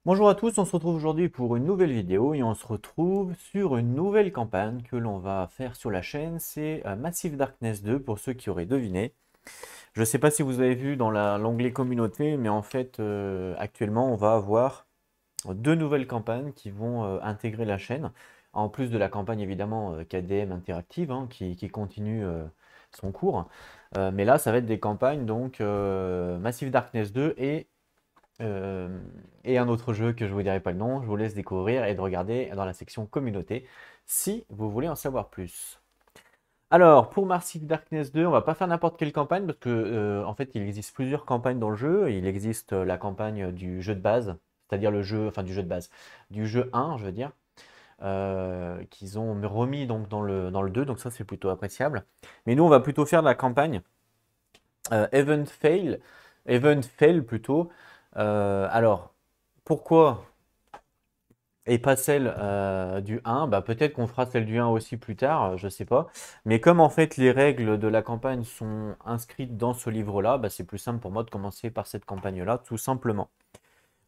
Bonjour à tous, on se retrouve aujourd'hui pour une nouvelle vidéo et on se retrouve sur une nouvelle campagne que l'on va faire sur la chaîne, c'est Massive Darkness 2 pour ceux qui auraient deviné. Je ne sais pas si vous avez vu dans l'onglet communauté, mais en fait actuellement on va avoir deux nouvelles campagnes qui vont intégrer la chaîne, en plus de la campagne évidemment KDM Interactive qui continue son cours. Mais là ça va être des campagnes donc Massive Darkness 2 euh, et un autre jeu que je ne vous dirai pas le nom, je vous laisse découvrir et de regarder dans la section communauté si vous voulez en savoir plus. Alors, pour Massive Darkness 2, on va pas faire n'importe quelle campagne parce que en fait, il existe plusieurs campagnes dans le jeu. Il existe la campagne du jeu de base, c'est-à-dire le jeu, enfin du jeu de base, du jeu 1, je veux dire, qu'ils ont remis donc dans le 2, donc ça c'est plutôt appréciable. Mais nous, on va plutôt faire la campagne Event Fail, Event Fail plutôt. Alors, pourquoi et pas celle du 1, bah, peut-être qu'on fera celle du 1 aussi plus tard, je sais pas. Mais comme en fait les règles de la campagne sont inscrites dans ce livre-là, bah, c'est plus simple pour moi de commencer par cette campagne-là, tout simplement.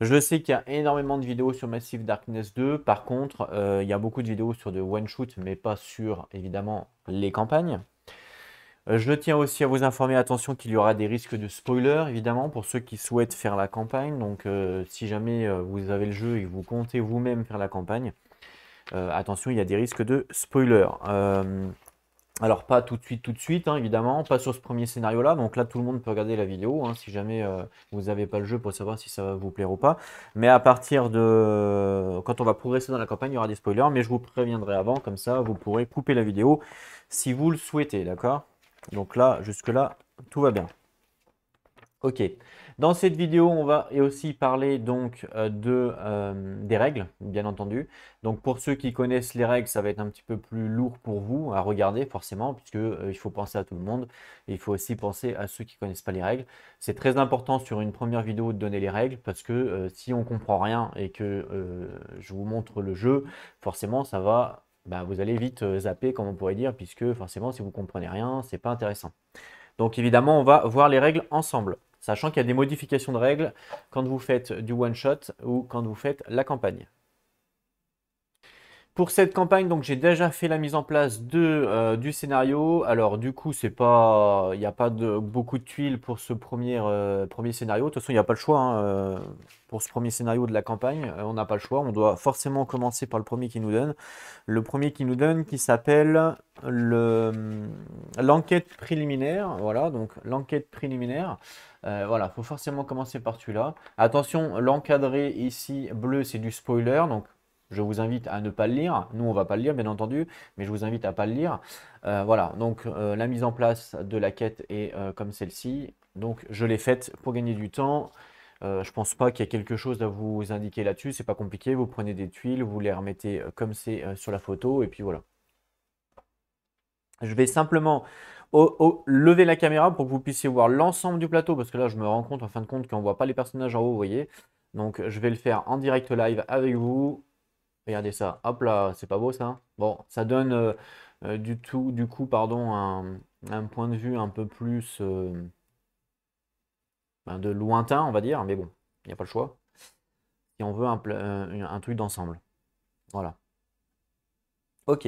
Je sais qu'il y a énormément de vidéos sur Massive Darkness 2, par contre, il y a beaucoup de vidéos sur de one-shoot, mais pas sur, évidemment, les campagnes. Je tiens aussi à vous informer, attention, qu'il y aura des risques de spoiler, évidemment, pour ceux qui souhaitent faire la campagne. Donc, si jamais vous avez le jeu et que vous comptez vous-même faire la campagne, attention, il y a des risques de spoiler. Alors, pas tout de suite, hein, évidemment, pas sur ce premier scénario-là. Donc là, tout le monde peut regarder la vidéo, hein, si jamais vous n'avez pas le jeu pour savoir si ça va vous plaire ou pas. Mais à partir de... Quand on va progresser dans la campagne, il y aura des spoilers, mais je vous préviendrai avant, comme ça, vous pourrez couper la vidéo si vous le souhaitez, d'accord? Donc là, jusque-là, tout va bien. Ok. Dans cette vidéo, on va aussi parler donc des règles, bien entendu. Donc pour ceux qui connaissent les règles, ça va être un petit peu plus lourd pour vous à regarder forcément, puisque il faut penser à tout le monde. Et il faut aussi penser à ceux qui connaissent pas les règles. C'est très important sur une première vidéo de donner les règles, parce que si on comprend rien et que je vous montre le jeu, forcément ça va, bah, vous allez vite zapper, comme on pourrait dire, puisque forcément si vous comprenez rien, c'est pas intéressant. Donc évidemment, on va voir les règles ensemble, sachant qu'il y a des modifications de règles quand vous faites du one-shot ou quand vous faites la campagne. Pour cette campagne, donc j'ai déjà fait la mise en place du scénario. Alors du coup, c'est pas, il n'y a pas beaucoup de tuiles pour ce premier scénario. De toute façon, il n'y a pas le choix hein, pour ce premier scénario de la campagne. On n'a pas le choix. On doit forcément commencer par le premier qui nous donne. Le premier qui nous donne qui s'appelle l'enquête préliminaire. Voilà, donc l'enquête préliminaire. Voilà, il faut forcément commencer par celui-là. Attention, l'encadré ici bleu, c'est du spoiler. Donc je vous invite à ne pas le lire. Nous, on va pas le lire, bien entendu, mais je vous invite à pas le lire. Voilà, donc la mise en place de la quête est comme celle-ci. Donc, je l'ai faite pour gagner du temps. Je pense pas qu'il y ait quelque chose à vous indiquer là-dessus. C'est pas compliqué. Vous prenez des tuiles, vous les remettez comme c'est sur la photo, et puis voilà. Je vais simplement lever la caméra pour que vous puissiez voir l'ensemble du plateau, parce que là, je me rends compte en fin de compte qu'on ne voit pas les personnages en haut, vous voyez. Donc, je vais le faire en direct live avec vous. Regardez ça. Hop là, c'est pas beau ça? Bon, ça donne du coup, pardon, un point de vue un peu plus ben, de lointain, on va dire, mais bon, il n'y a pas le choix. Si on veut un truc d'ensemble. Voilà. Ok.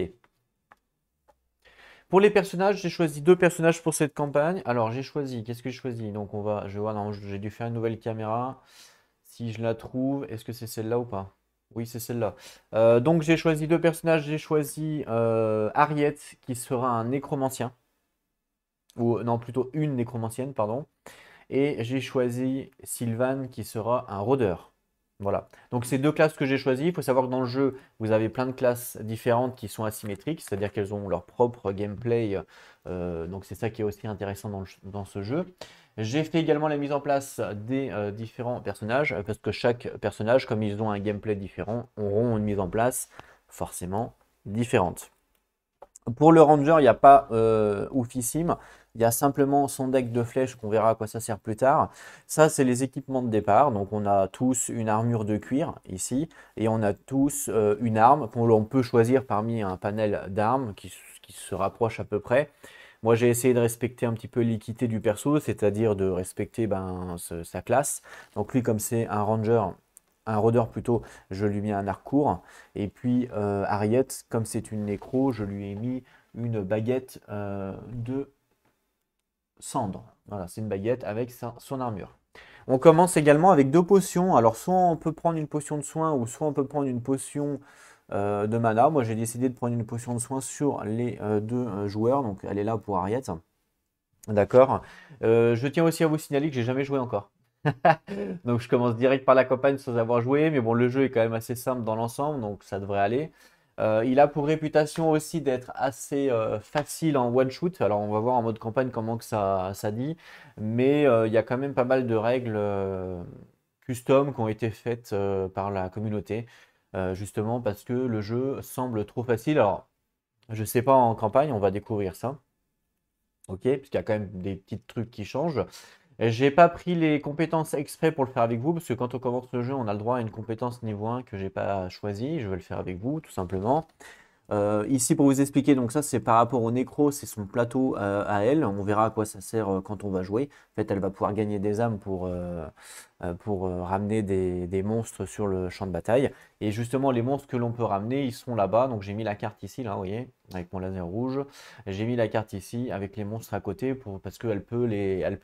Pour les personnages, j'ai choisi deux personnages pour cette campagne. Alors, j'ai choisi, qu'est-ce que j'ai choisi? Donc, je vais voir, non, j'ai dû faire une nouvelle caméra. Si je la trouve, est-ce que c'est celle-là ou pas? Oui, c'est celle-là. Donc, j'ai choisi deux personnages. J'ai choisi Harriet, qui sera un nécromancien. Ou non, plutôt une nécromancienne, pardon. Et j'ai choisi Sylvan, qui sera un rôdeur. Voilà. Donc, c'est deux classes que j'ai choisies. Il faut savoir que dans le jeu, vous avez plein de classes différentes qui sont asymétriques, c'est-à-dire qu'elles ont leur propre gameplay. Donc, c'est ça qui est aussi intéressant dans ce jeu. J'ai fait également la mise en place des différents personnages, parce que chaque personnage, comme ils ont un gameplay différent, auront une mise en place forcément différente. Pour le Ranger, il n'y a pas oufissime. Il y a simplement son deck de flèches qu'on verra à quoi ça sert plus tard. Ça, c'est les équipements de départ. Donc, on a tous une armure de cuir ici. Et on a tous une arme qu'on peut choisir parmi un panel d'armes qui se rapproche à peu près. Moi, j'ai essayé de respecter un petit peu l'équité du perso, c'est-à-dire de respecter ben, sa classe. Donc, lui, comme c'est un Ranger, un rôdeur plutôt, je lui ai mis un arc court. Et puis Harriet, comme c'est une nécro, je lui ai mis une baguette de cendre. Voilà, c'est une baguette avec son armure. On commence également avec deux potions. Alors, soit on peut prendre une potion de soin ou soit on peut prendre une potion de mana. Moi, j'ai décidé de prendre une potion de soin sur les deux joueurs. Donc, elle est là pour Harriet. D'accord. Je tiens aussi à vous signaler que j'ai jamais joué encore. Donc, je commence direct par la campagne sans avoir joué. Mais bon, le jeu est quand même assez simple dans l'ensemble. Donc, ça devrait aller. Il a pour réputation aussi d'être assez facile en one shoot. Alors on va voir en mode campagne comment que ça dit. Mais il y a quand même pas mal de règles custom qui ont été faites par la communauté. Justement parce que le jeu semble trop facile. Alors je sais pas en campagne, on va découvrir ça. Ok, parce qu'il y a quand même des petits trucs qui changent. J'ai pas pris les compétences exprès pour le faire avec vous, parce que quand on commence le jeu, on a le droit à une compétence niveau 1 que j'ai pas choisie. Je vais le faire avec vous, tout simplement. Ici, pour vous expliquer, donc ça, c'est par rapport au nécro, c'est son plateau à elle. On verra à quoi ça sert quand on va jouer. En fait, elle va pouvoir gagner des âmes pour ramener des monstres sur le champ de bataille. Et justement, les monstres que l'on peut ramener, ils sont là-bas. Donc, j'ai mis la carte ici, là, vous voyez, avec mon laser rouge. J'ai mis la carte ici avec les monstres à côté parce qu'elle elle peut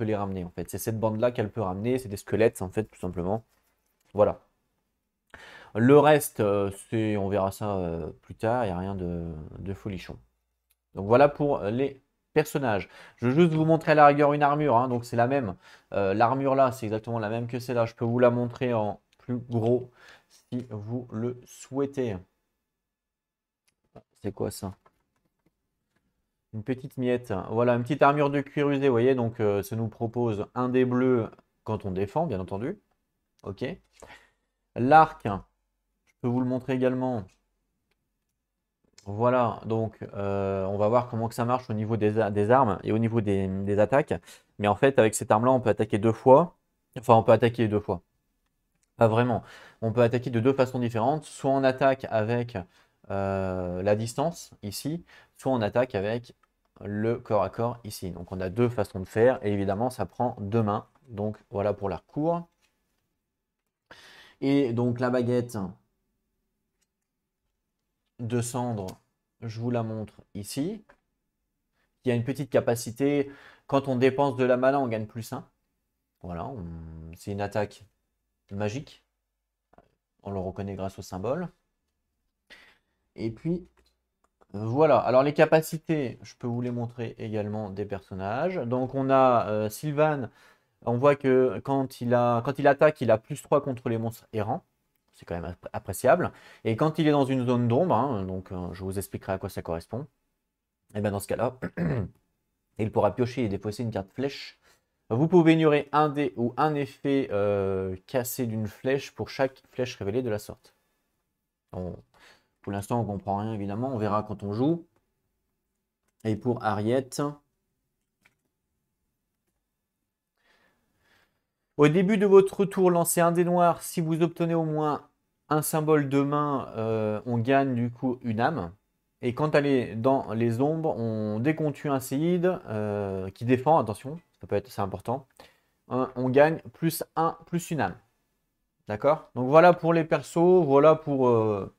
les ramener, en fait. C'est cette bande-là qu'elle peut ramener. C'est des squelettes, en fait, tout simplement. Voilà. Le reste, on verra ça plus tard, il n'y a rien de folichon. Donc voilà pour les personnages. Je veux juste vous montrer à la rigueur une armure, hein, donc c'est la même. L'armure là, c'est exactement la même que celle-là. Je peux vous la montrer en plus gros si vous le souhaitez. C'est quoi ça? Une petite miette. Voilà, une petite armure de cuir usé, vous voyez, donc ça nous propose un dé bleu quand on défend, bien entendu. Ok. L'arc, je peux vous le montrer également. Voilà, donc on va voir comment que ça marche au niveau des armes et au niveau des attaques. Mais en fait, avec cette arme-là, on peut attaquer deux fois. Enfin, on peut attaquer deux fois. Pas vraiment. On peut attaquer de deux façons différentes. Soit on attaque avec la distance, ici, soit on attaque avec le corps à corps, ici. Donc on a deux façons de faire. Et évidemment, ça prend deux mains. Donc voilà pour l'arc court. Et donc la baguette de cendre, je vous la montre ici. Il y a une petite capacité. Quand on dépense de la mana, on gagne plus 1. Voilà, c'est une attaque magique. On le reconnaît grâce au symbole. Et puis, voilà. Alors, les capacités, je peux vous les montrer également des personnages. Donc, on a Sylvan. On voit que quand il attaque, il a plus 3 contre les monstres errants. C'est quand même appréciable. Et quand il est dans une zone d'ombre, hein, donc je vous expliquerai à quoi ça correspond. Et bien dans ce cas-là, il pourra piocher et défausser une carte flèche. Vous pouvez ignorer un dé ou un effet cassé d'une flèche pour chaque flèche révélée de la sorte. Pour l'instant, on ne comprend rien évidemment, on verra quand on joue. Et pour Harriet, au début de votre tour, lancez un dé noir. Si vous obtenez au moins un symbole de main, on gagne du coup une âme. Et quand elle est dans les ombres, dès qu'on tue un séide qui défend, attention, ça peut être assez important, on gagne plus 1, plus une âme. D'accord? Donc voilà pour les persos, voilà pour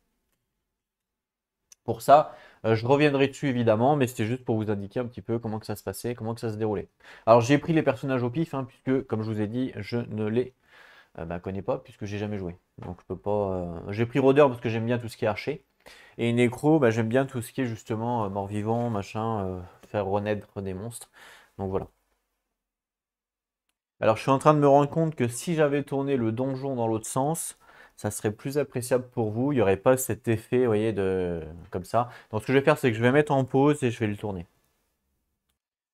ça. Je reviendrai dessus évidemment, mais c'était juste pour vous indiquer un petit peu comment que ça se passait, comment que ça se déroulait. Alors j'ai pris les personnages au pif, hein, puisque comme je vous ai dit, je ne les connais pas, puisque j'ai jamais joué. Donc je peux pas. J'ai pris rôdeur parce que j'aime bien tout ce qui est archer. Et nécro, j'aime bien tout ce qui est justement mort-vivant, machin, faire renaître des monstres. Donc voilà. Alors je suis en train de me rendre compte que si j'avais tourné le donjon dans l'autre sens, ça serait plus appréciable pour vous. Il n'y aurait pas cet effet, vous voyez, comme ça. Donc ce que je vais faire, c'est que je vais mettre en pause et je vais le tourner.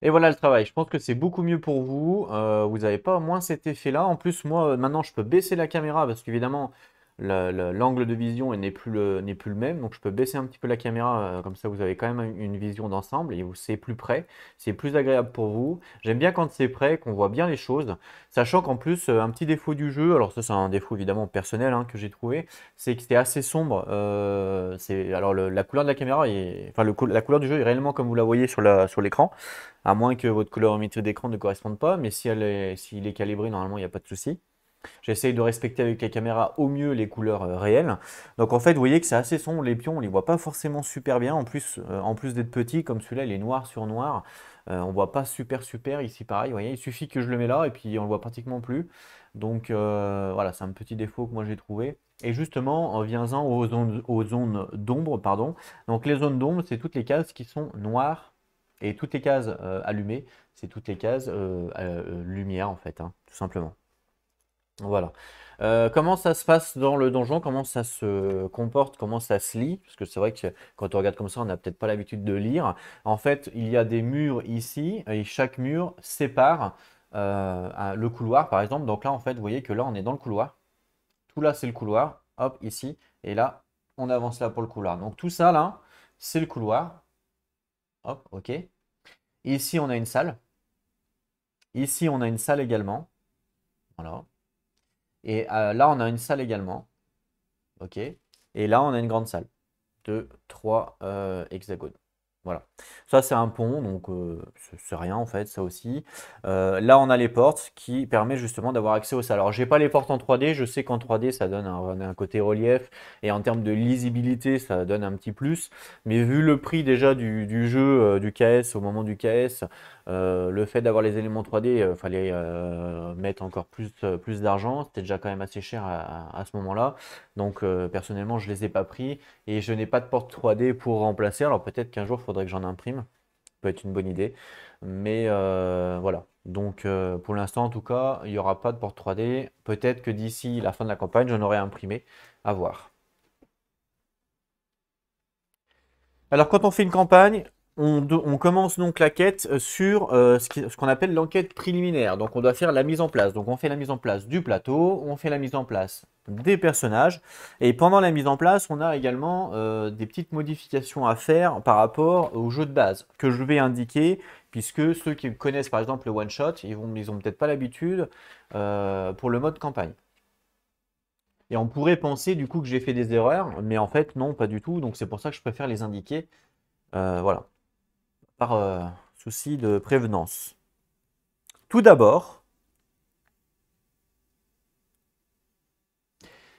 Et voilà le travail. Je pense que c'est beaucoup mieux pour vous. Vous n'avez pas moins cet effet-là. En plus, moi, maintenant, je peux baisser la caméra parce qu'évidemment, l'angle de vision n'est plus le même. Donc, je peux baisser un petit peu la caméra. Comme ça, vous avez quand même une vision d'ensemble et c'est plus près. C'est plus agréable pour vous. J'aime bien quand c'est près, qu'on voit bien les choses. Sachant qu'en plus, un petit défaut du jeu, alors ça, c'est un défaut évidemment personnel hein, que j'ai trouvé, c'est que c'était assez sombre. Alors, la couleur de la caméra, enfin, la couleur du jeu est réellement comme vous la voyez sur l'écran. À moins que votre colorimétrie d'écran ne corresponde pas, mais s'il est calibré, normalement, il n'y a pas de souci. J'essaye de respecter avec la caméra au mieux les couleurs réelles. Donc en fait, vous voyez que c'est assez sombre, les pions, on les voit pas forcément super bien. En plus d'être petit, comme celui-là, il est noir sur noir. On voit pas super ici pareil, vous voyez, il suffit que je le mets là et puis on le voit pratiquement plus. Donc voilà, c'est un petit défaut que moi j'ai trouvé. Et justement, vient-en aux zones d'ombre, pardon. Donc les zones d'ombre, c'est toutes les cases qui sont noires et toutes les cases allumées, c'est toutes les cases lumière en fait, hein, tout simplement. Voilà. Comment ça se passe dans le donjon? Comment ça se comporte? Comment ça se lit? Parce que c'est vrai que quand on regarde comme ça, on n'a peut-être pas l'habitude de lire. En fait, il y a des murs ici et chaque mur sépare le couloir, par exemple. Donc là, en fait, vous voyez que là, on est dans le couloir. Tout là, c'est le couloir. Hop, ici. Et là, on avance là pour le couloir. Donc tout ça, là, c'est le couloir. Hop, ok. Ici, on a une salle. Ici, on a une salle également. Voilà. Et là, on a une salle également. Ok. Et là, on a une grande salle de 3 hexagones. Voilà. Ça, c'est un pont, donc c'est rien en fait, ça aussi. Là, on a les portes qui permettent justement d'avoir accès aux salles. Alors, j'ai pas les portes en 3D. Je sais qu'en 3D, ça donne un côté relief et en termes de lisibilité, ça donne un petit plus. Mais vu le prix déjà du jeu, du KS au moment du KS, le fait d'avoir les éléments 3D, fallait mettre encore plus d'argent. C'était déjà quand même assez cher à ce moment-là. Donc, personnellement, je les ai pas pris et je n'ai pas de porte 3D pour remplacer. Alors, peut-être qu'un jour, il faudrait que j'en imprime. Ça peut être une bonne idée. Mais voilà. Donc, pour l'instant, en tout cas, il n'y aura pas de porte 3D. Peut-être que d'ici la fin de la campagne, j'en aurai imprimé. À voir. Alors, quand on fait une campagne, on commence donc la quête sur ce qu'on appelle l'enquête préliminaire. Donc, on doit faire la mise en place. Donc, on fait la mise en place du plateau, on fait la mise en place des personnages. Et pendant la mise en place, on a également des petites modifications à faire par rapport au jeu de base que je vais indiquer, puisque ceux qui connaissent par exemple le one-shot, ils ont peut-être pas l'habitude pour le mode campagne. Et on pourrait penser du coup que j'ai fait des erreurs, mais en fait non, pas du tout. Donc c'est pour ça que je préfère les indiquer. Voilà, par souci de prévenance. Tout d'abord,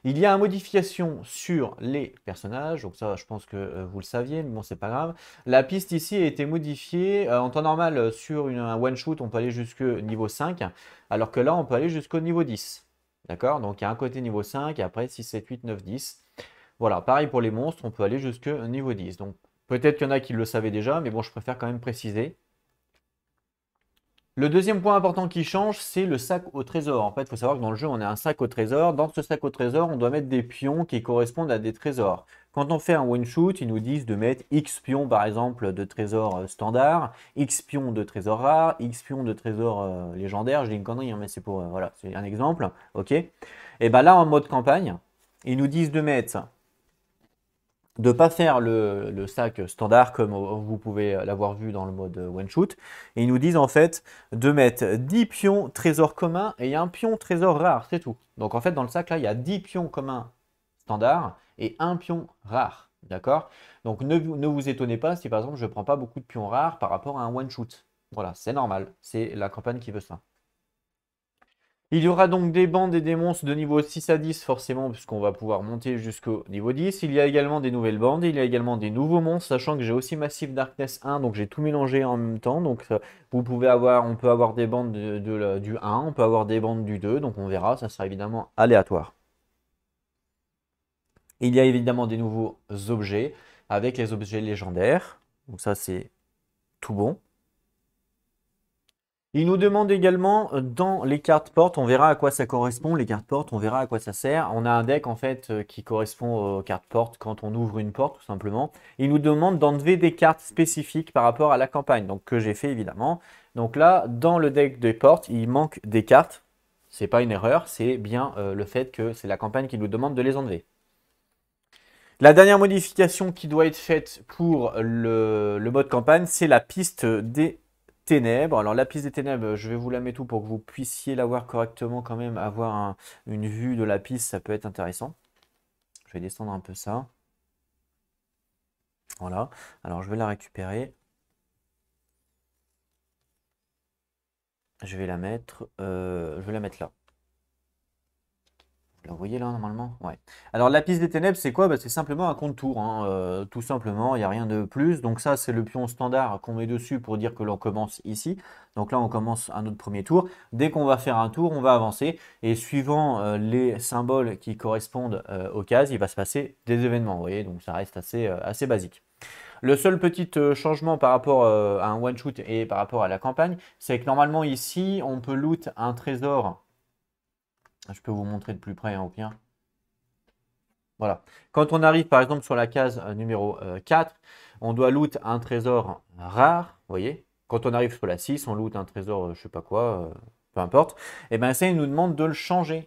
il y a une modification sur les personnages. Donc ça, je pense que vous le saviez, mais bon, c'est pas grave. La piste ici a été modifiée. En temps normal, sur un one-shoot, on peut aller jusqu'au niveau 5, alors que là, on peut aller jusqu'au niveau 10. D'accord? Donc il y a un côté niveau 5, et après 6, 7, 8, 9, 10. Voilà, pareil pour les monstres, on peut aller jusqu'au niveau 10. Donc peut-être qu'il y en a qui le savaient déjà, mais bon, je préfère quand même préciser. Le deuxième point important qui change, c'est le sac au trésor. En fait, il faut savoir que dans le jeu, on a un sac au trésor. Dans ce sac au trésor, on doit mettre des pions qui correspondent à des trésors. Quand on fait un one-shoot, ils nous disent de mettre X pions, par exemple, de trésors standard, X pions de trésors rares, X pions de trésors légendaires. Je dis une connerie, hein, mais c'est pour, voilà, c'est un exemple. OK. Et bien là, en mode campagne, ils nous disent de mettre de ne pas faire le sac standard comme vous pouvez l'avoir vu dans le mode one shoot. Et ils nous disent en fait de mettre 10 pions trésor commun et un pion trésor rare, c'est tout. Donc en fait dans le sac là il y a 10 pions communs standard et un pion rare. D'accord? Donc ne vous étonnez pas si par exemple je ne prends pas beaucoup de pions rares par rapport à un one shoot. Voilà, c'est normal, c'est la campagne qui veut ça. Il y aura donc des bandes et des monstres de niveau 6 à 10 forcément puisqu'on va pouvoir monter jusqu'au niveau 10. Il y a également des nouvelles bandes, il y a également des nouveaux monstres, sachant que j'ai aussi Massive Darkness 1, donc j'ai tout mélangé en même temps. Donc on peut avoir des bandes du 1, on peut avoir des bandes du 2, donc on verra, ça sera évidemment aléatoire. Il y a évidemment des nouveaux objets avec les objets légendaires, donc ça c'est tout bon. Il nous demande également dans les cartes portes, on verra à quoi ça correspond, les cartes portes, on verra à quoi ça sert. On a un deck en fait qui correspond aux cartes portes quand on ouvre une porte tout simplement. Il nous demande d'enlever des cartes spécifiques par rapport à la campagne, donc que j'ai fait évidemment. Donc là, dans le deck des portes, il manque des cartes. C'est pas une erreur, c'est bien le fait que c'est la campagne qui nous demande de les enlever. La dernière modification qui doit être faite pour le mode campagne, c'est la piste des ténèbres. Alors la piste des ténèbres, je vais vous la mettre tout pour que vous puissiez la voir correctement quand même, avoir une vue de la piste, ça peut être intéressant. Je vais descendre un peu ça. Voilà. Alors je vais la récupérer. Je vais la mettre là. Vous voyez là normalement? Ouais. Alors la piste des ténèbres, c'est quoi? Bah, c'est simplement un contour, hein, tout simplement, il n'y a rien de plus. Donc ça, c'est le pion standard qu'on met dessus pour dire que l'on commence ici. Donc là, on commence un autre premier tour. Dès qu'on va faire un tour, on va avancer. Et suivant les symboles qui correspondent aux cases, il va se passer des événements. Vous voyez, donc ça reste assez basique. Le seul petit changement par rapport à un one-shoot et par rapport à la campagne, c'est que normalement ici, on peut loot un trésor. Je peux vous montrer de plus près, hein, au pire. Voilà. Quand on arrive par exemple sur la case numéro 4, on doit loot un trésor rare, vous voyez. Quand on arrive sur la 6, on loot un trésor, je sais pas quoi, peu importe. Et bien ça, il nous demande de le changer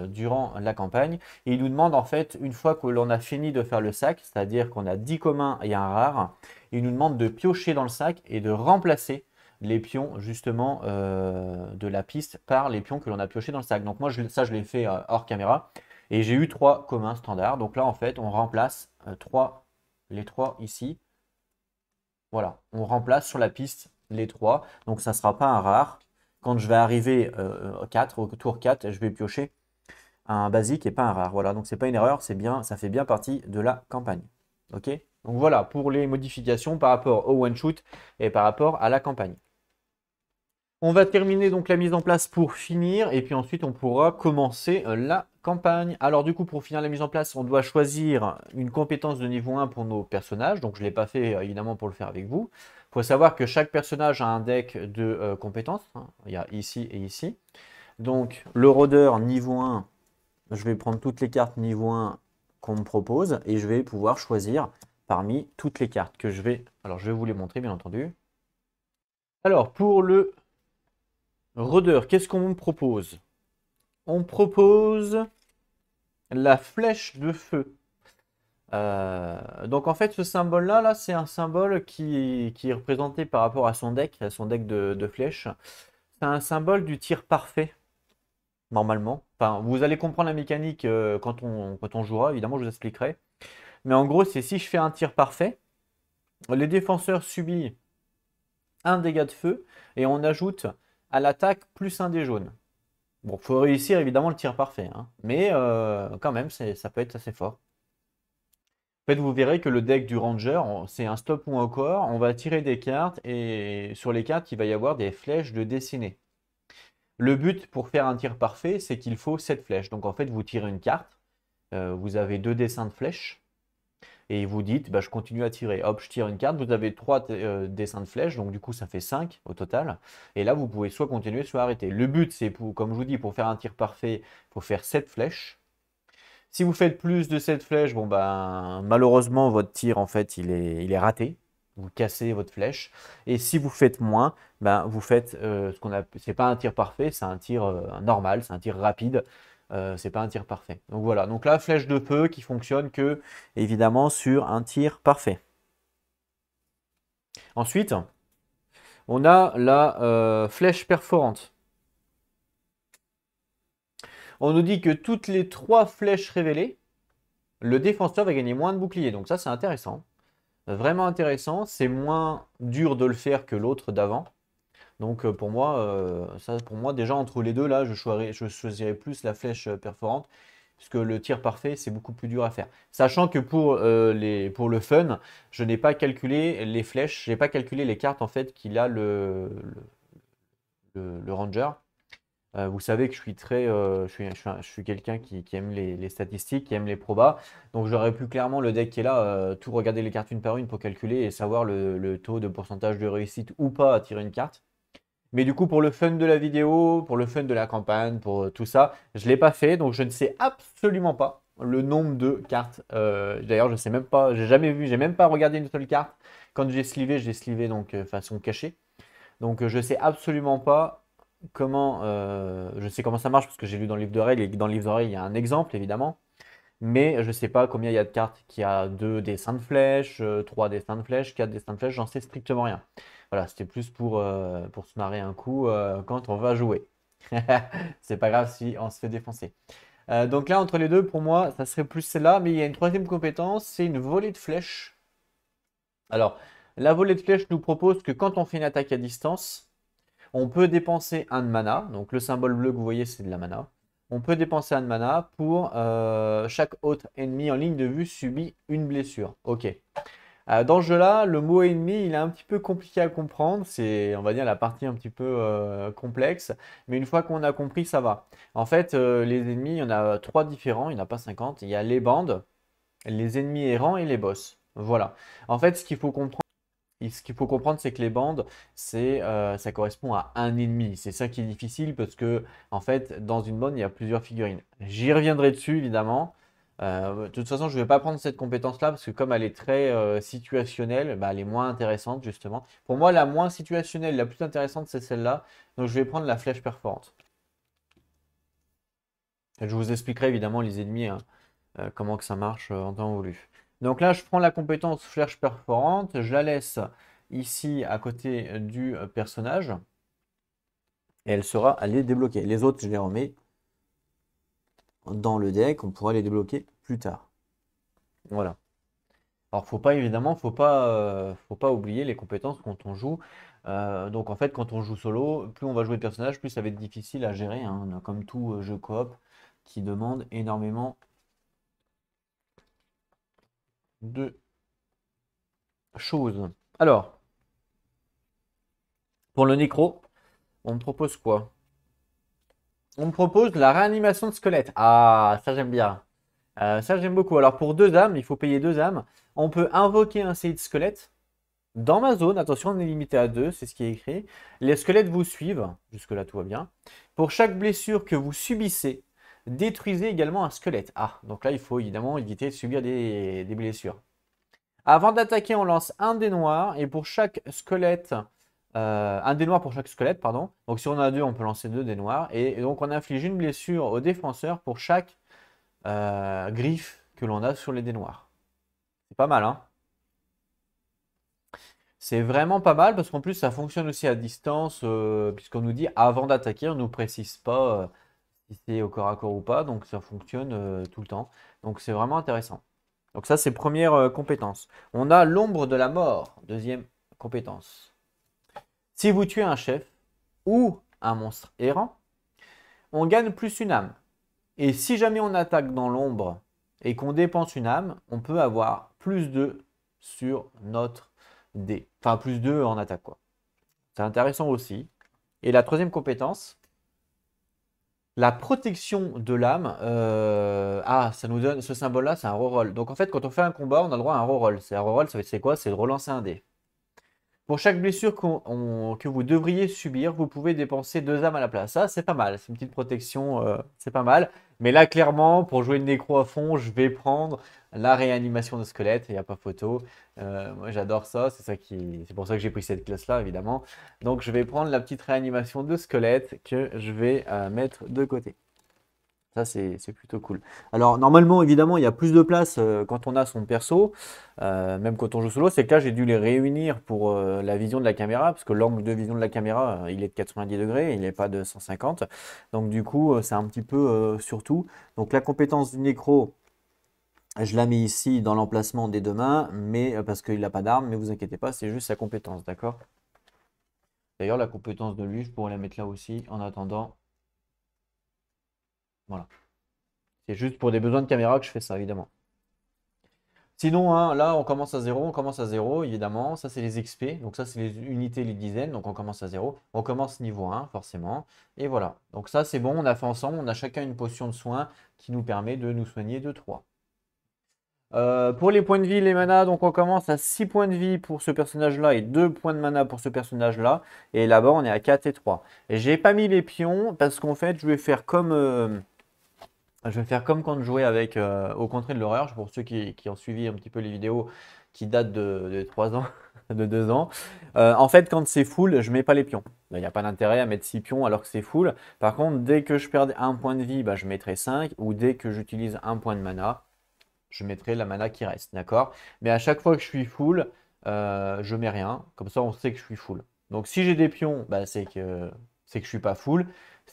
durant la campagne. Et il nous demande en fait, une fois que l'on a fini de faire le sac, c'est-à-dire qu'on a 10 communs et un rare, il nous demande de piocher dans le sac et de remplacer les pions justement de la piste par les pions que l'on a piochés dans le sac. Donc moi, ça, je l'ai fait hors caméra. Et j'ai eu 3 communs standards. Donc là, en fait, on remplace les 3 ici. Voilà, on remplace sur la piste les 3. Donc ça ne sera pas un rare. Quand je vais arriver au tour 4, je vais piocher un basique et pas un rare. Voilà, donc c'est pas une erreur, c'est bien, ça fait bien partie de la campagne. Ok? Donc voilà pour les modifications par rapport au one-shoot et par rapport à la campagne. On va terminer donc la mise en place pour finir et puis ensuite on pourra commencer la campagne. Alors du coup pour finir la mise en place, on doit choisir une compétence de niveau 1 pour nos personnages. Donc je ne l'ai pas fait évidemment pour le faire avec vous. Il faut savoir que chaque personnage a un deck de compétences, hein. Il y a ici et ici. Donc le rôdeur niveau 1, je vais prendre toutes les cartes niveau 1 qu'on me propose et je vais pouvoir choisir parmi toutes les cartes que je vais... Alors je vais vous les montrer bien entendu. Alors pour le rôdeur, qu'est-ce qu'on me propose? On propose la flèche de feu. Donc en fait ce symbole là, c'est un symbole qui est représenté par rapport à son deck de flèches. C'est un symbole du tir parfait, normalement. Enfin, vous allez comprendre la mécanique quand on jouera, évidemment je vous expliquerai. Mais en gros, c'est si je fais un tir parfait, les défenseurs subissent un dégât de feu et on ajoute à l'attaque plus un dé jaune. Bon, il faut réussir évidemment le tir parfait, hein. Mais quand même, ça peut être assez fort. En fait, vous verrez que le deck du Ranger, c'est un stop ou encore. On va tirer des cartes et sur les cartes, il va y avoir des flèches de dessinée. Le but pour faire un tir parfait, c'est qu'il faut 7 flèches. Donc en fait, vous tirez une carte, vous avez 2 dessins de flèches et vous dites, bah, je continue à tirer. Hop, je tire une carte, vous avez 3 dessins de flèches, donc du coup ça fait 5 au total. Et là, vous pouvez soit continuer, soit arrêter. Le but, c'est, comme je vous dis, pour faire un tir parfait, il faut faire 7 flèches. Si vous faites plus de 7 flèches, bon ben malheureusement votre tir en fait il est raté. Vous cassez votre flèche. Et si vous faites moins, ben vous faites ce qu'on a. C'est pas un tir parfait, c'est un tir normal, c'est un tir rapide. C'est pas un tir parfait. Donc voilà. Donc la flèche de feu qui fonctionne que évidemment sur un tir parfait. Ensuite, on a la flèche perforante. On nous dit que toutes les 3 flèches révélées, le défenseur va gagner moins de boucliers. Donc ça, c'est intéressant. Vraiment intéressant. C'est moins dur de le faire que l'autre d'avant. Donc pour moi, déjà entre les deux, là, je choisirais plus la flèche perforante. Puisque le tir parfait, c'est beaucoup plus dur à faire. Sachant que pour le fun, je n'ai pas calculé les flèches, je n'ai pas calculé les cartes en fait qu'il a le Ranger. Vous savez que je suis je suis quelqu'un qui aime les statistiques, qui aime les probas. Donc j'aurais pu clairement le deck qui est là, tout regarder les cartes une par une pour calculer et savoir le taux de pourcentage de réussite ou pas à tirer une carte. Mais du coup, pour le fun de la vidéo, pour le fun de la campagne, pour tout ça, je ne l'ai pas fait. Donc je ne sais absolument pas le nombre de cartes. D'ailleurs, je ne sais même pas, j'ai jamais vu, j'ai même pas regardé une seule carte. Quand j'ai slivé donc façon cachée. Donc je ne sais absolument pas comment, je sais comment ça marche parce que j'ai lu dans le livre de règles et dans le livre de règles, il y a un exemple évidemment. Mais je ne sais pas combien il y a de cartes qui a 2 dessins de flèches, 3 dessins de flèches, 4 dessins de flèches, j'en sais strictement rien. Voilà, c'était plus pour se marrer un coup quand on va jouer. C'est pas grave si on se fait défoncer. Donc là, entre les deux, pour moi, ça serait plus celle-là. Mais il y a une troisième compétence, c'est une volée de flèches. Alors, la volée de flèches nous propose que quand on fait une attaque à distance, on peut dépenser un de mana. Donc le symbole bleu que vous voyez, c'est de la mana. on peut dépenser un mana pour chaque autre ennemi en ligne de vue subit une blessure. Ok. Dans ce jeu-là, le mot ennemi, il est un petit peu compliqué à comprendre. C'est, on va dire, la partie un petit peu complexe. Mais une fois qu'on a compris, ça va. En fait, les ennemis, il y en a trois différents. Il n'y en a pas 50. Il y a les bandes, les ennemis errants et les boss. Voilà. En fait, ce qu'il faut comprendre, c'est que les bandes, ça correspond à un ennemi. C'est ça qui est difficile parce que, en fait, dans une bande, il y a plusieurs figurines. J'y reviendrai dessus, évidemment. De toute façon, je ne vais pas prendre cette compétence-là parce que comme elle est très situationnelle, bah, elle est moins intéressante, justement. Pour moi, la moins situationnelle, la plus intéressante, c'est celle-là. Donc, je vais prendre la flèche perforante. Je vous expliquerai évidemment les ennemis, hein, comment que ça marche en temps voulu. Donc là, je prends la compétence flèche perforante, je la laisse ici à côté du personnage et elle est débloquée. Les autres, je les remets dans le deck, on pourra les débloquer plus tard. Voilà. Alors, évidemment, faut pas oublier les compétences quand on joue. Donc en fait, quand on joue solo, plus on va jouer de personnages, plus ça va être difficile à gérer, hein. On a comme tout jeu coop qui demande énormément de choses. Alors, pour le nécro, on me propose quoi? On me propose la réanimation de squelette. Ah, ça j'aime bien. Ça j'aime beaucoup. Alors pour deux âmes, il faut payer deux âmes. On peut invoquer un CI de squelette. Dans ma zone, attention, on est limité à deux, c'est ce qui est écrit. Les squelettes vous suivent. Jusque-là, tout va bien. Pour chaque blessure que vous subissez, détruisez également un squelette. Ah, donc là, il faut évidemment éviter de subir des blessures. Avant d'attaquer, on lance un dé noir et pour chaque squelette, un dé noir pour chaque squelette, pardon. Donc si on en a deux, on peut lancer deux dés noirs. Et donc on inflige une blessure au défenseur pour chaque griffe que l'on a sur les dés noirs. C'est pas mal, hein? C'est vraiment pas mal parce qu'en plus ça fonctionne aussi à distance, puisqu'on nous dit avant d'attaquer, on ne nous précise pas si c'est au corps à corps ou pas, donc ça fonctionne tout le temps. Donc c'est vraiment intéressant. Donc ça, c'est première compétence. On a l'ombre de la mort, deuxième compétence. Si vous tuez un chef ou un monstre errant, on gagne plus une âme. Et si jamais on attaque dans l'ombre et qu'on dépense une âme, on peut avoir plus 2 sur notre dé. Enfin, plus 2 en attaque, quoi. C'est intéressant aussi. Et la troisième compétence, la protection de l'âme. Ça nous donne ce symbole-là, c'est un reroll. Donc en fait, quand on fait un combat, on a le droit à un reroll. C'est un reroll, c'est quoi? C'est de relancer un dé. Pour chaque blessure que vous devriez subir, vous pouvez dépenser deux âmes à la place. Ça, c'est pas mal. C'est une petite protection, c'est pas mal. Mais là, clairement, pour jouer le nécro à fond, je vais prendre la réanimation de squelette. Il n'y a pas photo. Moi, j'adore ça. C'est pour ça que j'ai pris cette classe-là, évidemment. Donc, je vais prendre la petite réanimation de squelette que je vais mettre de côté. Ça, c'est plutôt cool. Alors, normalement, évidemment, il y a plus de place quand on a son perso, même quand on joue solo. C'est que là, j'ai dû les réunir pour la vision de la caméra, parce que l'angle de vision de la caméra, il est de 90 degrés, il n'est pas de 150. Donc, du coup, c'est un petit peu surtout. Donc, la compétence du nécro, je la mets ici dans l'emplacement des deux mains, mais parce qu'il n'a pas d'arme, mais vous inquiétez pas, c'est juste sa compétence, d'accord? D'ailleurs, la compétence de lui, je pourrais la mettre là aussi, en attendant. Voilà. C'est juste pour des besoins de caméra que je fais ça, évidemment. Sinon, hein, là, on commence à zéro, évidemment. Ça, c'est les XP. Donc ça, c'est les unités, les dizaines. Donc on commence à zéro. On commence niveau 1, forcément. Et voilà. Donc ça, c'est bon. On a fait ensemble. On a chacun une potion de soin qui nous permet de nous soigner de 3. Pour les points de vie, les manas, donc on commence à 6 points de vie pour ce personnage-là et 2 points de mana pour ce personnage-là. Et là-bas, on est à 4 et 3. Et j'ai pas mis les pions parce qu'en fait, je vais faire comme quand je jouais avec Au Contrée de l'horreur, pour ceux qui ont suivi un petit peu les vidéos qui datent de 3 ans, de 2 ans. En fait, quand c'est full, je mets pas les pions. Il n'y a pas d'intérêt à mettre 6 pions alors que c'est full. Par contre, dès que je perds un point de vie, bah, je mettrai 5. Ou dès que j'utilise un point de mana, je mettrai la mana qui reste. D'accord? Mais à chaque fois que je suis full, je mets rien. Comme ça, on sait que je suis full. Donc si j'ai des pions, bah, c'est que je suis pas full.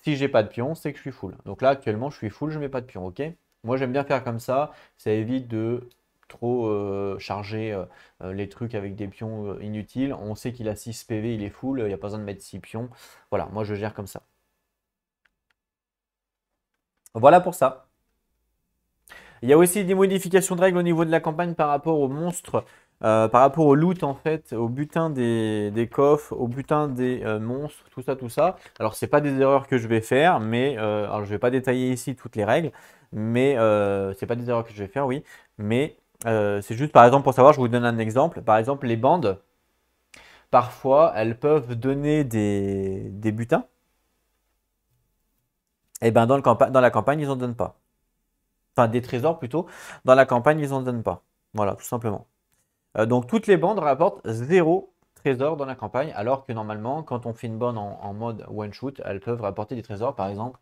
Si j'ai pas de pions, c'est que je suis full. Donc là, actuellement, je suis full, je mets pas de pions. Ok? Moi, j'aime bien faire comme ça. Ça évite de trop charger les trucs avec des pions inutiles. On sait qu'il a 6 PV, il est full, il n'y a pas besoin de mettre 6 pions. Voilà, moi je gère comme ça. Voilà pour ça. Il y a aussi des modifications de règles au niveau de la campagne par rapport aux monstres, par rapport au loot en fait, au butin des coffres, au butin des monstres, tout ça, tout ça. Alors c'est pas des erreurs que je vais faire, mais alors je vais pas détailler ici toutes les règles, mais c'est pas des erreurs que je vais faire, oui, mais c'est juste par exemple pour savoir, je vous donne un exemple. Par exemple, les bandes, parfois, elles peuvent donner des butins. Et ben dans la campagne, ils en donnent pas. Enfin, des trésors plutôt. Dans la campagne, ils en donnent pas. Voilà, tout simplement. Donc toutes les bandes rapportent 0 trésor dans la campagne, alors que normalement, quand on fait une bande en mode one-shoot, elles peuvent rapporter des trésors. Par exemple,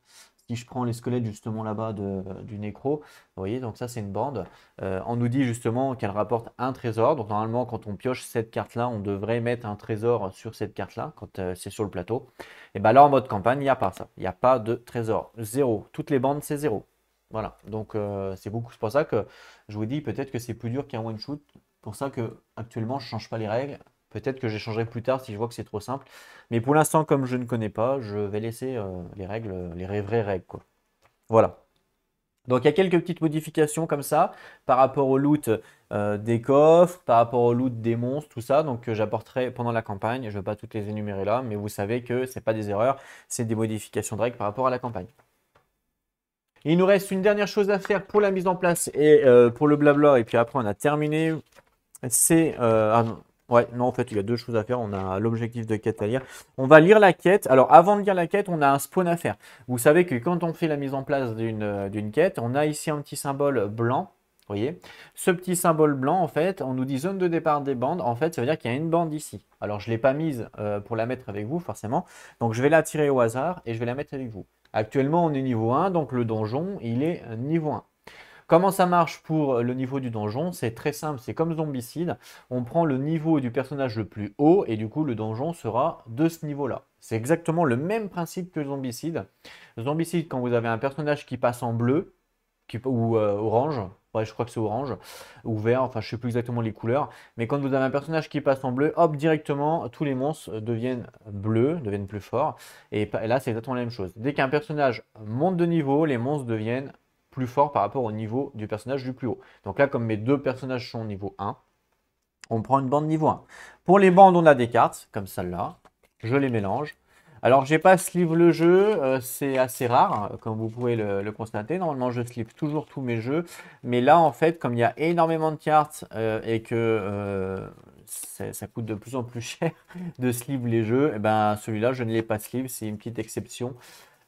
si je prends les squelettes justement là-bas du nécro, vous voyez, donc ça c'est une bande. On nous dit justement qu'elle rapporte un trésor. Donc normalement, quand on pioche cette carte-là, on devrait mettre un trésor sur cette carte-là, quand c'est sur le plateau. Et bien là, en mode campagne, il n'y a pas ça. Il n'y a pas de trésor. 0. Toutes les bandes, c'est 0. Voilà, donc c'est pour ça que je vous dis peut-être que c'est plus dur qu'un one-shoot. Pour ça que actuellement je ne change pas les règles. Peut-être que j'échangerai plus tard si je vois que c'est trop simple. Mais pour l'instant, comme je ne connais pas, je vais laisser les règles, les vraies règles, quoi. Voilà. Donc il y a quelques petites modifications comme ça par rapport au loot des coffres, par rapport au loot des monstres, tout ça. Donc j'apporterai pendant la campagne. Je ne vais pas toutes les énumérer là, mais vous savez que ce n'est pas des erreurs, c'est des modifications de règles par rapport à la campagne. Il nous reste une dernière chose à faire pour la mise en place et pour le blabla. Et puis après, on a terminé. C'est. Ah non. Ouais, non, en fait, il y a deux choses à faire. On a l'objectif de quête à lire. On va lire la quête. Alors, avant de lire la quête, on a un spawn à faire. Vous savez que quand on fait la mise en place d'une quête, on a ici un petit symbole blanc. Vous voyez? Ce petit symbole blanc, en fait, on nous dit zone de départ des bandes. En fait, ça veut dire qu'il y a une bande ici. Alors, je ne l'ai pas mise pour la mettre avec vous, forcément. Donc, je vais la tirer au hasard et je vais la mettre avec vous. Actuellement, on est niveau 1, donc le donjon, il est niveau 1. Comment ça marche pour le niveau du donjon? C'est très simple, c'est comme Zombicide. On prend le niveau du personnage le plus haut et du coup, le donjon sera de ce niveau-là. C'est exactement le même principe que Zombicide. Zombicide, quand vous avez un personnage qui passe en bleu, ou orange, ouais, je crois que c'est orange, ou vert, enfin je sais plus exactement les couleurs, mais quand vous avez un personnage qui passe en bleu, hop, directement, tous les monstres deviennent bleus, deviennent plus forts, et là c'est exactement la même chose. Dès qu'un personnage monte de niveau, les monstres deviennent plus forts par rapport au niveau du personnage du plus haut. Donc là, comme mes deux personnages sont niveau 1, on prend une bande niveau 1. Pour les bandes, on a des cartes, comme celle-là, je les mélange. Alors, j'ai pas sleeve le jeu, c'est assez rare, comme vous pouvez le constater. Normalement, je sleeve toujours tous mes jeux. Mais là, en fait, comme il y a énormément de cartes et que ça coûte de plus en plus cher de sleeve les jeux, et ben, celui-là, je ne l'ai pas sleeve, c'est une petite exception.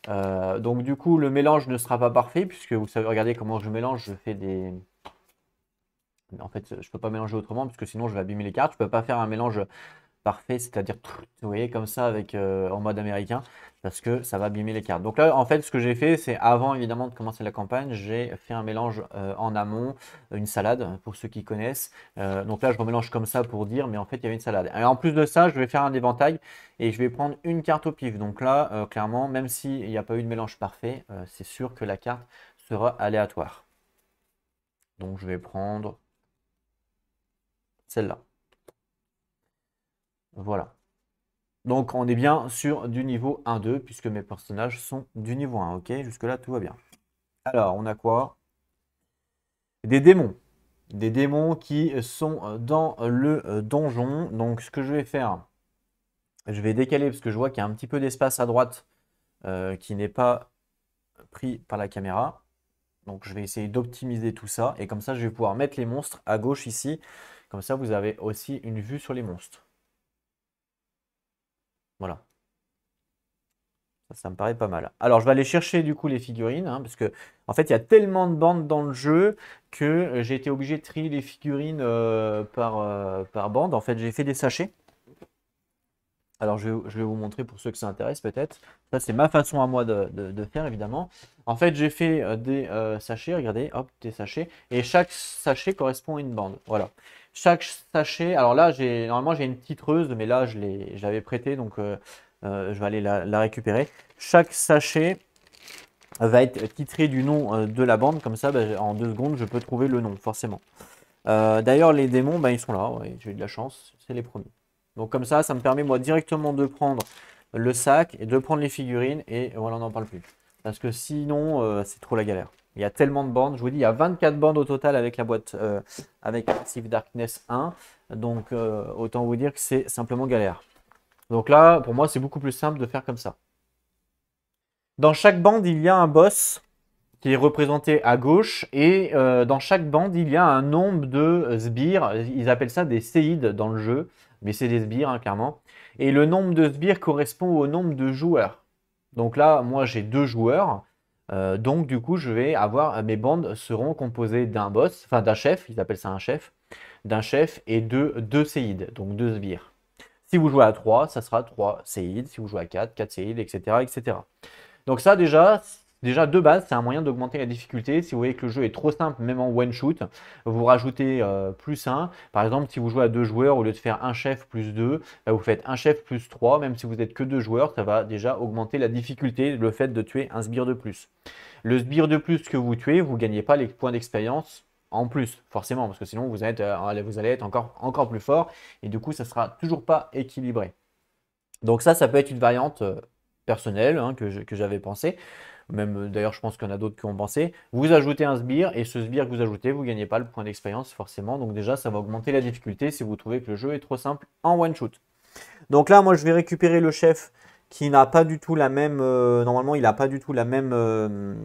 Donc, du coup, le mélange ne sera pas parfait, puisque vous savez, regardez comment je mélange, je fais des... En fait, je ne peux pas mélanger autrement, parce que sinon, je vais abîmer les cartes. Je ne peux pas faire un mélange parfait, c'est-à-dire, vous voyez, comme ça, avec en mode américain, parce que ça va abîmer les cartes. Donc là, en fait, ce que j'ai fait, c'est avant, évidemment, de commencer la campagne, j'ai fait un mélange en amont, une salade, pour ceux qui connaissent. Donc là, je remélange comme ça pour dire, mais en fait, il y avait une salade. Et en plus de ça, je vais faire un éventail, et je vais prendre une carte au pif. Donc là, clairement, même s'il n'y a pas eu de mélange parfait, c'est sûr que la carte sera aléatoire. Donc je vais prendre celle-là. Voilà. Donc on est bien sur du niveau 1-2 puisque mes personnages sont du niveau 1. Ok, jusque-là tout va bien. Alors on a quoi? Des démons. Des démons qui sont dans le donjon. Donc ce que je vais faire, je vais décaler parce que je vois qu'il y a un petit peu d'espace à droite qui n'est pas pris par la caméra. Donc je vais essayer d'optimiser tout ça. Et comme ça je vais pouvoir mettre les monstres à gauche ici. Comme ça vous avez aussi une vue sur les monstres. Voilà. Ça me paraît pas mal. Alors, je vais aller chercher du coup les figurines, hein, parce que en fait, il y a tellement de bandes dans le jeu que j'ai été obligé de trier les figurines par bande. En fait, j'ai fait des sachets. Alors, je vais vous montrer pour ceux que ça intéresse peut-être. Ça, c'est ma façon à moi de faire, évidemment. En fait, j'ai fait des sachets, regardez, hop, des sachets. Et chaque sachet correspond à une bande. Voilà. Chaque sachet, alors là, normalement, j'ai une titreuse, mais là, je l'avais prêtée, donc je vais aller la récupérer. Chaque sachet va être titré du nom de la bande, comme ça, bah, en 2 secondes, je peux trouver le nom, forcément. D'ailleurs, les démons, bah, ils sont là, ouais, j'ai eu de la chance, c'est les premiers. Donc comme ça me permet moi directement de prendre le sac et de prendre les figurines et voilà, on n'en parle plus. parce que sinon, c'est trop la galère. Il y a tellement de bandes. Je vous dis, il y a 24 bandes au total avec la boîte, avec Massive Darkness 1. Donc, autant vous dire que c'est simplement galère. Donc là, pour moi, c'est beaucoup plus simple de faire comme ça. Dans chaque bande, il y a un boss qui est représenté à gauche et dans chaque bande, il y a un nombre de sbires. Ils appellent ça des séides dans le jeu, mais c'est des sbires, hein, clairement. Et le nombre de sbires correspond au nombre de joueurs. Donc là, moi, j'ai 2 joueurs. Donc, du coup, je vais avoir mes bandes seront composées d'un boss, enfin d'un chef, ils appellent ça un chef, d'un chef et de 2 séides, donc 2 sbires. Si vous jouez à 3, ça sera 3 séides. Si vous jouez à 4, 4 séides, etc., etc. Donc ça déjà de base, c'est un moyen d'augmenter la difficulté. Si vous voyez que le jeu est trop simple, même en one shoot, vous rajoutez plus 1. Par exemple, si vous jouez à 2 joueurs, au lieu de faire un chef plus 2, bah, vous faites un chef plus 3. Même si vous n'êtes que 2 joueurs, ça va déjà augmenter la difficulté, le fait de tuer un sbire de plus. Le sbire de plus que vous tuez, vous ne gagnez pas les points d'expérience en plus, forcément, parce que sinon vous allez être encore plus fort, et du coup, ça ne sera toujours pas équilibré. Donc ça peut être une variante personnelle, hein, que j'avais pensé. Même d'ailleurs, je pense qu'il y en a d'autres qui ont pensé. Vous ajoutez un sbire et ce sbire que vous ajoutez, vous ne gagnez pas le point d'expérience forcément. Donc déjà, ça va augmenter la difficulté si vous trouvez que le jeu est trop simple en one shot. Donc là, moi, je vais récupérer le chef qui n'a pas du tout la même. Normalement, il n'a pas du tout la même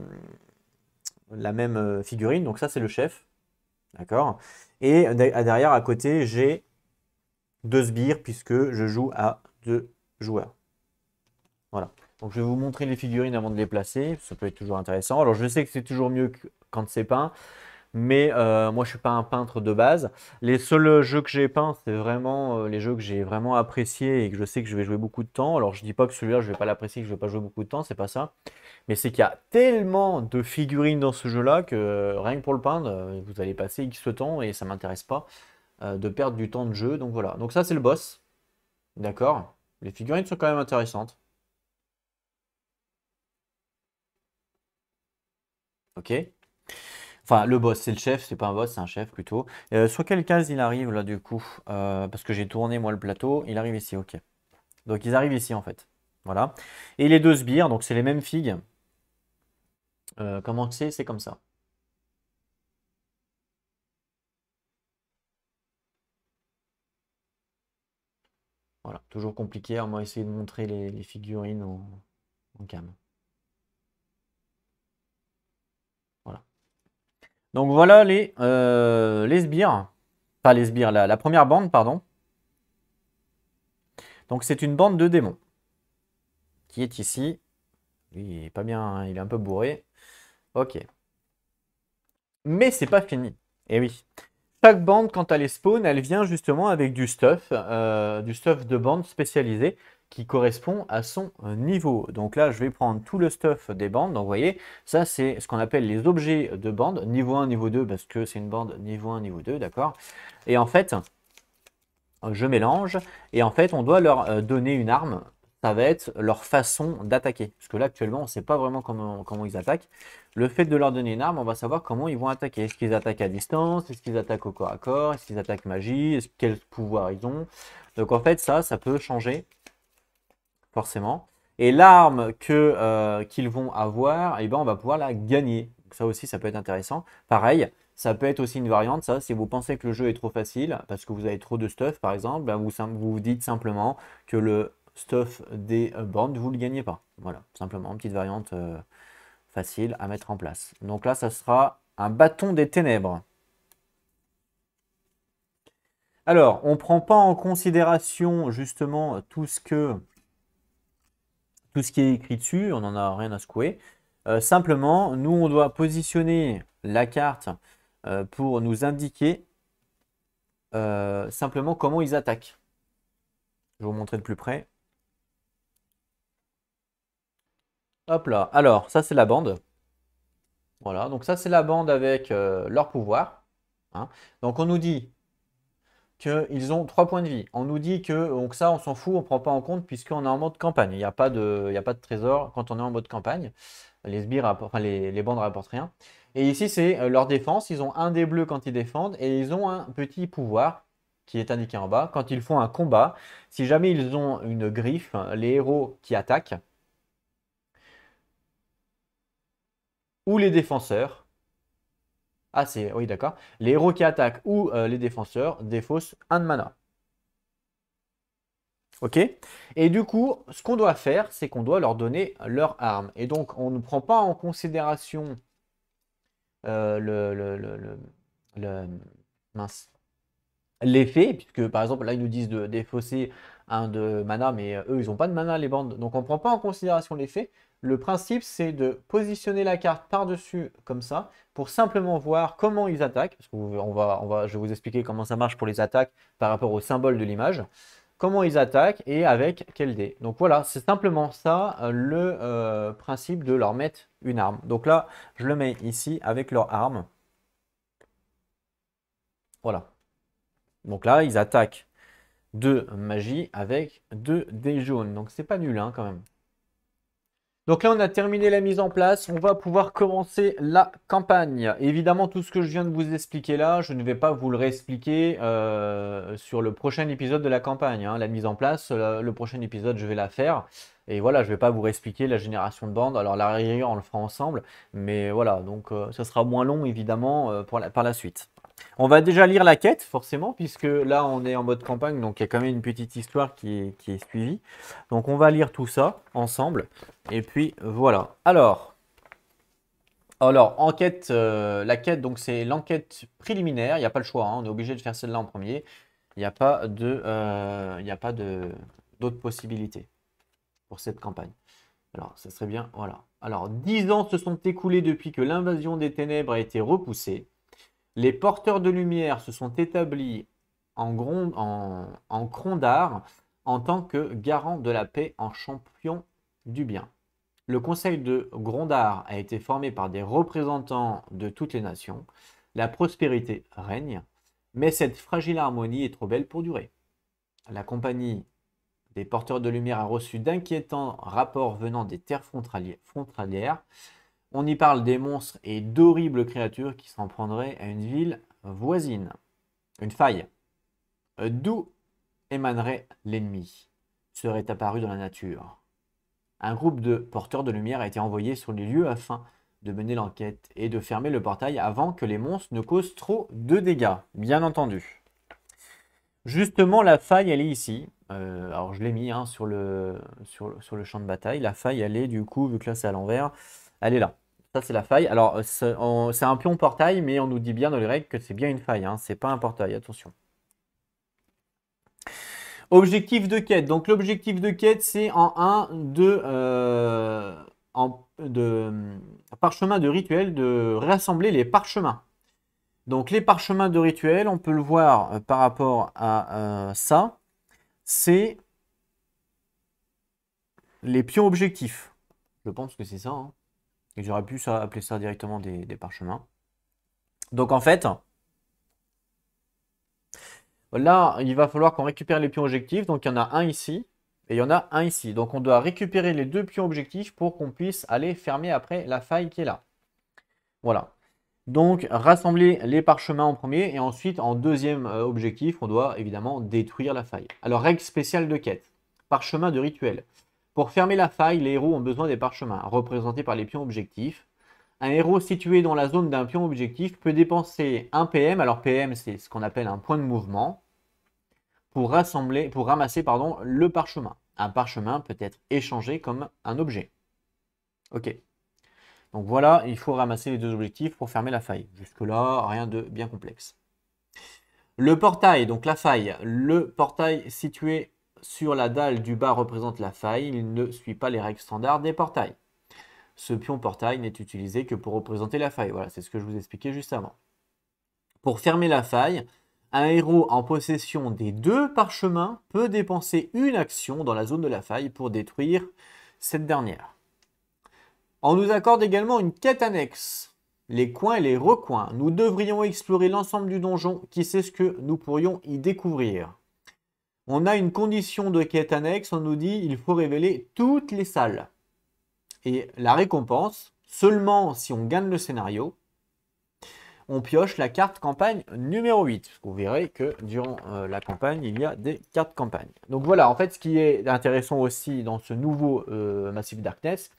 figurine. Donc ça, c'est le chef. D'accord. Et derrière, à côté, j'ai 2 sbires puisque je joue à 2 joueurs. Voilà. Donc je vais vous montrer les figurines avant de les placer. Ça peut être toujours intéressant. Alors je sais que c'est toujours mieux quand c'est peint. Mais moi je suis pas un peintre de base. Les seuls jeux que j'ai peints, c'est vraiment les jeux que j'ai vraiment appréciés et que je sais que je vais jouer beaucoup de temps. Alors je dis pas que celui-là je vais pas l'apprécier, que je vais pas jouer beaucoup de temps, c'est pas ça. Mais c'est qu'il y a tellement de figurines dans ce jeu-là que rien que pour le peindre, vous allez passer X temps et ça m'intéresse pas de perdre du temps de jeu. Donc voilà. Donc ça c'est le boss. D'accord. Les figurines sont quand même intéressantes. Ok. Enfin, le boss, c'est le chef, c'est pas un boss, c'est un chef plutôt. Sur quelle case il arrive là du coup? Parce que j'ai tourné moi le plateau, il arrive ici, ok. Donc ils arrivent ici en fait. Voilà. Et les 2 sbires, donc c'est les mêmes figues. Comment c'est? C'est comme ça. Voilà, toujours compliqué. On va essayer de montrer les figurines en cam. Voilà. Donc voilà les sbires. Enfin les sbires, la première bande, pardon. Donc c'est une bande de démons qui est ici. Lui, il est pas bien, hein, il est un peu bourré. Ok. Mais c'est pas fini. Et oui. Chaque bande, quand elle est spawn, elle vient justement avec du stuff de bande spécialisé qui correspond à son niveau. Donc là, je vais prendre tout le stuff des bandes. Donc vous voyez, ça c'est ce qu'on appelle les objets de bande, niveau 1, niveau 2, parce que c'est une bande niveau 1, niveau 2, d'accord. Et en fait, je mélange, et en fait, on doit leur donner une arme. Ça va être leur façon d'attaquer. Parce que là, actuellement, on ne sait pas vraiment comment ils attaquent. Le fait de leur donner une arme, on va savoir comment ils vont attaquer. Est-ce qu'ils attaquent à distance? Est-ce qu'ils attaquent au corps à corps? Est-ce qu'ils attaquent magie? Quel pouvoir ils ont? Donc en fait, ça peut changer, forcément. Et l'arme qu'ils vont avoir, eh ben, on va pouvoir la gagner. Donc ça aussi, ça peut être intéressant. Pareil, ça peut être aussi une variante, ça, si vous pensez que le jeu est trop facile, parce que vous avez trop de stuff, par exemple, ben vous dites simplement que le stuff des bandes, vous ne le gagnez pas. Voilà, simplement, une petite variante facile à mettre en place. Donc là, ça sera un bâton des ténèbres. Alors, on ne prend pas en considération justement tout ce qui est écrit dessus, on n'en a rien à secouer. Simplement, nous, on doit positionner la carte pour nous indiquer simplement comment ils attaquent. Je vais vous montrer de plus près. Hop là. Alors, ça, c'est la bande. Voilà, donc ça, c'est la bande avec leur pouvoir. Hein. Donc, on nous dit qu'ils ont 3 points de vie. On nous dit que donc ça, on s'en fout, on ne prend pas en compte puisqu'on est en mode campagne. Il n'y a pas de trésor quand on est en mode campagne. Les sbires, enfin les bandes rapportent rien. Et ici, c'est leur défense. Ils ont un dé bleu quand ils défendent et ils ont un petit pouvoir qui est indiqué en bas. Quand ils font un combat, si jamais ils ont une griffe, les héros qui attaquent ou les défenseurs. Ah, c'est... Oui, d'accord. Les héros qui attaquent ou les défenseurs défaussent 1 de mana. Ok? Et du coup, ce qu'on doit faire, c'est qu'on doit leur donner leur arme. Et donc, on ne prend pas en considération euh, le, le, le, le- le- mince, l'effet, puisque par exemple, là, ils nous disent de défausser 1 de mana, mais eux, ils n'ont pas de mana, les bandes. Donc, on ne prend pas en considération l'effet. Le principe, c'est de positionner la carte par-dessus, comme ça, pour simplement voir comment ils attaquent. Parce je vais vous expliquer comment ça marche pour les attaques par rapport au symbole de l'image. Comment ils attaquent et avec quel dé. Donc voilà, c'est simplement ça le principe de leur mettre une arme. Donc là, je le mets ici avec leur arme. Voilà. Donc là, ils attaquent de magie avec 2 dés jaunes. Donc c'est pas nul hein, quand même. Donc là, on a terminé la mise en place. On va pouvoir commencer la campagne. Évidemment, tout ce que je viens de vous expliquer là, je ne vais pas vous le réexpliquer sur le prochain épisode de la campagne, hein. La mise en place, le prochain épisode, je vais la faire. Et voilà, je ne vais pas vous réexpliquer la génération de bandes. Alors, la rigueur, on le fera ensemble. Mais voilà, donc ça sera moins long, évidemment, par la suite. On va déjà lire la quête, forcément, puisque là, on est en mode campagne. Donc, il y a quand même une petite histoire qui est suivie. Donc, on va lire tout ça ensemble. Et puis voilà. Alors enquête, la quête, donc c'est l'enquête préliminaire. Il n'y a pas le choix, hein, on est obligé de faire celle-là en premier. Il n'y a pas d'autres possibilités pour cette campagne. Alors, ça serait bien, voilà. Alors, 10 ans se sont écoulés depuis que l'invasion des ténèbres a été repoussée. Les porteurs de lumière se sont établis en Krondar en tant que garants de la paix, en champion du bien. Le Conseil de Grondar a été formé par des représentants de toutes les nations. La prospérité règne, mais cette fragile harmonie est trop belle pour durer. La compagnie des porteurs de lumière a reçu d'inquiétants rapports venant des terres frontalières. On y parle des monstres et d'horribles créatures qui s'en prendraient à une ville voisine. Une faille. D'où émanerait l'ennemi serait apparu dans la nature. Un groupe de porteurs de lumière a été envoyé sur les lieux afin de mener l'enquête et de fermer le portail avant que les monstres ne causent trop de dégâts, bien entendu. Justement, la faille, elle est ici. Alors, je l'ai mis hein, sur le champ de bataille. La faille, elle est du coup, vu que là c'est à l'envers, elle est là. Ça, c'est la faille. Alors, c'est un pion portail, mais on nous dit bien dans les règles que c'est bien une faille. Hein. C'est pas un portail, attention. Objectif de quête. Donc l'objectif de quête, c'est en 1 de parchemin de rituel, de rassembler les parchemins. Donc les parchemins de rituel, on peut le voir par rapport à ça, c'est les pions objectifs. Je pense que c'est ça. Hein. J'aurais pu appeler ça directement des parchemins. Donc en fait, là, il va falloir qu'on récupère les pions objectifs. Donc il y en a un ici et il y en a un ici. Donc on doit récupérer les 2 pions objectifs pour qu'on puisse aller fermer après la faille qui est là. Voilà. Donc rassembler les parchemins en premier et ensuite en deuxième objectif, on doit évidemment détruire la faille. Alors règle spéciale de quête. Parchemin de rituel. Pour fermer la faille, les héros ont besoin des parchemins, représentés par les pions objectifs. Un héros situé dans la zone d'un pion objectif peut dépenser 1 PM. Alors PM, c'est ce qu'on appelle un point de mouvement pour ramasser le parchemin. Un parchemin peut être échangé comme un objet. Ok. Donc voilà, il faut ramasser les 2 objectifs pour fermer la faille. Jusque-là, rien de bien complexe. Le portail, donc la faille. Le portail situé sur la dalle du bas représente la faille. Il ne suit pas les règles standards des portails. Ce pion portail n'est utilisé que pour représenter la faille. Voilà, c'est ce que je vous expliquais juste avant. Pour fermer la faille, un héros en possession des 2 parchemins peut dépenser une action dans la zone de la faille pour détruire cette dernière. On nous accorde également une quête annexe, les coins et les recoins. Nous devrions explorer l'ensemble du donjon, qui sait ce que nous pourrions y découvrir. On a une condition de quête annexe, on nous dit il faut révéler toutes les salles. Et la récompense, seulement si on gagne le scénario, on pioche la carte campagne numéro 8. Vous verrez que durant la campagne, il y a des cartes campagne. Donc voilà, en fait, ce qui est intéressant aussi dans ce nouveau Massive Darkness,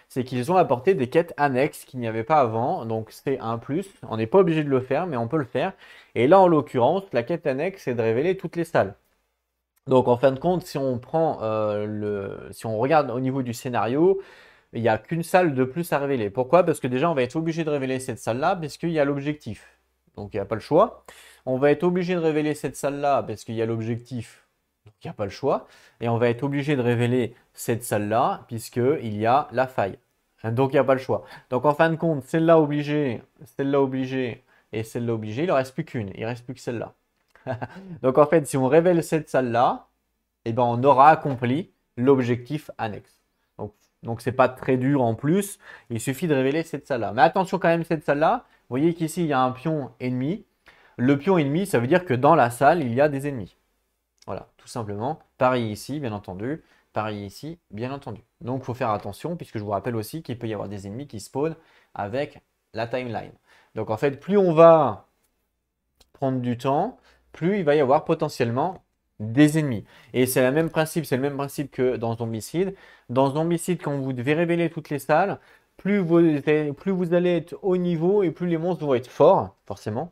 c'est qu'ils ont apporté des quêtes annexes qu'il n'y avait pas avant. Donc c'est un plus. On n'est pas obligé de le faire, mais on peut le faire. Et là, en l'occurrence, la quête annexe, c'est de révéler toutes les salles. Donc en fin de compte, si on prend si on regarde au niveau du scénario, il n'y a qu'une salle de plus à révéler. Pourquoi? Parce que déjà, on va être obligé de révéler cette salle-là parce qu'il y a l'objectif. Donc il n'y a pas le choix. On va être obligé de révéler cette salle-là parce qu'il y a l'objectif. Donc il n'y a pas le choix. Et on va être obligé de révéler cette salle-là puisqu'il y a la faille. Donc il n'y a pas le choix. Donc en fin de compte, celle-là obligée et celle-là obligée, il ne reste plus qu'une. Il ne reste plus que celle-là. Donc en fait, si on révèle cette salle-là, eh ben, on aura accompli l'objectif annexe. Donc c'est pas très dur en plus. Il suffit de révéler cette salle-là. Mais attention quand même, cette salle-là, vous voyez qu'ici, il y a un pion ennemi. Le pion ennemi, ça veut dire que dans la salle, il y a des ennemis. Voilà, tout simplement. Pareil ici, bien entendu. Pareil ici, bien entendu. Donc il faut faire attention, puisque je vous rappelle aussi qu'il peut y avoir des ennemis qui spawnent avec la timeline. Donc en fait, plus on va prendre du temps, plus il va y avoir potentiellement des ennemis. Et c'est le même principe que dans Zombicide. Dans Zombicide, quand vous devez révéler toutes les salles, plus vous allez être haut niveau et plus les monstres vont être forts, forcément.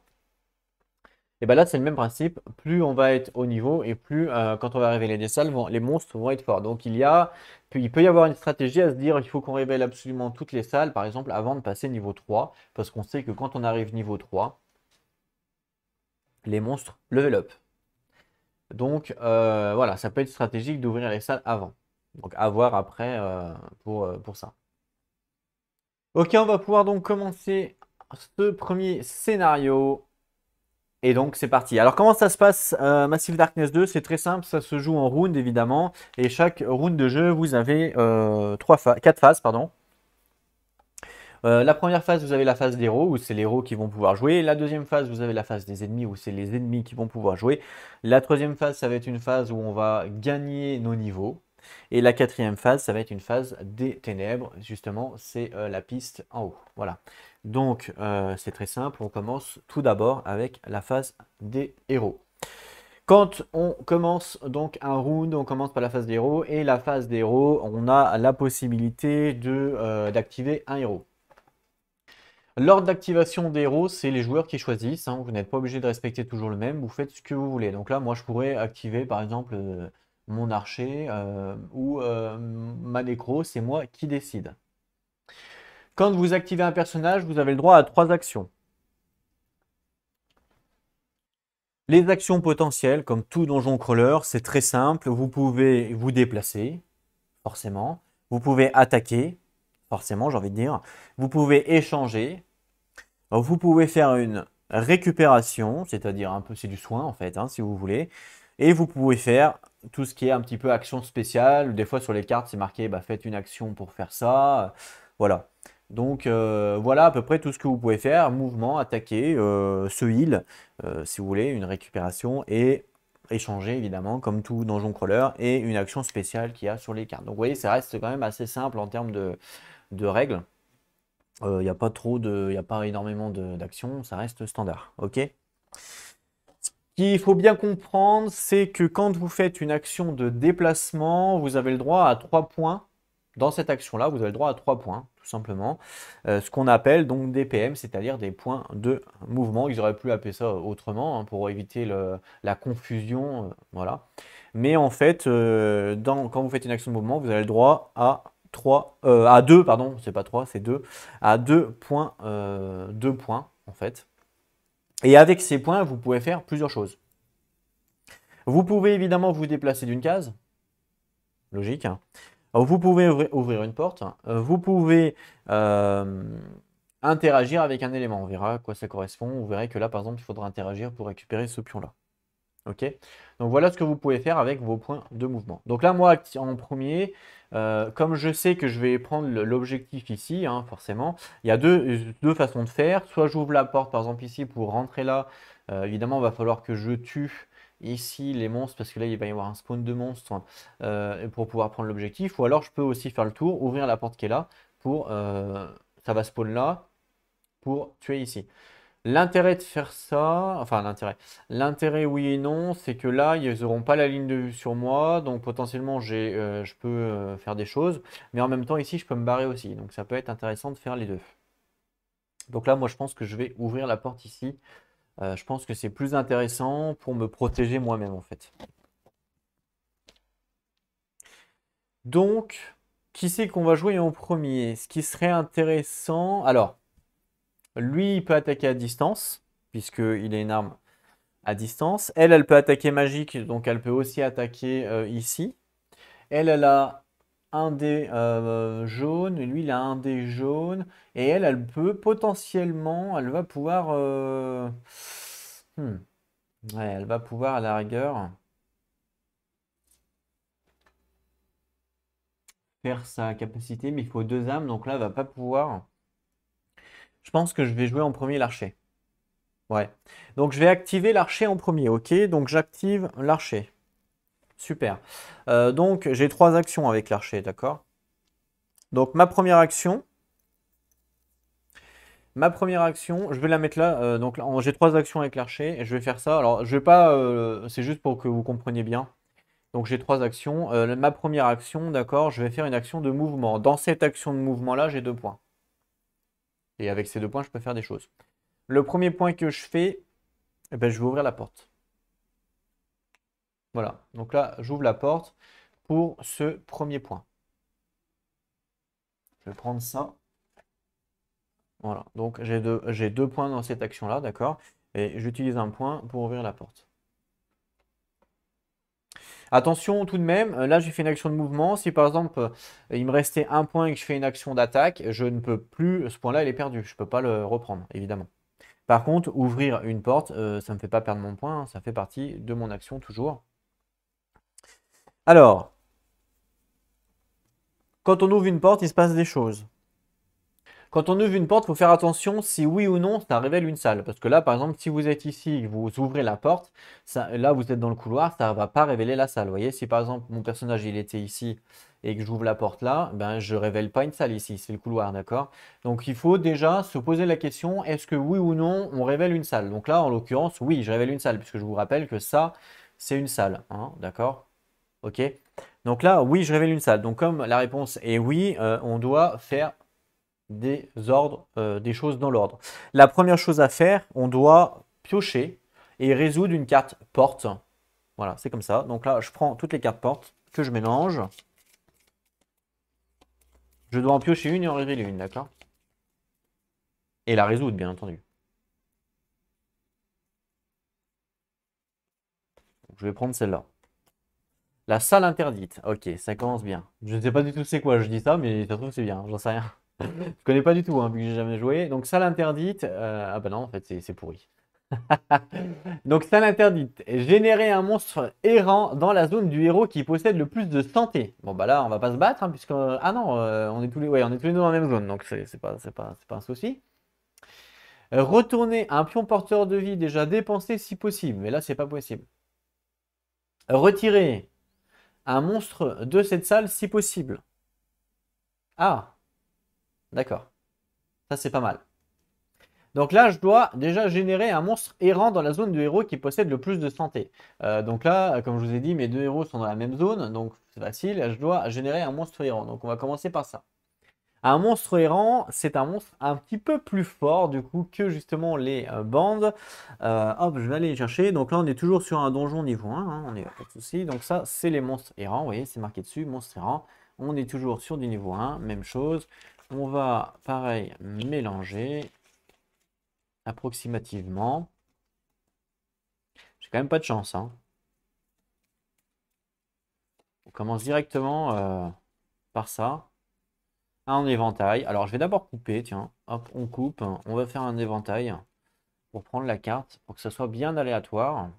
Et bien là, c'est le même principe. Plus on va être haut niveau et plus, quand on va révéler des salles, les monstres vont être forts. Donc il peut y avoir une stratégie à se dire il faut qu'on révèle absolument toutes les salles, par exemple, avant de passer niveau 3. Parce qu'on sait que quand on arrive niveau 3, les monstres level up. Donc voilà, ça peut être stratégique d'ouvrir les salles avant. Donc à voir après pour ça. Ok, on va pouvoir donc commencer ce premier scénario. Et donc c'est parti. Alors comment ça se passe Massive Darkness 2? C'est très simple, ça se joue en round évidemment. Et chaque round de jeu, vous avez 4 phases, pardon. La première phase, vous avez la phase des héros, où c'est les héros qui vont pouvoir jouer. La deuxième phase, vous avez la phase des ennemis, où c'est les ennemis qui vont pouvoir jouer. La troisième phase, ça va être une phase où on va gagner nos niveaux. Et la quatrième phase, ça va être une phase des ténèbres. Justement, c'est la piste en haut. Voilà. Donc, c'est très simple. On commence tout d'abord avec la phase des héros. Quand on commence donc un round, on commence par la phase des héros. Et la phase des héros, on a la possibilité d'activer un héros. L'ordre d'activation des héros, c'est les joueurs qui choisissent. Vous n'êtes pas obligé de respecter toujours le même. Vous faites ce que vous voulez. Donc là, moi, je pourrais activer, par exemple, mon archer ou ma nécro. C'est moi qui décide. Quand vous activez un personnage, vous avez le droit à 3 actions. Les actions potentielles, comme tout donjon crawler, c'est très simple. Vous pouvez vous déplacer, forcément. Vous pouvez attaquer, forcément, j'ai envie de dire. Vous pouvez échanger. Vous pouvez faire une récupération, c'est-à-dire un peu, c'est du soin en fait, si vous voulez. Et vous pouvez faire tout ce qui est un petit peu action spéciale. Des fois sur les cartes, c'est marqué faites une action pour faire ça. Voilà. Donc voilà à peu près tout ce que vous pouvez faire. Mouvement, attaquer, se heal, si vous voulez, une récupération et échanger évidemment, comme tout donjon crawler, et une action spéciale qu'il y a sur les cartes. Donc vous voyez, ça reste quand même assez simple en termes de règles. Il n'y a pas y a pas énormément d'actions, ça reste standard. Ok. Ce qu'il faut bien comprendre, c'est que quand vous faites une action de déplacement, vous avez le droit à 3 points. Dans cette action-là, vous avez le droit à 3 points, tout simplement. Ce qu'on appelle donc des PM, c'est-à-dire des points de mouvement. Ils auraient pu appeler ça autrement pour éviter la confusion. Voilà. Mais en fait, quand vous faites une action de mouvement, vous avez le droit à 2, pardon, c'est pas 3, c'est 2, à 2 points, 2 points en fait. Et avec ces points, vous pouvez faire plusieurs choses. Vous pouvez évidemment vous déplacer d'une case, logique. Vous pouvez ouvrir une porte. Vous pouvez interagir avec un élément. On verra à quoi ça correspond. Vous verrez que là, par exemple, il faudra interagir pour récupérer ce pion-là. Ok. Donc voilà ce que vous pouvez faire avec vos points de mouvement. Donc là, moi, en premier, comme je sais que je vais prendre l'objectif ici, forcément, il y a deux façons de faire. Soit j'ouvre la porte, par exemple, ici pour rentrer là. Évidemment, il va falloir que je tue ici les monstres parce que là, il va y avoir un spawn de monstres pour pouvoir prendre l'objectif. Ou alors, je peux aussi faire le tour, ouvrir la porte qui est là ça va spawn là pour tuer ici. L'intérêt de faire ça, enfin l'intérêt oui et non, c'est que là, ils n'auront pas la ligne de vue sur moi, donc potentiellement je peux faire des choses, mais en même temps ici, je peux me barrer aussi, donc ça peut être intéressant de faire les deux. Donc là, moi, je pense que je vais ouvrir la porte ici. Je pense que c'est plus intéressant pour me protéger moi-même en fait. Donc, qui c'est qu'on va jouer en premier? Ce qui serait intéressant, alors, lui, il peut attaquer à distance, puisqu'il a une arme à distance. Elle peut attaquer magique, donc elle peut aussi attaquer ici. Elle a un dé jaune, lui, il a un dé jaune. Et elle peut potentiellement, elle va pouvoir... ouais, elle va pouvoir à la rigueur faire sa capacité, mais il faut deux âmes, donc là, elle va pas pouvoir. Je pense que je vais jouer en premier l'archer. Ouais. Donc je vais activer l'archer en premier, ok? Donc j'active l'archer. Super. Donc j'ai trois actions avec l'archer, d'accord? Donc ma première action, je vais la mettre là. Donc j'ai trois actions avec l'archer et je vais faire ça. Alors je vais pas, c'est juste pour que vous compreniez bien. Donc j'ai trois actions. Ma première action, d'accord, je vais faire une action de mouvement. Dans cette action de mouvement là, j'ai 2 points. Et avec ces 2 points, je peux faire des choses. Le premier point que je fais, eh ben, je vais ouvrir la porte. Voilà. Donc là, j'ouvre la porte pour ce premier point. Je vais prendre ça. Voilà. Donc j'ai deux points dans cette action-là, d'accord? Et j'utilise un point pour ouvrir la porte. Attention tout de même, là j'ai fait une action de mouvement. Si par exemple il me restait un point et que je fais une action d'attaque, je ne peux plus, ce point-là il est perdu. Je ne peux pas le reprendre, évidemment. Par contre, ouvrir une porte, ça ne me fait pas perdre mon point, hein, ça fait partie de mon action toujours. Alors, quand on ouvre une porte, il se passe des choses. Quand on ouvre une porte, il faut faire attention si oui ou non ça révèle une salle. Parce que là, par exemple, si vous êtes ici et que vous ouvrez la porte, là vous êtes dans le couloir, ça ne va pas révéler la salle. Vous voyez, si par exemple mon personnage il était ici et que j'ouvre la porte là, ben je ne révèle pas une salle ici, c'est le couloir, d'accord? Donc il faut déjà se poser la question, est-ce que oui ou non on révèle une salle? Donc là, en l'occurrence, oui, je révèle une salle, puisque je vous rappelle que ça, c'est une salle, hein, d'accord? Ok? Donc là, oui, je révèle une salle. Donc comme la réponse est oui, on doit faire des ordres, des choses dans l'ordre. La première chose à faire, on doit piocher et résoudre une carte porte. Voilà, c'est comme ça. Donc là, je prends toutes les cartes porte que je mélange. Je dois en piocher une et en révéler une, d'accord? Et la résoudre, bien entendu. Donc, je vais prendre celle-là. La salle interdite. Ok, ça commence bien. Je ne sais pas du tout c'est quoi, je dis ça, mais ça se trouve c'est bien, j'en sais rien. Je connais pas du tout, hein, vu que j'ai jamais joué. Donc salle interdite. Ah bah non, en fait c'est pourri. Donc, salle interdite. Générer un monstre errant dans la zone du héros qui possède le plus de santé. Bon, bah là, on va pas se battre, hein, puisque. Ah non, on est tous les, ouais, on est tous les deux dans la même zone, donc c'est pas un souci. Retourner un pion porteur de vie déjà dépensé si possible, mais là, c'est pas possible. Retirer un monstre de cette salle si possible. Ah, d'accord. Ça, c'est pas mal. Donc là, je dois déjà générer un monstre errant dans la zone du héros qui possède le plus de santé. Donc là, comme je vous ai dit, mes deux héros sont dans la même zone, donc c'est facile. Je dois générer un monstre errant. Donc on va commencer par ça. Un monstre errant, c'est un monstre un petit peu plus fort du coup que justement les bandes. Hop, je vais aller les chercher. Donc là, on est toujours sur un donjon niveau 1, hein, on n'est pas de souci. Donc ça, c'est les monstres errants. Vous voyez, c'est marqué dessus, monstre errant. On est toujours sur du niveau 1, même chose. On va, pareil, mélanger approximativement. J'ai quand même pas de chance, hein. On commence directement par ça. Un éventail. Alors, je vais d'abord couper, tiens. Hop, on coupe. On va faire un éventail pour prendre la carte, pour que ça soit bien aléatoire,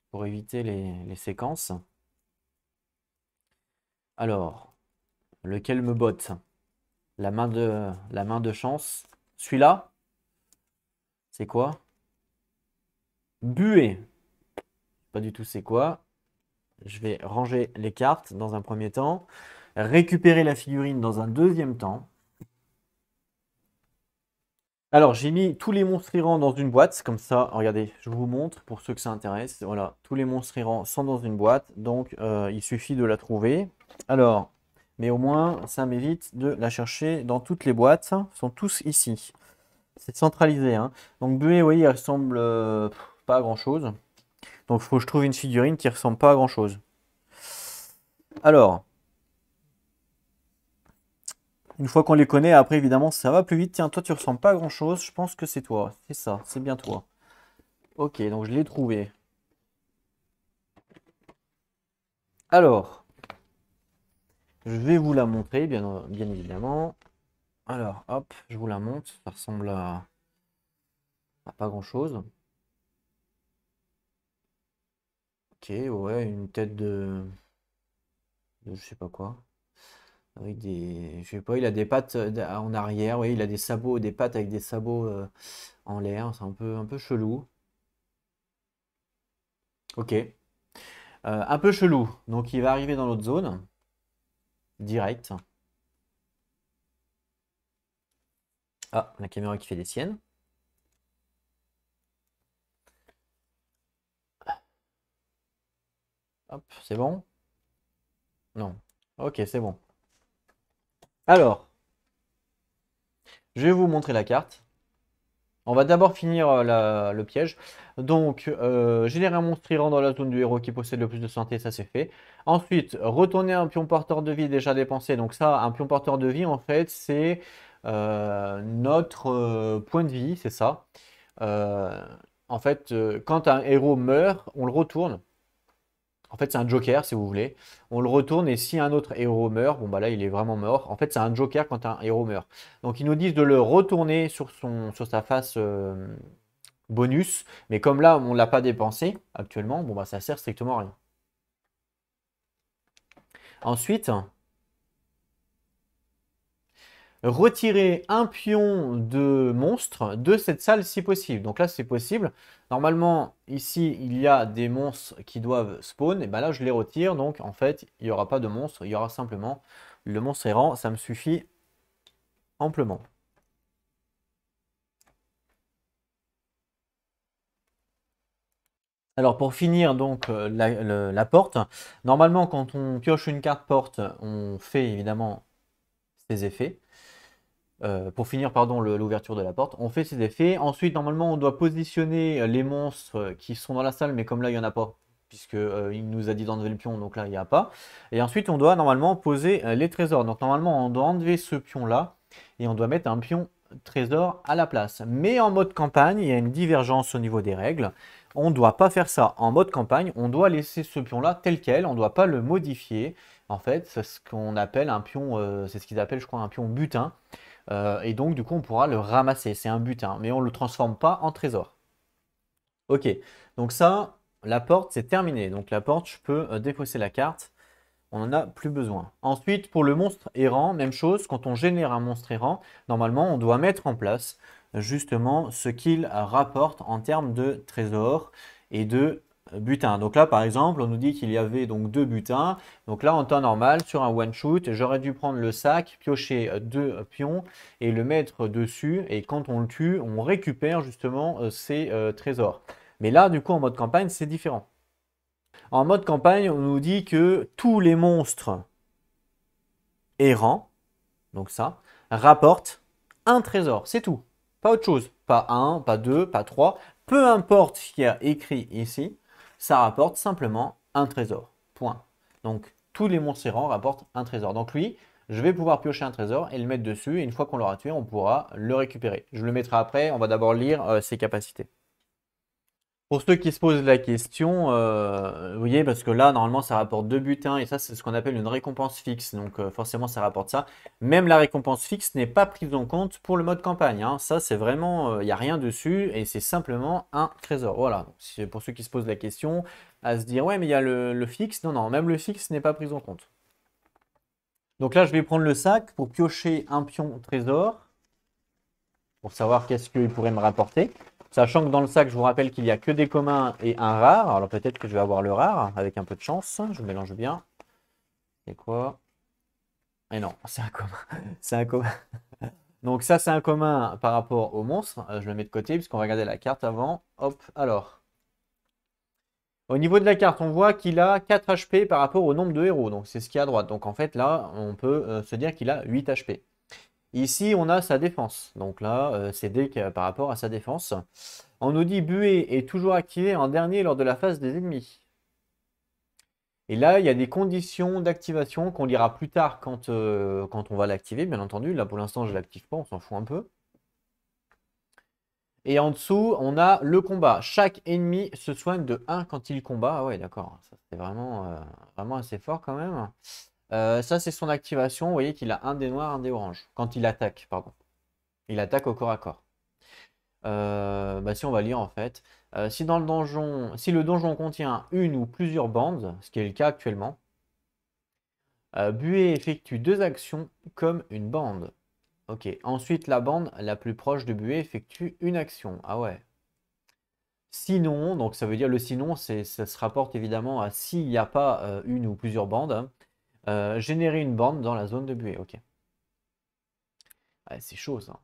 pour éviter les séquences. Alors, lequel me botte? La main de chance. Celui-là, c'est quoi? Buée. Pas du tout c'est quoi. Je vais ranger les cartes dans un premier temps. Récupérer la figurine dans un deuxième temps. Alors, j'ai mis tous les monstres errants dans une boîte, comme ça, regardez, je vous montre pour ceux que ça intéresse. Voilà, tous les monstres errants sont dans une boîte, donc il suffit de la trouver. Alors, mais au moins, ça m'évite de la chercher dans toutes les boîtes. Ils sont tous ici. C'est centralisé, hein. Donc, Bué, oui, il ressemble pas à grand-chose. Donc, il faut que je trouve une figurine qui ressemble pas à grand-chose. Alors, une fois qu'on les connaît, après, évidemment, ça va plus vite. Tiens, toi, tu ressembles pas à grand-chose. Je pense que c'est toi. C'est ça, c'est bien toi. Ok, donc je l'ai trouvé. Alors, je vais vous la montrer, bien évidemment. Alors, hop, je vous la montre. Ça ressemble à pas grand-chose. Ok, ouais, une tête de je sais pas quoi. Avec des, je sais pas, il a des pattes en arrière. Oui, il a des sabots, des pattes avec des sabots en l'air. C'est un peu chelou. Ok, un peu chelou. Donc, il va arriver dans l'autre zone direct. Ah, la caméra qui fait des siennes. Hop, c'est bon? Non. Ok, c'est bon. Alors, je vais vous montrer la carte. On va d'abord finir le piège. Donc, générer un monstre errant dans la zone du héros qui possède le plus de santé, ça c'est fait. Ensuite, retourner un pion porteur de vie déjà dépensé. Donc ça, un pion porteur de vie, en fait, c'est notre point de vie, c'est ça. Euh, en fait, quand un héros meurt, on le retourne. En fait, c'est un joker, si vous voulez. On le retourne et si un autre héros meurt, bon bah là, il est vraiment mort. En fait, c'est un joker quand un héros meurt. Donc, ils nous disent de le retourner sur sa face bonus. Mais comme là, on ne l'a pas dépensé actuellement, bon bah ça sert strictement à rien. Ensuite, retirer un pion de monstre de cette salle si possible. Donc là, c'est possible. Normalement, ici, il y a des monstres qui doivent spawn. Et ben là, je les retire. Donc, en fait, il n'y aura pas de monstre. Il y aura simplement le monstre errant. Ça me suffit amplement. Alors, pour finir donc la porte, normalement, quand on pioche une carte porte, on fait évidemment ses effets. Pour finir, pardon, l'ouverture de la porte, on fait ses effets. Ensuite, normalement, on doit positionner les monstres qui sont dans la salle, mais comme là, il n'y en a pas, puisque il nous a dit d'enlever le pion, donc là, il n'y a pas. Et ensuite, on doit normalement poser les trésors. Donc, normalement, on doit enlever ce pion-là et on doit mettre un pion trésor à la place. Mais en mode campagne, il y a une divergence au niveau des règles. On ne doit pas faire ça en mode campagne, on doit laisser ce pion-là tel quel, on ne doit pas le modifier. En fait, c'est ce qu'on appelle un pion, c'est ce qu'ils appellent, je crois, un pion butin. Et donc, du coup, on pourra le ramasser. C'est un butin, mais on ne le transforme pas en trésor. Ok, donc ça, la porte, c'est terminé. Donc la porte, je peux défausser la carte. On n'en a plus besoin. Ensuite, pour le monstre errant, même chose. Quand on génère un monstre errant, normalement, on doit mettre en place justement ce qu'il rapporte en termes de trésors et de butin. Donc là, par exemple, on nous dit qu'il y avait donc 2 butins. Donc là, en temps normal, sur un one-shoot, j'aurais dû prendre le sac, piocher 2 pions et le mettre dessus. Et quand on le tue, on récupère justement ces trésors. Mais là, du coup, en mode campagne, c'est différent. En mode campagne, on nous dit que tous les monstres errants, donc ça, rapportent un trésor. C'est tout. Pas autre chose. Pas un, pas deux, pas trois. Peu importe ce qu'il y a écrit ici, ça rapporte simplement un trésor. Point. Donc tous les monstres errants rapportent un trésor. Donc lui, je vais pouvoir piocher un trésor et le mettre dessus. Et une fois qu'on l'aura tué, on pourra le récupérer. Je le mettrai après. On va d'abord lire ses capacités. Pour ceux qui se posent la question, vous voyez, parce que là, normalement, ça rapporte 2 butins et ça, c'est ce qu'on appelle une récompense fixe. Donc, forcément, ça rapporte ça. Même la récompense fixe n'est pas prise en compte pour le mode campagne, hein. Ça, c'est vraiment, il n'y a rien dessus et c'est simplement un trésor. Voilà. Donc, c'est pour ceux qui se posent la question, à se dire, ouais, mais il y a le fixe. Non, non, même le fixe n'est pas pris en compte. Donc là, je vais prendre le sac pour piocher un pion trésor pour savoir qu'est-ce qu'il pourrait me rapporter. Sachant que dans le sac, je vous rappelle qu'il n'y a que des communs et un rare. Alors peut-être que je vais avoir le rare avec un peu de chance. Je mélange bien. C'est quoi? Et non, c'est un commun. C'est un commun. Donc ça, c'est un commun par rapport au monstre. Je le mets de côté puisqu'on va regarder la carte avant. Hop, alors. Au niveau de la carte, on voit qu'il a 4 HP par rapport au nombre de héros. Donc c'est ce qui est à droite. Donc en fait, là, on peut se dire qu'il a 8 HP. Ici, on a sa défense. Donc là, c'est deck par rapport à sa défense. On nous dit buée est toujours activé en dernier lors de la phase des ennemis. Et là, il y a des conditions d'activation qu'on lira plus tard quand on va l'activer, bien entendu. Là, pour l'instant, je ne l'active pas, on s'en fout un peu. Et en dessous, on a le combat. Chaque ennemi se soigne de 1 quand il combat. Ah ouais, d'accord. Ça, c'est vraiment assez fort quand même. Ça, c'est son activation. Vous voyez qu'il a un dé noir, un dé orange. Quand il attaque, pardon. Il attaque au corps à corps. Bah si on va lire en fait. Si le donjon contient une ou plusieurs bandes, ce qui est le cas actuellement, Buée effectue 2 actions comme une bande. Ok. Ensuite, la bande la plus proche de Buée effectue une action. Ah ouais. Sinon, donc ça veut dire le sinon, ça se rapporte évidemment à s'il n'y a pas une ou plusieurs bandes, hein. Générer une bande dans la zone de Buée. Ok. Ouais, c'est chaud ça.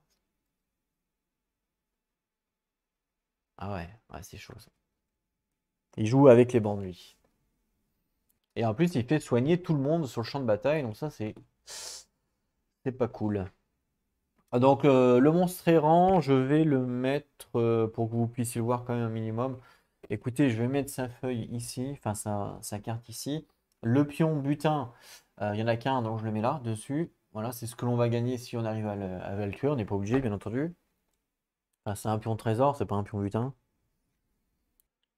Ah ouais, c'est chaud ça. Il joue avec les bandes lui. Et en plus, il fait soigner tout le monde sur le champ de bataille, donc ça c'est pas cool. Ah, donc le monstre errant, je vais le mettre pour que vous puissiez le voir quand même un minimum. Écoutez, je vais mettre sa feuille ici, enfin sa carte ici. Le pion butin, il n'y en a qu'un, donc je le mets là, dessus. Voilà, c'est ce que l'on va gagner si on arrive à le tuer. On n'est pas obligé, bien entendu. Enfin, c'est un pion trésor, c'est pas un pion butin.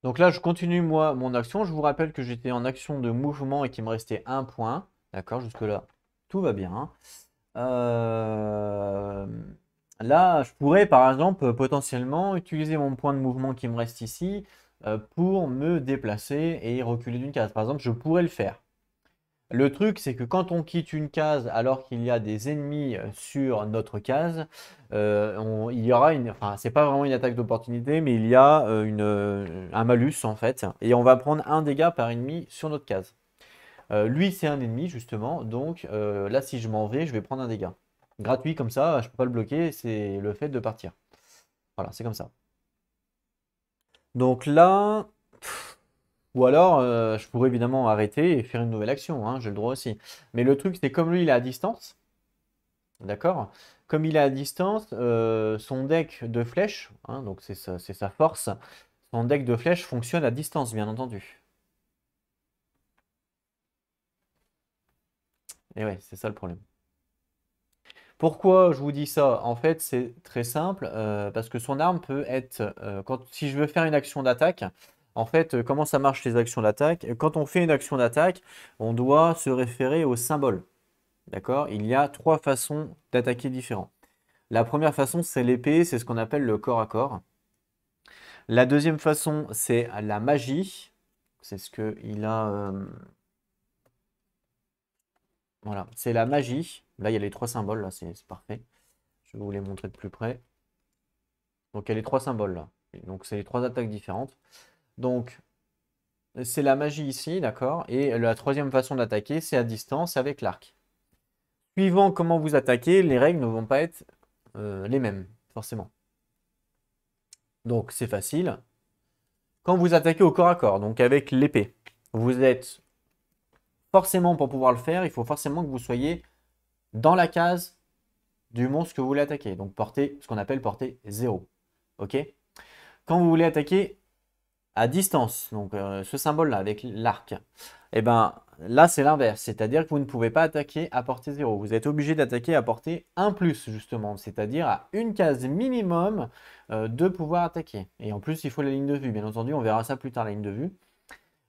Donc là, je continue moi mon action. Je vous rappelle que j'étais en action de mouvement et qu'il me restait un point. D'accord, jusque-là, tout va bien. Euh, Là, je pourrais par exemple potentiellement utiliser mon point de mouvement qui me reste ici pour me déplacer et reculer d'une case. Par exemple, je pourrais le faire. Le truc, c'est que quand on quitte une case alors qu'il y a des ennemis sur notre case, il y aura enfin, c'est pas vraiment une attaque d'opportunité, mais il y a un malus en fait, et on va prendre un dégât par ennemi sur notre case. Lui, c'est un ennemi justement, donc là, si je m'en vais, je vais prendre un dégât. Gratuit comme ça, je peux pas le bloquer, c'est le fait de partir. Voilà, c'est comme ça. Donc là, ou alors, je pourrais évidemment arrêter et faire une nouvelle action, hein, j'ai le droit aussi. Mais le truc, c'est comme lui, il est à distance, d'accord? Comme il est à distance, son deck de flèches, hein, donc c'est sa force, son deck de flèches fonctionne à distance, bien entendu. Et ouais, c'est ça le problème. Pourquoi je vous dis ça? En fait, c'est très simple, parce que son arme peut être, si je veux faire une action d'attaque, en fait, comment ça marche les actions d'attaque? Quand on fait une action d'attaque, on doit se référer au symbole. D'accord? Il y a 3 façons d'attaquer différents. La première façon, c'est l'épée, c'est ce qu'on appelle le corps à corps. La deuxième façon, c'est la magie. C'est ce qu'il a. Voilà, c'est la magie. Là, il y a les 3 symboles, là, c'est parfait. Je vais vous les montrer de plus près. Donc, il y a les 3 symboles là. Donc, c'est les 3 attaques différentes. Donc, c'est la magie ici, d'accord? Et la troisième façon d'attaquer, c'est à distance avec l'arc. Suivant comment vous attaquez, les règles ne vont pas être les mêmes, forcément. Donc, c'est facile. Quand vous attaquez au corps à corps, donc avec l'épée, vous êtes forcément, pour pouvoir le faire, il faut forcément que vous soyez dans la case du monstre que vous voulez attaquer. Donc, ce qu'on appelle portée 0. Ok? Quand vous voulez attaquer à distance, donc ce symbole-là avec l'arc, et ben là c'est l'inverse, c'est-à-dire que vous ne pouvez pas attaquer à portée 0. Vous êtes obligé d'attaquer à portée 1+, justement, c'est-à-dire à une case minimum de pouvoir attaquer. Et en plus, il faut la ligne de vue, bien entendu, on verra ça plus tard, la ligne de vue.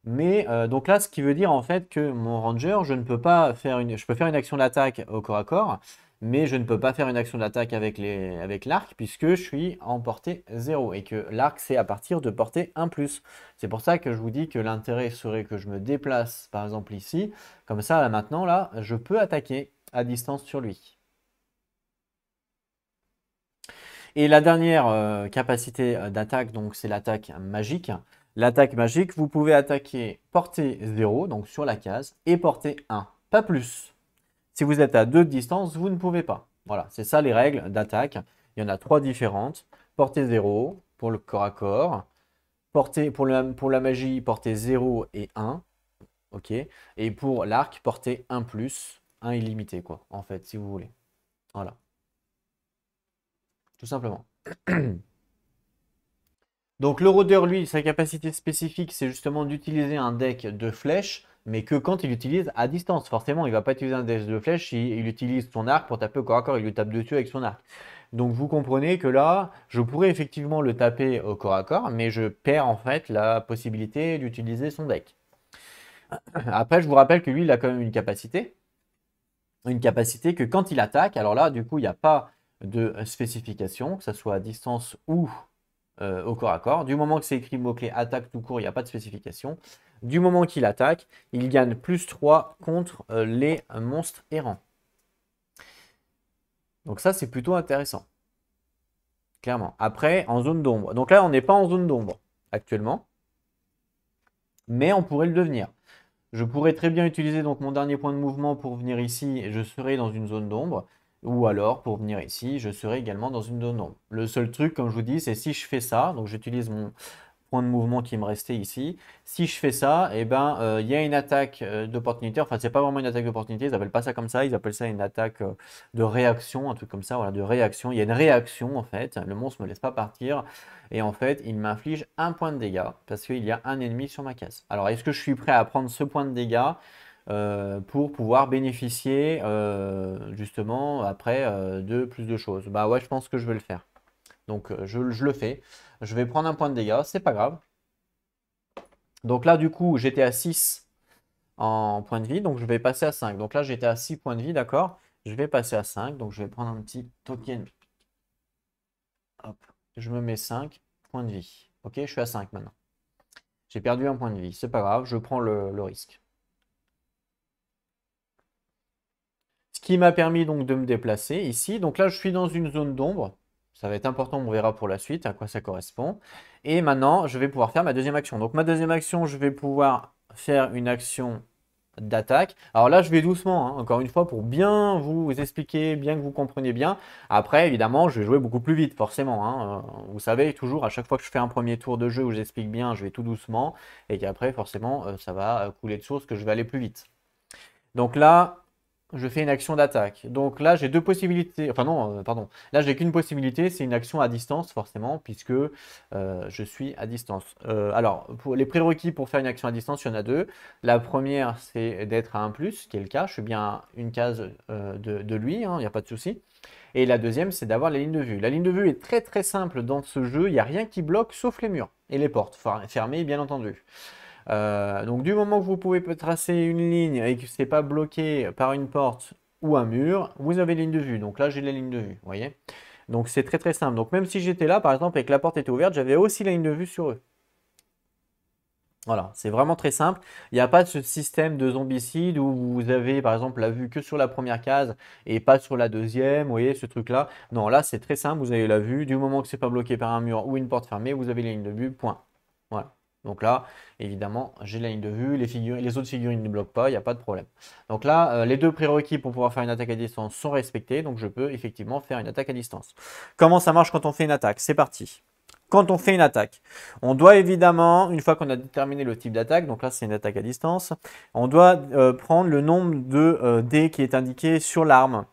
Mais donc là, ce qui veut dire en fait que mon ranger, je ne peux pas faire je peux faire une action d'attaque au corps à corps, mais je ne peux pas faire une action d'attaque avec l'arc puisque je suis en portée 0 et que l'arc c'est à partir de portée 1+. C'est pour ça que je vous dis que l'intérêt serait que je me déplace par exemple ici, comme ça là, maintenant là, je peux attaquer à distance sur lui. Et la dernière capacité d'attaque, donc c'est l'attaque magique. L'attaque magique, vous pouvez attaquer portée 0, donc sur la case, et portée 1, pas plus. Si vous êtes à 2 de distance, vous ne pouvez pas. Voilà, c'est ça les règles d'attaque. Il y en a 3 différentes. Portée 0 pour le corps à corps. Portée, pour la magie, portée 0 et 1. Ok. Et pour l'arc, portée 1 plus, 1 illimité, quoi, en fait, si vous voulez. Voilà. Tout simplement. Donc le rôdeur, lui, sa capacité spécifique, c'est justement d'utiliser un deck de flèches, mais que quand il utilise à distance. Forcément, il ne va pas utiliser un deck de flèches, il utilise son arc pour taper au corps à corps, il lui tape dessus avec son arc. Donc vous comprenez que là, je pourrais effectivement le taper au corps à corps, mais je perds en fait la possibilité d'utiliser son deck. Après, je vous rappelle que lui, il a quand même une capacité que quand il attaque, alors là, du coup, il n'y a pas de spécification, que ce soit à distance ou au corps à corps. Du moment que c'est écrit mot-clé attaque tout court, il n'y a pas de spécification. Du moment qu'il attaque, il gagne plus 3 contre les monstres errants. Donc ça, c'est plutôt intéressant. Clairement. Après, en zone d'ombre. Donc là, on n'est pas en zone d'ombre actuellement. Mais on pourrait le devenir. Je pourrais très bien utiliser donc mon dernier point de mouvement pour venir ici et je serai dans une zone d'ombre. Ou alors, pour venir ici, je serai également dans une zone d'ombre. Le seul truc, comme je vous dis, c'est si je fais ça, donc j'utilise mon point de mouvement qui me restait ici. Si je fais ça, eh ben, il y a une attaque d'opportunité. Enfin, c'est pas vraiment une attaque d'opportunité, ils appellent pas ça comme ça, ils appellent ça une attaque de réaction, un truc comme ça, voilà, de réaction. Il y a une réaction en fait, le monstre ne me laisse pas partir. Et en fait, il m'inflige un point de dégâts parce qu'il y a un ennemi sur ma case. Alors, est-ce que je suis prêt à prendre ce point de dégâts pour pouvoir bénéficier justement après de plus de choses? Bah ouais, je pense que je vais le faire. Donc je le fais. Je vais prendre un point de dégâts, c'est pas grave. Donc là, du coup, j'étais à 6 en point de vie, donc je vais passer à 5. Donc là, j'étais à 6 points de vie, d'accord? Je vais passer à 5, donc je vais prendre un petit token. Hop, je me mets 5 points de vie. Ok, je suis à 5 maintenant. J'ai perdu un point de vie, c'est pas grave, je prends le risque. Ce qui m'a permis donc de me déplacer ici. Donc là, je suis dans une zone d'ombre. Ça va être important, on verra pour la suite à quoi ça correspond. Et maintenant, je vais pouvoir faire ma deuxième action. Donc ma deuxième action, je vais pouvoir faire une action d'attaque. Alors là, je vais doucement, hein, encore une fois, pour bien vous expliquer, bien que vous compreniez bien. Après, évidemment, je vais jouer beaucoup plus vite, forcément, hein. Vous savez, toujours, à chaque fois que je fais un premier tour de jeu où j'explique bien, je vais tout doucement. Et qu'après, forcément, ça va couler de source que je vais aller plus vite. Donc là, je fais une action d'attaque. Donc là, j'ai deux possibilités. Enfin non, pardon. Là, j'ai qu'une possibilité, c'est une action à distance, forcément, puisque je suis à distance. Alors, pour les prérequis pour faire une action à distance, il y en a deux. La première, c'est d'être à 1+, qui est le cas. Je suis bien à une case de lui, hein, il n'y a pas de souci. Et la deuxième, c'est d'avoir la ligne de vue. La ligne de vue est très très simple dans ce jeu. Il n'y a rien qui bloque sauf les murs et les portes, fermées, bien entendu. Donc du moment que vous pouvez tracer une ligne et que ce n'est pas bloqué par une porte ou un mur, vous avez ligne de vue. Donc là, j'ai la ligne de vue, vous voyez. Donc c'est très très simple. Donc même si j'étais là, par exemple, et que la porte était ouverte, j'avais aussi la ligne de vue sur eux. Voilà, c'est vraiment très simple. Il n'y a pas de ce système de zombicide où vous avez par exemple la vue que sur la première case et pas sur la deuxième, vous voyez ce truc-là. Non, là c'est très simple, vous avez la vue. Du moment que c'est pas bloqué par un mur ou une porte fermée, vous avez la ligne de vue, point. Voilà. Donc là, évidemment, j'ai la ligne de vue, les autres figurines ne bloquent pas, il n'y a pas de problème. Donc là, les deux prérequis pour pouvoir faire une attaque à distance sont respectés, donc je peux effectivement faire une attaque à distance. Comment ça marche quand on fait une attaque? C'est parti. Quand on fait une attaque, on doit évidemment, une fois qu'on a déterminé le type d'attaque, donc là c'est une attaque à distance, on doit prendre le nombre de dés qui est indiqué sur l'arme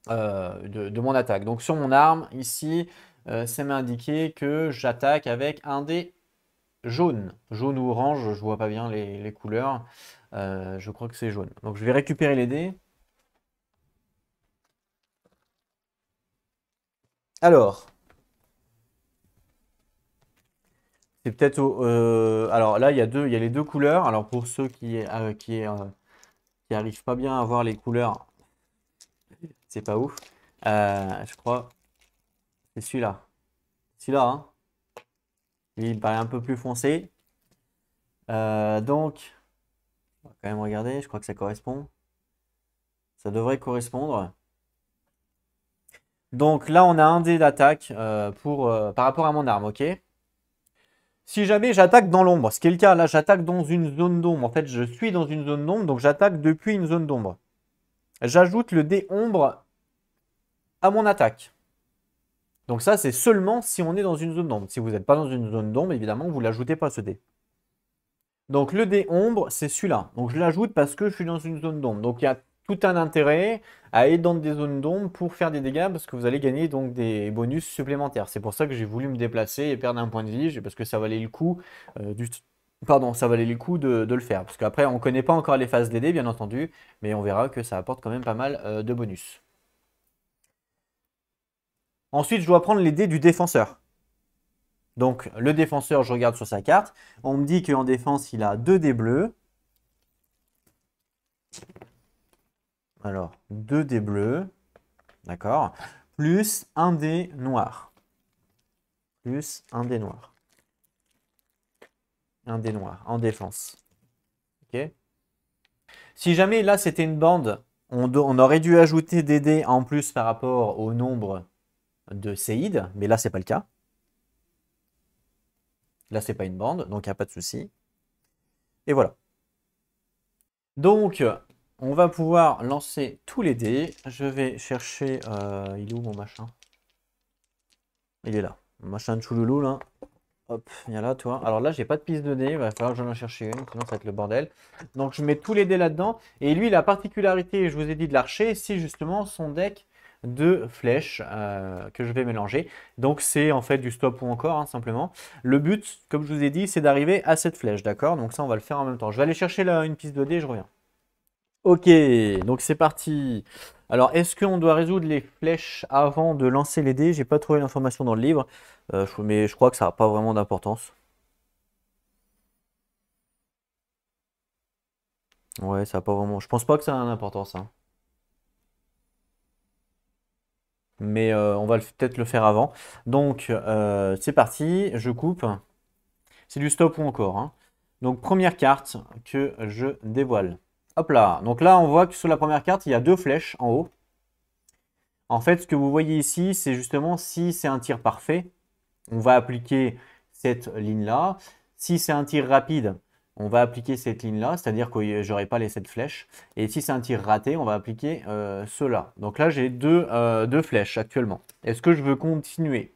de mon attaque. Donc sur mon arme, ici, ça m'a indiqué que j'attaque avec un dé jaune. Jaune ou orange, je vois pas bien les couleurs. Je crois que c'est jaune. Donc je vais récupérer les dés. Alors, c'est peut-être alors là, il y a les deux couleurs. Alors pour ceux qui arrivent pas bien à voir les couleurs, c'est pas ouf. Je crois c'est celui-là. Celui-là, hein. Lui, il me paraît un peu plus foncé. Donc, on va quand même regarder. Je crois que ça correspond. Ça devrait correspondre. Donc là, on a un dé d'attaque par rapport à mon arme, ok? Si jamais j'attaque dans l'ombre, ce qui est le cas, là j'attaque dans une zone d'ombre. En fait, je suis dans une zone d'ombre, donc j'attaque depuis une zone d'ombre. J'ajoute le dé ombre à mon attaque. Donc ça, c'est seulement si on est dans une zone d'ombre. Si vous n'êtes pas dans une zone d'ombre, évidemment, vous ne l'ajoutez pas ce dé. Donc le dé ombre, c'est celui-là. Donc je l'ajoute parce que je suis dans une zone d'ombre. Donc il y a tout un intérêt à être dans des zones d'ombre pour faire des dégâts parce que vous allez gagner donc des bonus supplémentaires. C'est pour ça que j'ai voulu me déplacer et perdre un point de vie parce que ça valait le coup ça valait le coup de le faire. Parce qu'après, on ne connaît pas encore les phases des dés, bien entendu, mais on verra que ça apporte quand même pas mal de bonus. Ensuite, je dois prendre les dés du défenseur. Donc, le défenseur, je regarde sur sa carte. On me dit qu'en défense, il a 2 dés bleus. Alors, 2 dés bleus. D'accord. Plus un dé noir. Plus un dé noir. Un dé noir en défense. Ok. Si jamais là, c'était une bande, on aurait dû ajouter des dés en plus par rapport au nombre de séides. Mais là, c'est pas le cas. Là, c'est pas une bande, donc il n'y a pas de souci. Et voilà. Donc, on va pouvoir lancer tous les dés. Je vais chercher... il est où mon machin? Il est là. Mon machin de chouloulou, là. Hop, viens là, toi. Alors là, j'ai pas de piste de dés. Il va falloir que j'en en cherche une, sinon ça va être le bordel. Donc, je mets tous les dés là-dedans. Et lui, la particularité, je vous ai dit, de l'archer, c'est justement son deck de flèches que je vais mélanger. Donc, c'est en fait du stop ou encore, hein, simplement. Le but, comme je vous ai dit, c'est d'arriver à cette flèche, d'accord? Donc ça, on va le faire en même temps. Je vais aller chercher là, une piste de dés, je reviens. Ok, donc c'est parti. Alors, est-ce qu'on doit résoudre les flèches avant de lancer les dés? J'ai pas trouvé l'information dans le livre, mais je crois que ça n'a pas vraiment d'importance. Ouais, ça n'a pas vraiment. Je pense pas que ça a d'importance, hein. Mais on va peut-être le faire avant. Donc, c'est parti. Je coupe. C'est du stop ou encore, hein. Donc, première carte que je dévoile. Hop là. Donc là, on voit que sur la première carte, il y a 2 flèches en haut. En fait, ce que vous voyez ici, c'est justement si c'est un tir parfait, on va appliquer cette ligne-là. Si c'est un tir rapide, on va appliquer cette ligne-là, c'est-à-dire que je n'aurai pas les 7 flèches. Et si c'est un tir raté, on va appliquer cela. Donc là, j'ai deux flèches actuellement. Est-ce que je veux continuer?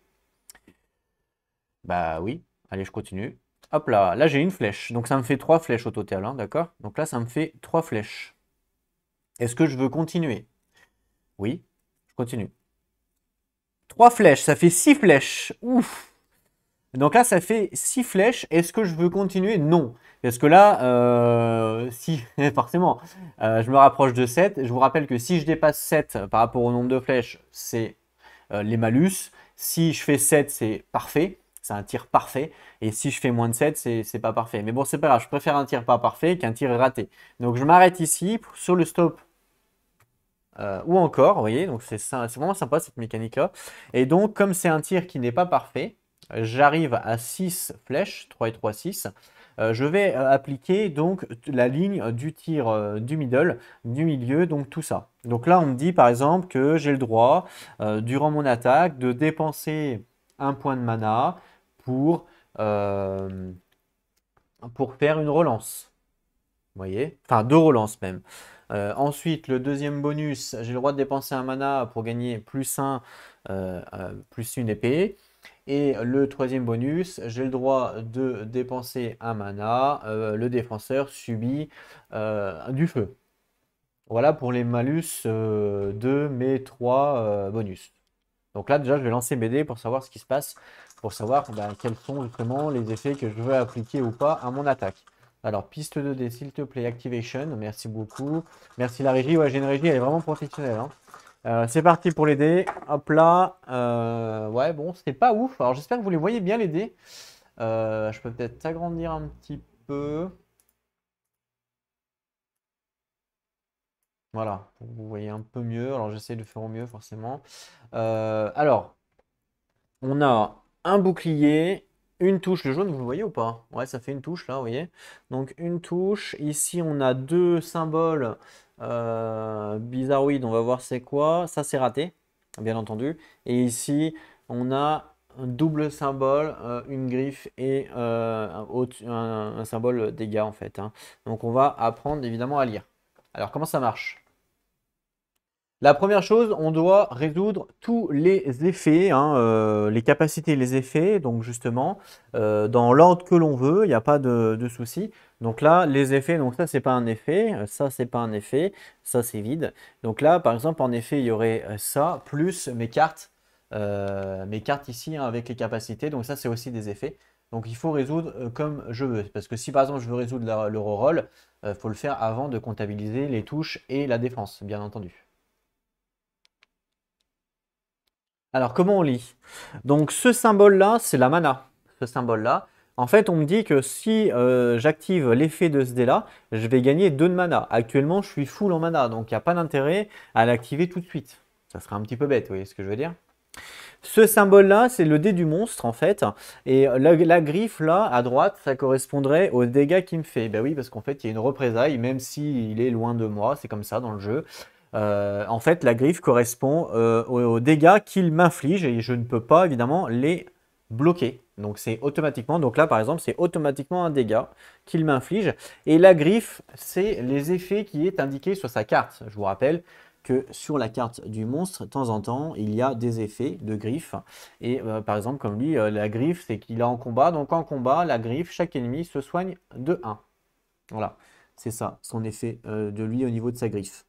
Bah oui, allez, je continue. Hop là, là j'ai une flèche. Donc ça me fait 3 flèches au total, hein, d'accord? Donc là, ça me fait 3 flèches. Est-ce que je veux continuer? Oui, je continue. 3 flèches, ça fait 6 flèches. Ouf! Donc là, ça fait 6 flèches. Est-ce que je veux continuer? Non. Parce que là, si, forcément, je me rapproche de 7. Je vous rappelle que si je dépasse 7 par rapport au nombre de flèches, c'est les malus. Si je fais 7, c'est parfait. C'est un tir parfait. Et si je fais moins de 7, c'est pas parfait. Mais bon, c'est pas grave. Je préfère un tir pas parfait qu'un tir raté. Donc je m'arrête ici sur le stop. Ou encore, vous voyez, donc c'est vraiment sympa cette mécanique-là. Et donc, comme c'est un tir qui n'est pas parfait, j'arrive à 6 flèches, 3 et 3, 6. Je vais appliquer donc la ligne du tir du middle, du milieu, donc tout ça. Donc là, on me dit par exemple que j'ai le droit, durant mon attaque, de dépenser un point de mana euh, pour faire une relance. Vous voyez? Enfin, 2 relances même. Ensuite, le deuxième bonus, j'ai le droit de dépenser un mana pour gagner plus une épée. Et le troisième bonus, j'ai le droit de dépenser un mana. Le défenseur subit du feu. Voilà pour les malus de mes 3 bonus. Donc là, déjà, je vais lancer mes dés pour savoir ce qui se passe, pour savoir quels sont justement les effets que je veux appliquer ou pas à mon attaque. Alors, piste 2D, s'il te plaît, activation. Merci beaucoup. Merci la régie. Ouais, j'ai une régie, elle est vraiment professionnelle, hein. C'est parti pour les dés. Hop là. Ouais, bon, c'était pas ouf. Alors, j'espère que vous les voyez bien, les dés. Je peux peut-être agrandir un petit peu. Voilà, pour que vous voyez un peu mieux. Alors, j'essaie de faire au mieux, forcément. Alors, on a un bouclier, une touche. Le jaune, vous le voyez ou pas? Ouais, ça fait une touche là, vous voyez. Donc une touche. Ici, on a 2 symboles bizarroïdes. On va voir c'est quoi. Ça, c'est raté, bien entendu. Et ici, on a un double symbole, une griffe et un symbole dégâts en fait, hein. Donc on va apprendre évidemment à lire. Alors comment ça marche? La première chose, on doit résoudre tous les effets, hein, les capacités et les effets, donc justement, dans l'ordre que l'on veut, il n'y a pas de souci. Donc là, les effets, donc ça, c'est pas un effet, ça, c'est pas un effet, ça, c'est vide. Donc là, par exemple, en effet, il y aurait ça, plus mes cartes ici, hein, avec les capacités, donc ça, c'est aussi des effets. Donc il faut résoudre comme je veux, parce que si par exemple je veux résoudre le reroll, il faut le faire avant de comptabiliser les touches et la défense, bien entendu. Alors, comment on lit? Donc, ce symbole-là, c'est la mana. Ce symbole-là. En fait, on me dit que si j'active l'effet de ce dé-là, je vais gagner 2 de mana. Actuellement, je suis full en mana, donc il n'y a pas d'intérêt à l'activer tout de suite. Ça serait un petit peu bête, vous voyez ce que je veux dire? Ce symbole-là, c'est le dé du monstre, en fait. Et la griffe, là, à droite, ça correspondrait aux dégâts qu'il me fait. Ben oui, parce qu'en fait, il y a une représaille, même s'il est loin de moi, c'est comme ça dans le jeu. En fait, la griffe correspond aux dégâts qu'il m'inflige et je ne peux pas évidemment les bloquer. Donc c'est automatiquement, donc là par exemple, c'est automatiquement un dégât qu'il m'inflige. Et la griffe, c'est les effets qui est indiqué sur sa carte. Je vous rappelle que sur la carte du monstre, de temps en temps, il y a des effets de griffe. Et par exemple, comme lui, la griffe, c'est qu'il est en combat. Donc en combat, la griffe, chaque ennemi se soigne de 1. Voilà, c'est ça, son effet de lui au niveau de sa griffe.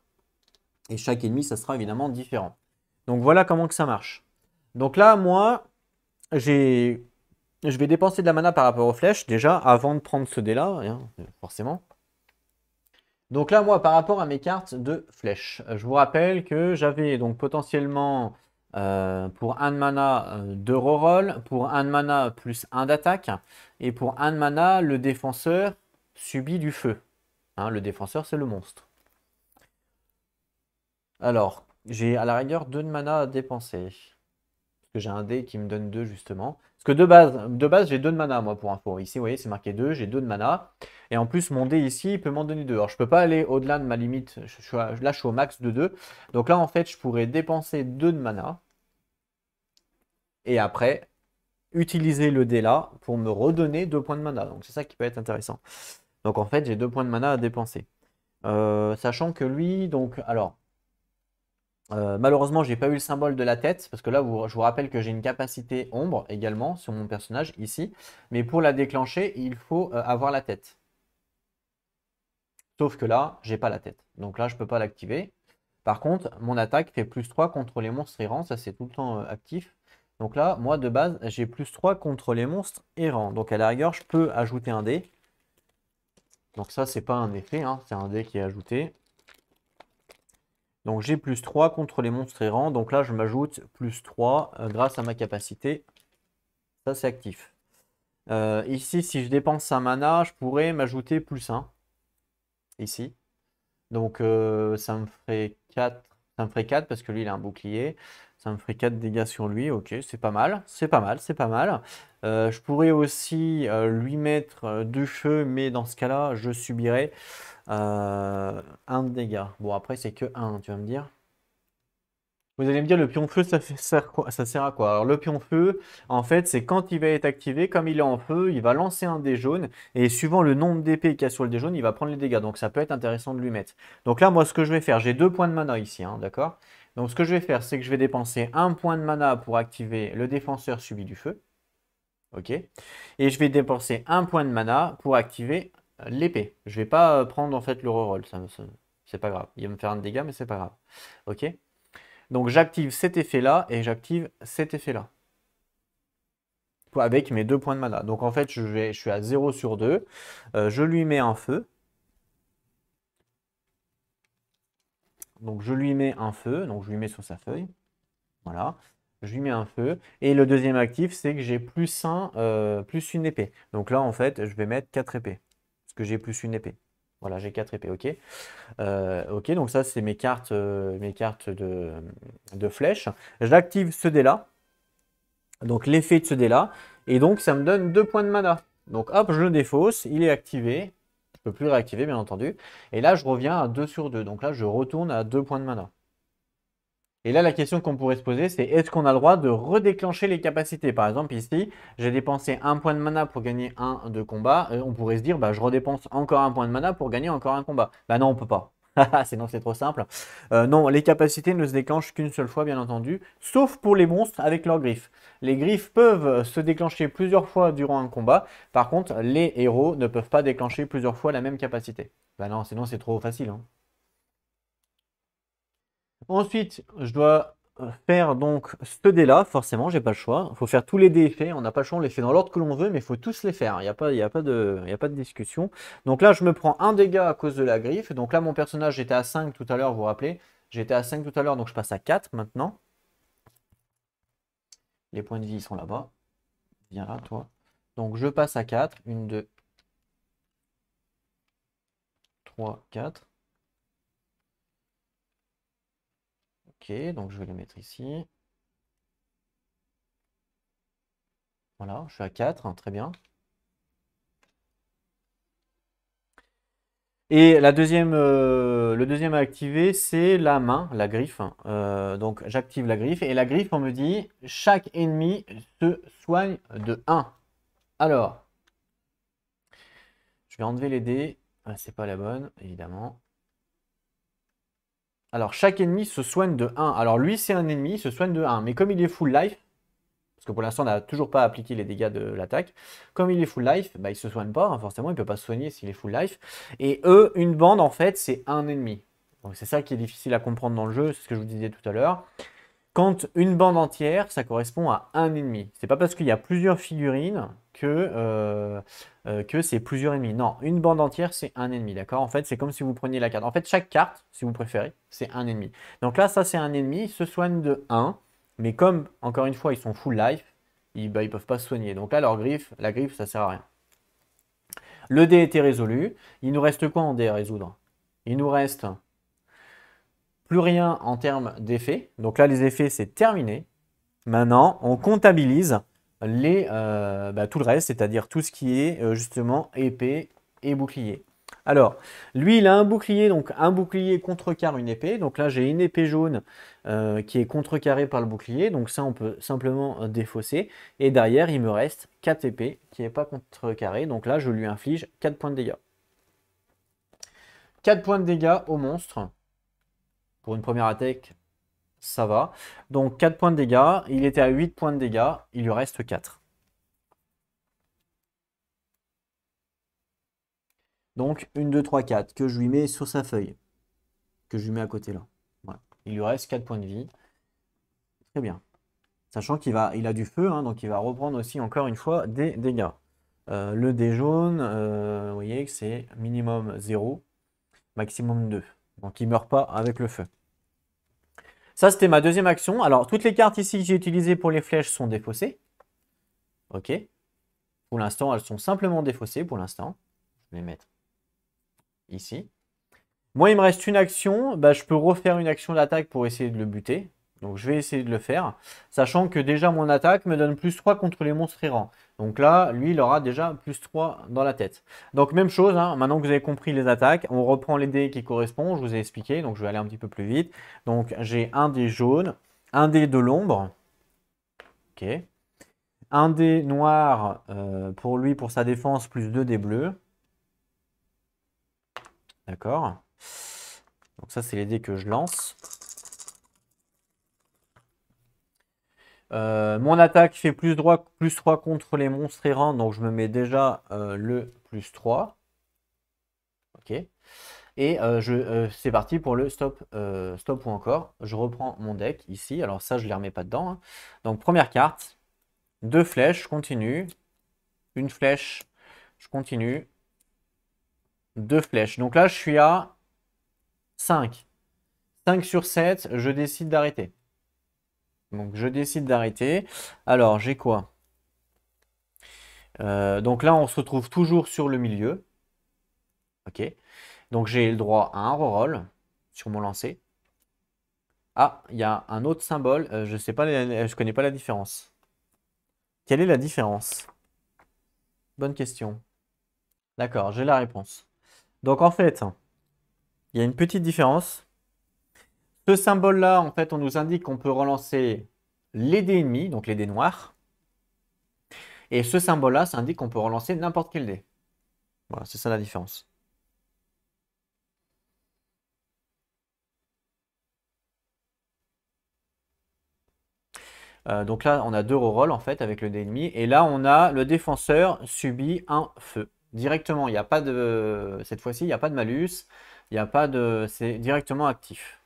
Et chaque ennemi, ça sera évidemment différent. Donc voilà comment que ça marche. Donc là, moi, je vais dépenser de la mana par rapport aux flèches, déjà, avant de prendre ce dé-là, hein, forcément. Donc là, moi, par rapport à mes cartes de flèches, je vous rappelle que j'avais donc potentiellement pour 1 de mana 2 reroll, pour 1 de mana plus 1 d'attaque, et pour 1 de mana, le défenseur subit du feu. Hein, le défenseur, c'est le monstre. Alors, j'ai à la rigueur 2 de mana à dépenser. Parce que j'ai un dé qui me donne 2 justement. Parce que de base j'ai 2 de mana moi pour info. Ici, vous voyez, c'est marqué 2, j'ai 2 de mana. Et en plus, mon dé ici, il peut m'en donner 2. Alors, je ne peux pas aller au-delà de ma limite. Là, je suis au max de 2. Donc là, en fait, je pourrais dépenser 2 de mana. Et après, utiliser le dé là pour me redonner 2 points de mana. Donc c'est ça qui peut être intéressant. Donc en fait, j'ai 2 points de mana à dépenser. Sachant que lui, donc, alors... malheureusement, j'ai pas eu le symbole de la tête, parce que là, je vous rappelle que j'ai une capacité ombre également sur mon personnage ici. Mais pour la déclencher, il faut avoir la tête. Sauf que là, j'ai pas la tête. Donc là, je peux pas l'activer. Par contre, mon attaque fait plus 3 contre les monstres errants. Ça, c'est tout le temps actif. Donc là, moi, de base, j'ai plus 3 contre les monstres errants. Donc à la rigueur, je peux ajouter un dé. Donc ça, c'est pas un effet, hein, c'est un dé qui est ajouté. Donc j'ai plus 3 contre les monstres errants. Donc là, je m'ajoute plus 3 grâce à ma capacité. Ça, c'est actif. Ici, si je dépense un mana, je pourrais m'ajouter plus 1. Ici. Donc ça me ferait 4. Ça me ferait 4 parce que lui, il a un bouclier. Ça me ferait 4 dégâts sur lui. Ok, c'est pas mal. C'est pas mal, c'est pas mal. Je pourrais aussi lui mettre du feu, mais dans ce cas-là, je subirais 1 de dégâts. Bon, après, c'est que 1, tu vas me dire. Vous allez me dire, le pion feu, ça sert à quoi? Alors, le pion feu, en fait, c'est quand il va être activé, comme il est en feu, il va lancer un dé jaune, et suivant le nombre d'épées qu'il y a sur le dé jaune, il va prendre les dégâts. Donc, ça peut être intéressant de lui mettre. Donc là, moi, ce que je vais faire, j'ai 2 points de mana ici, hein, d'accord? Donc, ce que je vais faire, c'est que je vais dépenser 1 point de mana pour activer le défenseur subit du feu. Ok? Et je vais dépenser 1 point de mana pour activer l'épée. Je vais pas prendre, en fait, le reroll. C'est pas grave. Il va me faire un dégât, mais c'est pas grave. Ok? Donc j'active cet effet-là et j'active cet effet-là. Avec mes 2 points de mana. Donc en fait, je suis à 0 sur 2. Je lui mets un feu. Donc je lui mets un feu. Donc je lui mets sur sa feuille. Voilà. Je lui mets un feu. Et le deuxième actif, c'est que j'ai plus plus une épée. Donc là, en fait, je vais mettre 4 épées. Parce que j'ai plus une épée. Voilà, j'ai 4 épées, ok. Ok, donc ça, c'est mes cartes de flèches. J'active ce dé-là. Donc l'effet de ce dé-là. Et donc ça me donne 2 points de mana. Donc hop, je le défausse, il est activé. Je ne peux plus le réactiver, bien entendu. Et là, je reviens à 2 sur 2. Donc là, je retourne à 2 points de mana. Et là, la question qu'on pourrait se poser, c'est est-ce qu'on a le droit de redéclencher les capacités? Par exemple, ici, j'ai dépensé 1 point de mana pour gagner 1 de combat. On pourrait se dire, bah, je redépense encore 1 point de mana pour gagner encore un combat. Bah non, on peut pas. Sinon, c'est trop simple. Non, les capacités ne se déclenchent qu'une seule fois, bien entendu, sauf pour les monstres avec leurs griffes. Les griffes peuvent se déclencher plusieurs fois durant un combat. Par contre, les héros ne peuvent pas déclencher plusieurs fois la même capacité. Bah non, sinon c'est trop facile, hein. Ensuite, je dois faire donc ce dé-là, forcément, j'ai pas le choix. Il faut faire tous les dés effets. On n'a pas le choix, on les fait dans l'ordre que l'on veut, mais il faut tous les faire. Il y a pas de discussion. Donc là, je me prends un dégât à cause de la griffe. Donc là, mon personnage était à 5 tout à l'heure, vous vous rappelez? J'étais à 5 tout à l'heure, donc je passe à 4 maintenant. Les points de vie, ils sont là-bas. Viens là, toi. Donc je passe à 4. 1, 2, 3, 4. Ok, donc je vais les mettre ici. Voilà, je suis à 4, très bien. Et le deuxième à activer, c'est la main, la griffe. Donc j'active la griffe. Et la griffe, on me dit, chaque ennemi se soigne de 1. Alors, je vais enlever les dés. Ah, c'est pas la bonne, évidemment. Alors, chaque ennemi se soigne de 1. Alors, lui, c'est un ennemi, il se soigne de 1. Mais comme il est full life, parce que pour l'instant, on n'a toujours pas appliqué les dégâts de l'attaque. Comme il est full life, bah, il ne se soigne pas, hein, forcément, il ne peut pas se soigner s'il est full life. Et eux, une bande, en fait, c'est un ennemi. Donc c'est ça qui est difficile à comprendre dans le jeu, c'est ce que je vous disais tout à l'heure. Quand une bande entière, ça correspond à un ennemi. C'est pas parce qu'il y a plusieurs figurines que c'est plusieurs ennemis. Non, une bande entière, c'est un ennemi, d'accord? En fait, c'est comme si vous preniez la carte. En fait, chaque carte, si vous préférez, c'est un ennemi. Donc là, ça, c'est un ennemi, il se soigne de 1. Mais comme, encore une fois, ils sont full life, ils peuvent pas se soigner. Donc là, la griffe, ça sert à rien. Le dé était résolu. Il nous reste quoi en dé à résoudre? Il nous reste plus rien en termes d'effets. Donc là, les effets, c'est terminé. Maintenant, on comptabilise tout le reste, c'est-à-dire tout ce qui est justement épée et bouclier. Alors, lui, il a un bouclier, donc un bouclier contrecarre une épée. Donc là, j'ai une épée jaune qui est contrecarrée par le bouclier. Donc ça, on peut simplement défausser. Et derrière, il me reste 4 épées qui n'est pas contrecarrée. Donc là, je lui inflige 4 points de dégâts. 4 points de dégâts au monstre. Pour une première attaque, ça va. Donc 4 points de dégâts. Il était à 8 points de dégâts. Il lui reste 4. Donc 1, 2, 3, 4 que je lui mets sur sa feuille. Que je lui mets à côté là. Voilà. Il lui reste 4 points de vie. Très bien. Sachant il a du feu, hein, donc il va reprendre aussi encore une fois des dégâts. Le dé jaune, vous voyez que c'est minimum 0, maximum 2. Donc il ne meurt pas avec le feu. Ça, c'était ma deuxième action. Alors, toutes les cartes ici que j'ai utilisées pour les flèches sont défaussées. Ok. Pour l'instant, elles sont simplement défaussées pour l'instant. Je vais les mettre ici. Moi, il me reste une action. Bah, je peux refaire une action d'attaque pour essayer de le buter. Donc, je vais essayer de le faire. Sachant que déjà, mon attaque me donne plus 3 contre les monstres errants. Donc là, lui, il aura déjà plus 3 dans la tête. Donc, même chose. Hein, maintenant que vous avez compris les attaques, on reprend les dés qui correspondent. Je vous ai expliqué. Donc, je vais aller un petit peu plus vite. Donc, j'ai un dé jaune, un dé de l'ombre. Ok. Un dé noir pour lui, pour sa défense, plus 2 dés bleus. D'accord. Donc ça, c'est les dés que je lance. Mon attaque fait plus 3 contre les monstres errants, donc je me mets déjà le plus 3. Ok. Et c'est parti pour le stop, stop ou encore. Je reprends mon deck ici. Alors ça, je ne les remets pas dedans, hein. Donc première carte, 2 flèches, je continue. Une flèche, je continue. 2 flèches. Donc là, je suis à 5. 5 sur 7, je décide d'arrêter. Donc je décide d'arrêter. Alors j'ai quoi? Donc là, on se retrouve toujours sur le milieu. Ok. Donc j'ai le droit à un reroll sur mon lancer. Ah, il y a un autre symbole. Je sais pas, je connais pas la différence. Quelle est la différence? Bonne question. D'accord, j'ai la réponse. Donc en fait, il y a une petite différence. Ce symbole-là, en fait, on nous indique qu'on peut relancer les dés ennemis, donc les dés noirs. Et ce symbole-là, ça indique qu'on peut relancer n'importe quel dé. Voilà, c'est ça la différence. Donc là, on a 2 rerolls en fait avec le dé ennemi. Et là, on a le défenseur subit un feu. Directement, il n'y a pas de. Cette fois-ci, il n'y a pas de malus. Il n'y a pas de. C'est directement actif.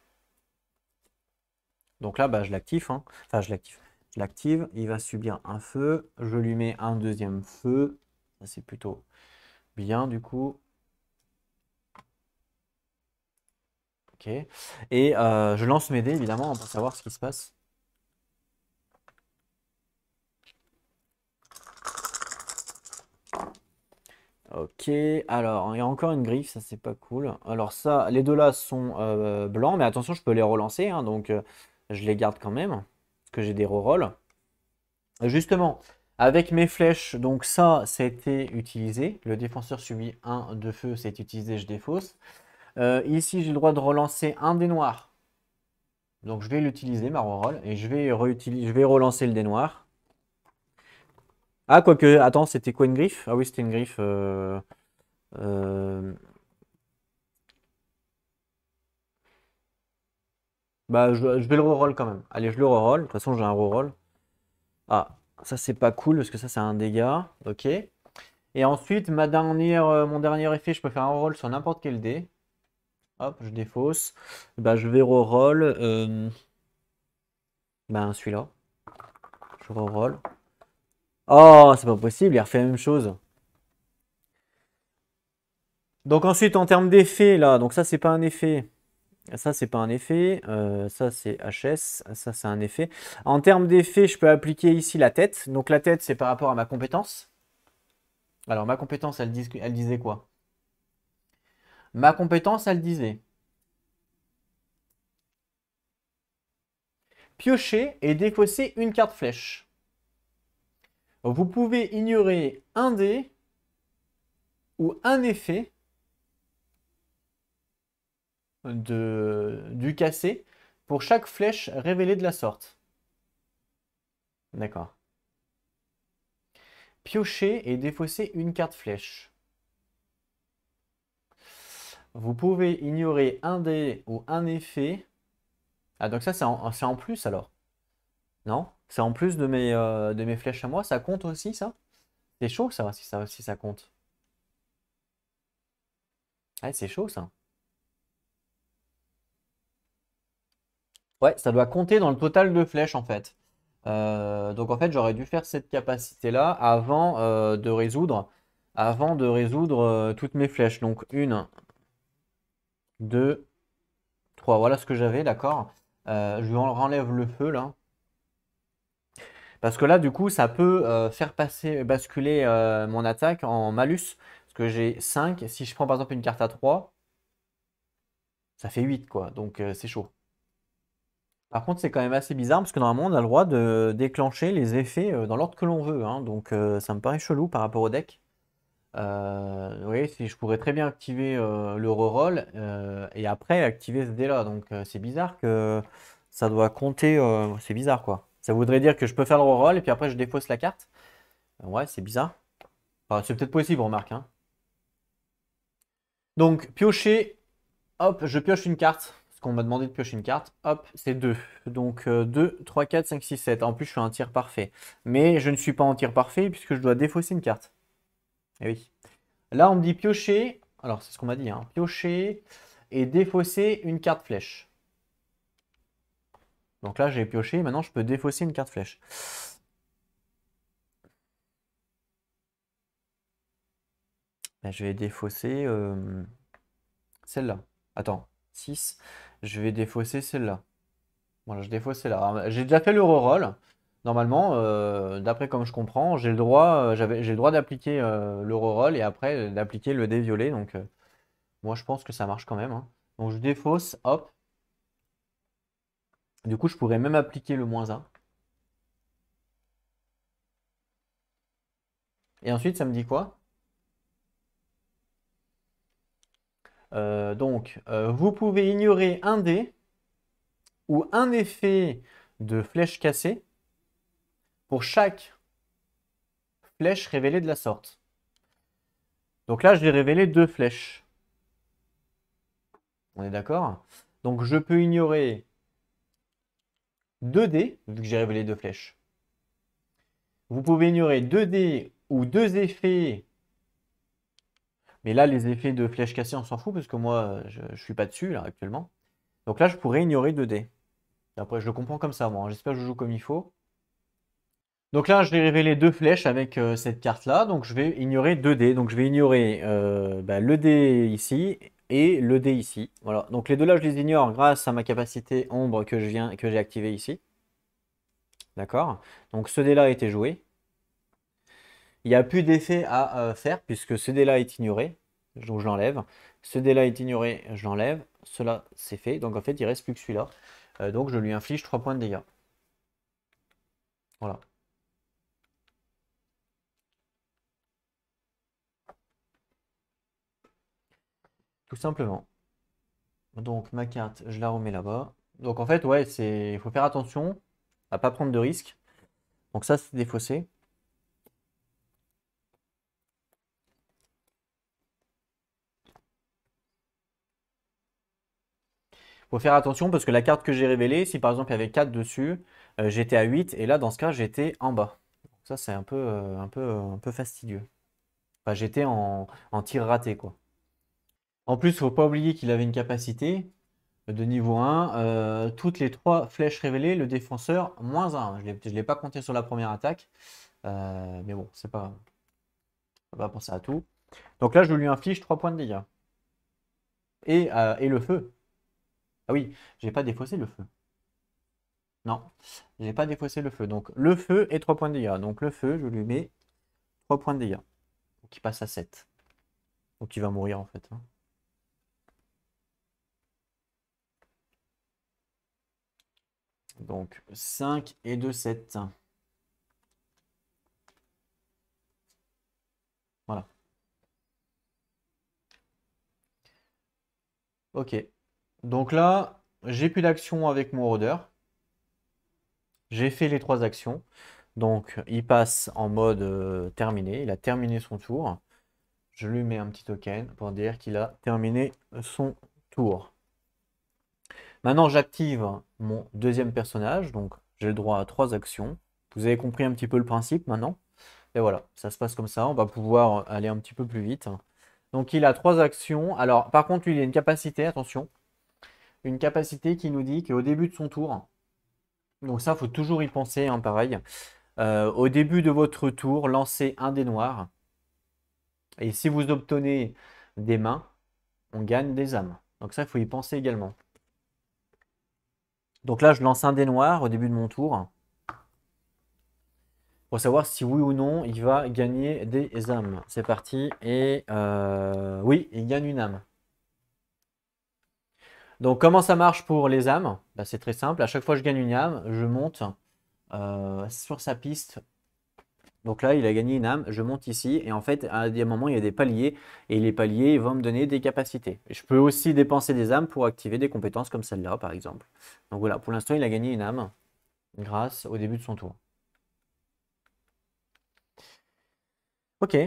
Donc là, bah, je l'active, hein. Enfin, je l'active. Je l'active. Il va subir un feu. Je lui mets un deuxième feu. Ça, c'est plutôt bien du coup. Ok. Et je lance mes dés évidemment pour savoir ce qui se passe. Ok, alors il y a encore une griffe, ça c'est pas cool. Alors ça, les deux là sont blancs, mais attention, je peux les relancer, hein, donc je les garde quand même, parce que j'ai des rerolls. Justement, avec mes flèches, donc ça a été utilisé. Le défenseur subit un de feu, c'est utilisé, je défausse. Ici, j'ai le droit de relancer un dé noir. Donc je vais l'utiliser, ma reroll, et je vais relancer le dé noir. Ah, quoique, attends, c'était quoi une griffe? Ah oui, c'était une griffe. Euh, Bah, je vais le reroll quand même. Allez, je le reroll. De toute façon, j'ai un reroll. Ah, ça, c'est pas cool parce que ça, c'est un dégât. Ok. Et ensuite, mon dernier effet, je peux faire un reroll sur n'importe quel dé. Hop, je défausse. Bah, je vais reroll. Bah, celui-là. Je reroll. Oh, c'est pas possible, il refait la même chose. Donc ensuite, en termes d'effet, là, donc ça, c'est pas un effet. Ça, c'est pas un effet. Ça, c'est HS. Ça, c'est un effet. En termes d'effet, je peux appliquer ici la tête. Donc la tête, c'est par rapport à ma compétence. Alors, ma compétence, elle disait quoi? Ma compétence, elle disait piocher et défausser une carte flèche. Vous pouvez ignorer un dé ou un effet du cassé pour chaque flèche révélée de la sorte. D'accord. Piocher et défausser une carte flèche. Vous pouvez ignorer un dé ou un effet. Ah, donc ça, c'est en plus alors? Non? C'est en plus de mes flèches à moi? Ça compte aussi, ça? C'est chaud, ça, si ça compte. Ouais, c'est chaud, ça. Ouais, ça doit compter dans le total de flèches, en fait. Donc, en fait, j'aurais dû faire cette capacité-là avant de résoudre toutes mes flèches. Donc, une, deux, trois. Voilà ce que j'avais, d'accord. Je lui enlève le feu, là. Parce que là, du coup, ça peut faire basculer mon attaque en malus. Parce que j'ai 5. Si je prends par exemple une carte à 3, ça fait 8, quoi. Donc c'est chaud. Par contre, c'est quand même assez bizarre parce que normalement, on a le droit de déclencher les effets dans l'ordre que l'on veut, hein. Donc ça me paraît chelou par rapport au deck. Oui, si je pourrais très bien activer le reroll et après activer ce dé-là. Donc c'est bizarre que ça doit compter. C'est bizarre, quoi. Ça voudrait dire que je peux faire le reroll et puis après je défausse la carte. Ouais, c'est bizarre. Enfin, c'est peut-être possible, remarque, hein. Donc, piocher, hop, je pioche une carte. Parce qu'on m'a demandé de piocher une carte. Hop, c'est 2. Donc, 2, 3, 4, 5, 6, 7. En plus, je fais un tir parfait. Mais je ne suis pas en tir parfait puisque je dois défausser une carte. Eh oui. Là, on me dit piocher. Alors, c'est ce qu'on m'a dit, hein. Piocher et défausser une carte flèche. Donc là, j'ai pioché. Maintenant, je peux défausser une carte flèche. Ben, je vais défausser celle-là. Attends, 6. Je vais défausser celle-là. Voilà, je défausse celle-là. J'ai déjà fait le reroll. Normalement, d'après comme je comprends, j'ai le droit d'appliquer le reroll et après d'appliquer le dé violet. Donc, moi, je pense que ça marche quand même, hein. Donc, je défausse, hop. Du coup, je pourrais même appliquer le -1. Et ensuite, ça me dit quoi? Vous pouvez ignorer un dé ou un effet de flèche cassée pour chaque flèche révélée de la sorte. Donc là, je vais révéler 2 flèches. On est d'accord? Donc je peux ignorer 2 dés, vu que j'ai révélé 2 flèches. Vous pouvez ignorer 2 dés ou 2 effets. Mais là, les effets de flèches cassées, on s'en fout, parce que moi, je ne suis pas dessus, là, actuellement. Donc là, je pourrais ignorer 2 dés. Après, je le comprends comme ça, moi. J'espère que je joue comme il faut. Donc là, je vais révéler 2 flèches avec cette carte-là. Donc je vais ignorer 2 dés. Donc je vais ignorer le dé ici et le dé ici. Voilà. Donc les deux là, je les ignore grâce à ma capacité ombre que j'ai activée ici. D'accord? Donc ce dé-là a été joué. Il n'y a plus d'effet à faire puisque ce dé-là est ignoré. Donc je l'enlève. Ce dé-là est ignoré, je l'enlève. Cela, c'est fait. Donc en fait, il reste plus que celui-là. Donc je lui inflige 3 points de dégâts. Voilà. Tout simplement. Donc ma carte, je la remets là-bas. Donc en fait, ouais, il faut faire attention à pas prendre de risques. Donc ça, c'est défaussé. Faut faire attention parce que la carte que j'ai révélée, si par exemple il y avait 4 dessus, j'étais à 8 et là, dans ce cas, j'étais en bas. Donc ça, c'est un peu fastidieux. Enfin, j'étais en tir raté, quoi. En plus, faut pas oublier qu'il avait une capacité de niveau 1. Toutes les 3 flèches révélées, le défenseur, -1. Je ne l'ai pas compté sur la première attaque. Mais bon, c'est pas grave. On va penser à tout. Donc là, je lui inflige 3 points de dégâts. Et le feu. Ah oui, j'ai pas défaussé le feu. Non, j'ai pas défaussé le feu. Donc le feu et 3 points de dégâts. Donc le feu, je lui mets 3 points de dégâts. Donc il passe à 7. Donc il va mourir en fait, hein. Donc 5 et 2, 7. Voilà. Ok. Donc là, j'ai plus d'action avec mon rôdeur. J'ai fait les 3 actions. Donc il passe en mode terminé. Il a terminé son tour. Je lui mets un petit token pour dire qu'il a terminé son tour. Maintenant, j'active mon deuxième personnage. Donc j'ai le droit à 3 actions. Vous avez compris un petit peu le principe maintenant. Et voilà, ça se passe comme ça. On va pouvoir aller un petit peu plus vite. Donc il a 3 actions. Alors par contre, lui, il a une capacité, attention. Une capacité qui nous dit qu'au début de son tour, donc ça, il faut toujours y penser, hein, pareil. Au début de votre tour, lancez un dé noir. Et si vous obtenez des mains, on gagne des âmes. Donc ça, il faut y penser également. Donc là, je lance un dé noir au début de mon tour. Pour savoir si oui ou non, il va gagner des âmes. C'est parti. Et oui, il gagne une âme. Donc comment ça marche pour les âmes? Bah, c'est très simple. À chaque fois que je gagne une âme, je monte sur sa piste. Donc là, il a gagné une âme, je monte ici, et en fait, à des moments, il y a des paliers, et les paliers vont me donner des capacités. Je peux aussi dépenser des âmes pour activer des compétences comme celle-là, par exemple. Donc voilà, pour l'instant, il a gagné une âme, grâce au début de son tour. Ok,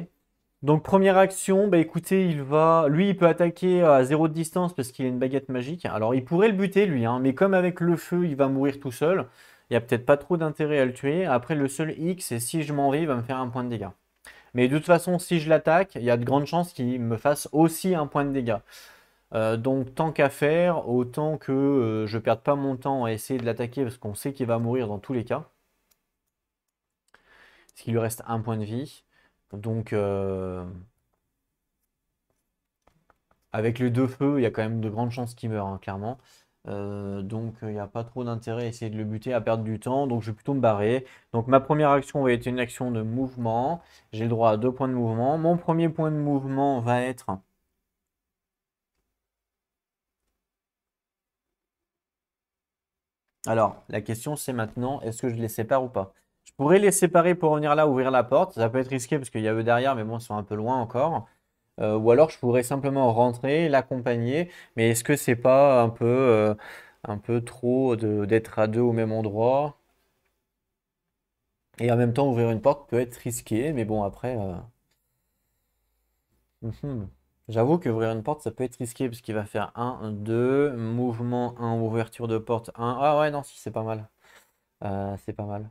donc première action, bah écoutez, lui, il peut attaquer à 0 de distance parce qu'il a une baguette magique. Alors, il pourrait le buter, lui, hein, mais comme avec le feu, il va mourir tout seul, il n'y a peut-être pas trop d'intérêt à le tuer. Après, le seul X, c'est si je m'en vais, il va me faire un point de dégâts. Mais de toute façon, si je l'attaque, il y a de grandes chances qu'il me fasse aussi un point de dégâts. Donc tant qu'à faire, autant que je perde pas mon temps à essayer de l'attaquer parce qu'on sait qu'il va mourir dans tous les cas. Parce qu'il lui reste un point de vie. Donc avec les 2 feux, il y a quand même de grandes chances qu'il meure, hein, clairement. Donc il n'y a pas trop d'intérêt à essayer de le buter, à perdre du temps. Donc je vais plutôt me barrer. Donc ma première action va être une action de mouvement. J'ai le droit à 2 points de mouvement. Mon premier point de mouvement va être... Alors, la question c'est maintenant, est-ce que je les sépare ou pas? Je pourrais les séparer pour revenir là, ouvrir la porte. Ça peut être risqué parce qu'il y a eux derrière, mais bon, ils sont un peu loin encore. Ou alors je pourrais simplement rentrer, l'accompagner. Mais est-ce que c'est pas un peu trop d'être à deux au même endroit? Et en même temps, ouvrir une porte peut être risqué. Mais bon, après, mhm. J'avoue qu'ouvrir une porte, ça peut être risqué parce qu'il va faire un 2 mouvement, un ouverture de porte, un. Ah ouais, non, si, c'est pas mal. C'est pas mal.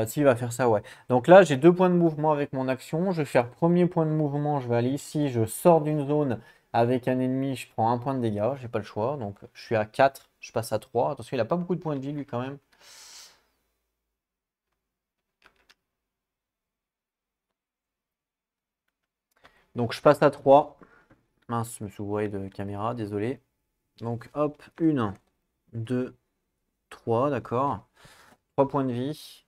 S'il va faire ça, ouais. Donc là, j'ai 2 points de mouvement avec mon action. Je vais faire premier point de mouvement, je vais aller ici, je sors d'une zone avec un ennemi, je prends un point de dégâts, j'ai pas le choix. Donc je suis à 4, je passe à 3. Attention, il a pas beaucoup de points de vie lui quand même. Donc je passe à 3. Mince, je me suis ouvré de caméra, désolé. Donc hop, 1, 2, 3, d'accord. 3 points de vie.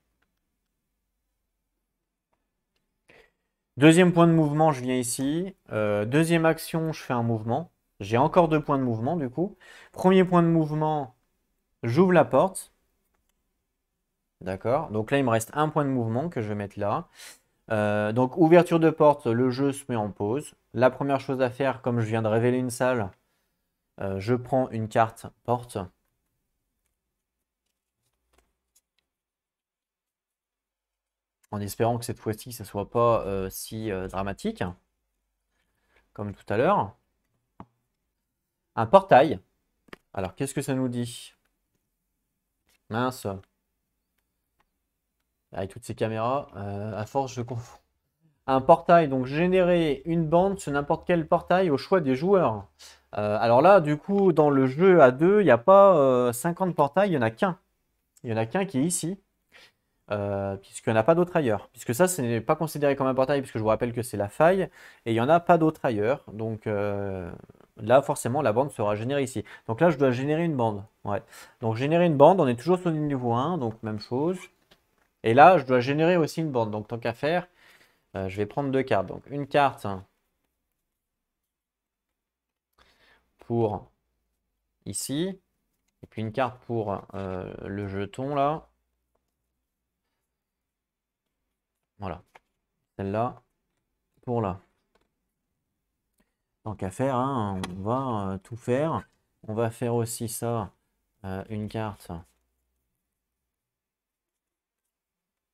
Deuxième point de mouvement, je viens ici. Deuxième action, je fais un mouvement. J'ai encore 2 points de mouvement du coup. Premier point de mouvement, j'ouvre la porte. D'accord. Donc là, il me reste un point de mouvement que je vais mettre là. Donc ouverture de porte, le jeu se met en pause. La première chose à faire, comme je viens de révéler une salle, je prends une carte porte. En espérant que cette fois-ci, ça ne soit pas si dramatique, comme tout à l'heure. Un portail. Alors, qu'est-ce que ça nous dit? Mince. Avec toutes ces caméras, à force, je confonds. Un portail, donc générer une bande sur n'importe quel portail au choix des joueurs. Alors là, du coup, dans le jeu à 2, il n'y a pas 50 portails, il n'y en a qu'un. Il n'y en a qu'un qui est ici, puisqu'il n'y en a pas d'autre ailleurs. Puisque ça, ce n'est pas considéré comme un portail, puisque je vous rappelle que c'est la faille, et il n'y en a pas d'autre ailleurs. Donc là, forcément, la bande sera générée ici. Donc là, je dois générer une bande. Ouais. Donc générer une bande, on est toujours sur le niveau 1, donc même chose. Et là, je dois générer aussi une bande. Donc tant qu'à faire, je vais prendre 2 cartes. Donc une carte pour ici, et puis une carte pour le jeton là. Voilà, celle-là pour là. Tant qu'à faire, hein, on va tout faire. On va faire aussi ça, une carte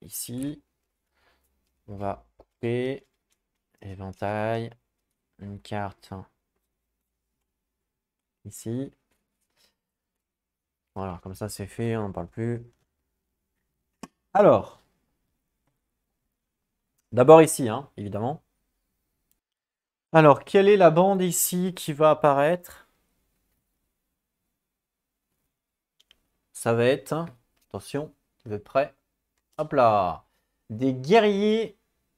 ici. On va couper, éventail, une carte ici. Voilà, comme ça c'est fait, on n'en parle plus. Alors, d'abord ici, hein, évidemment. Alors, quelle est la bande ici qui va apparaître? Ça va être, attention, vous êtes prêts? Hop là, des guerriers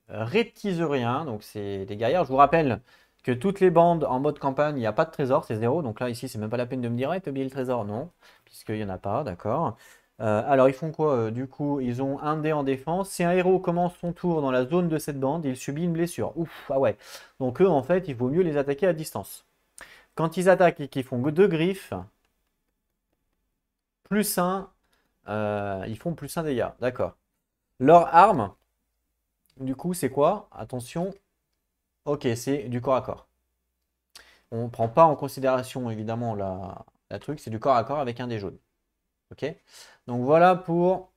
reptiseriens, donc c'est des guerrières. Je vous rappelle que toutes les bandes en mode campagne, il n'y a pas de trésor, c'est 0. Donc là, ici, c'est même pas la peine de me dire, hey, t'as oublié le trésor. Non, puisqu'il n'y en a pas, d'accord. Alors, ils font quoi? Du coup, ils ont un dé en défense. Si un héros commence son tour dans la zone de cette bande, il subit une blessure. Ouf, ah ouais. Donc eux, en fait, il vaut mieux les attaquer à distance. Quand ils attaquent et qu'ils font 2 griffes, plus 1, ils font plus 1 dégâts. D'accord. Leur arme, du coup, c'est quoi? Attention. Ok, c'est du corps à corps. On ne prend pas en considération, évidemment, la truc. C'est du corps à corps avec un dé jaune. Ok? Donc voilà pour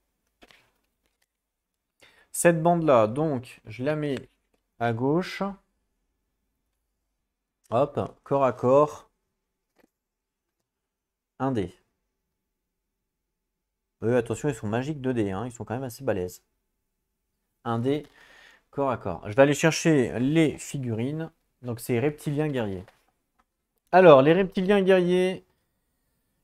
cette bande-là. Donc, je la mets à gauche. Hop, corps à corps. Un dé. Eux, attention, ils sont magiques 2 dés, hein. Ils sont quand même assez balèzes. Un dé, corps à corps. Je vais aller chercher les figurines. Donc, c'est reptiliens guerriers. Alors, les reptiliens guerriers,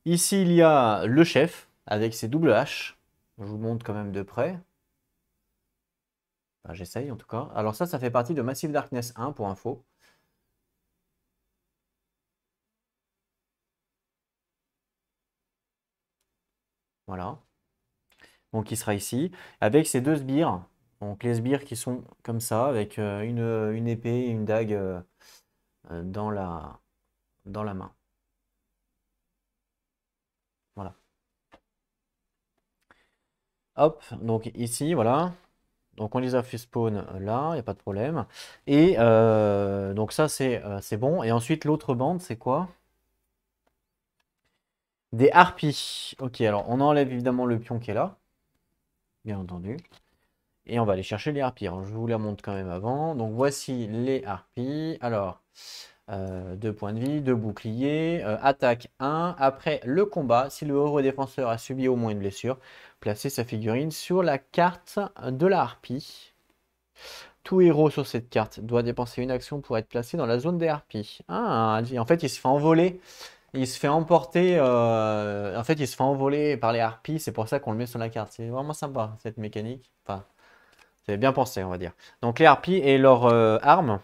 ici, il y a le chef avec ses doubles haches. Je vous montre quand même de près. Enfin, j'essaye en tout cas. Alors ça fait partie de Massive Darkness 1 pour info. Voilà. Donc il sera ici. Avec ces 2 sbires. Donc les sbires qui sont comme ça, avec une épée et une dague dans la main. Voilà. Hop, donc ici, voilà. Donc on les a fait spawn là, il n'y a pas de problème. Et donc ça c'est bon. Et ensuite l'autre bande, c'est quoi? Des harpies. Ok, alors on enlève évidemment le pion qui est là. Bien entendu. Et on va aller chercher les harpies. Alors, je vous la montre quand même avant. Donc voici les harpies. Alors, 2 points de vie, 2 boucliers, attaque 1. Après le combat, si le héros défenseur a subi au moins une blessure, placez sa figurine sur la carte de la harpie. Tout héros sur cette carte doit dépenser une action pour être placé dans la zone des harpies. Ah, en fait, il se fait envoler. Il se fait emporter. En fait, il se fait envoler par les harpies. C'est pour ça qu'on le met sur la carte. C'est vraiment sympa, cette mécanique. Enfin, c'est bien pensé, on va dire. Donc, les harpies et leur arme,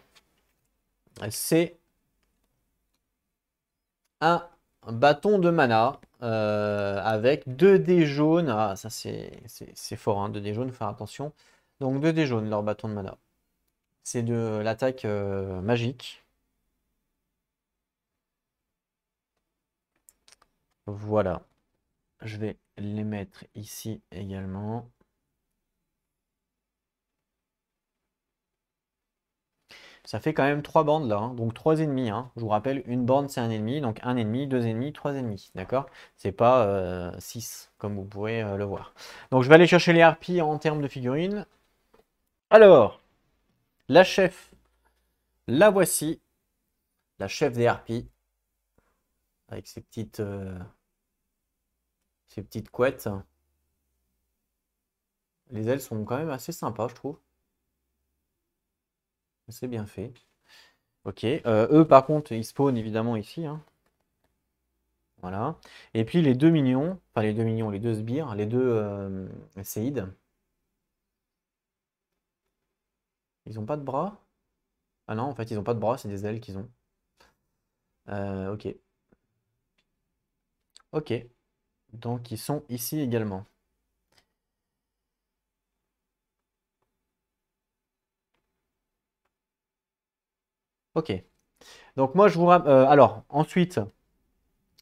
c'est un bâton de mana avec 2 dés jaunes. Ah, ça, c'est fort, hein, 2 dés jaunes, faut faire attention. Donc, 2 dés jaunes, leur bâton de mana. C'est de l'attaque magique. Voilà. Je vais les mettre ici également. Ça fait quand même 3 bandes là, hein. Donc 3 ennemis, hein. Je vous rappelle, une bande c'est un ennemi, donc un ennemi, 2 ennemis, 3 ennemis, d'accord? C'est pas 6 comme vous pourrez le voir. Donc je vais aller chercher les harpies en termes de figurines. Alors, la chef, la voici, la chef des harpies, avec ses petites couettes. Les ailes sont quand même assez sympas, je trouve. C'est bien fait. Ok, eux par contre, ils spawnent évidemment ici, hein. Voilà. Et puis les 2 mignons, enfin les 2 mignons, les 2 sbires, les 2 séides. Ils ont pas de bras? Ah non, en fait, ils ont pas de bras, c'est des ailes qu'ils ont. Ok. Ok. Donc ils sont ici également. Ok. Donc moi je vous alors ensuite,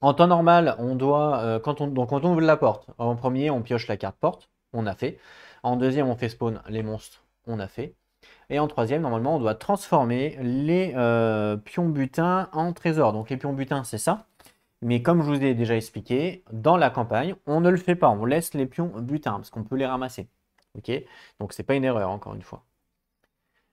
en temps normal, on doit quand on ouvre la porte, en premier on pioche la carte porte, on a fait. En deuxième on fait spawn les monstres, on a fait. Et en troisième, normalement, on doit transformer les pions butins en trésors. Donc les pions butins, c'est ça. Mais comme je vous ai déjà expliqué, dans la campagne, on ne le fait pas. On laisse les pions butins parce qu'on peut les ramasser. Ok. Donc c'est pas une erreur, encore une fois.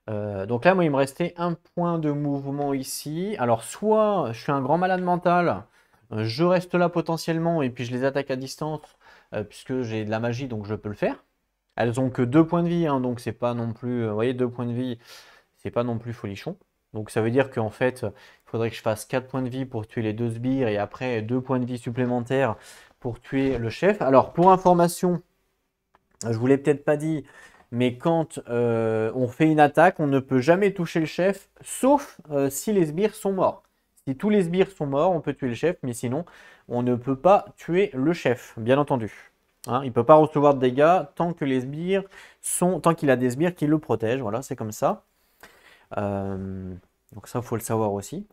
Donc là, moi, il me restait un point de mouvement ici. Alors, soit je suis un grand malade mental, je reste là potentiellement et puis je les attaque à distance puisque j'ai de la magie, donc je peux le faire. Elles ont que 2 points de vie, hein, donc c'est pas non plus. Vous voyez, 2 points de vie, c'est pas non plus folichon. Donc ça veut dire qu'en fait, il faudrait que je fasse 4 points de vie pour tuer les 2 sbires et après 2 points de vie supplémentaires pour tuer le chef. Alors, pour information, je vous l'ai peut-être pas dit, mais quand on fait une attaque, on ne peut jamais toucher le chef, sauf si les sbires sont morts. Si tous les sbires sont morts, on peut tuer le chef, mais sinon, on ne peut pas tuer le chef, bien entendu. Hein, il ne peut pas recevoir de dégâts tant que les sbires tant qu'il a des sbires qui le protègent. Voilà, c'est comme ça. Donc ça, il faut le savoir aussi.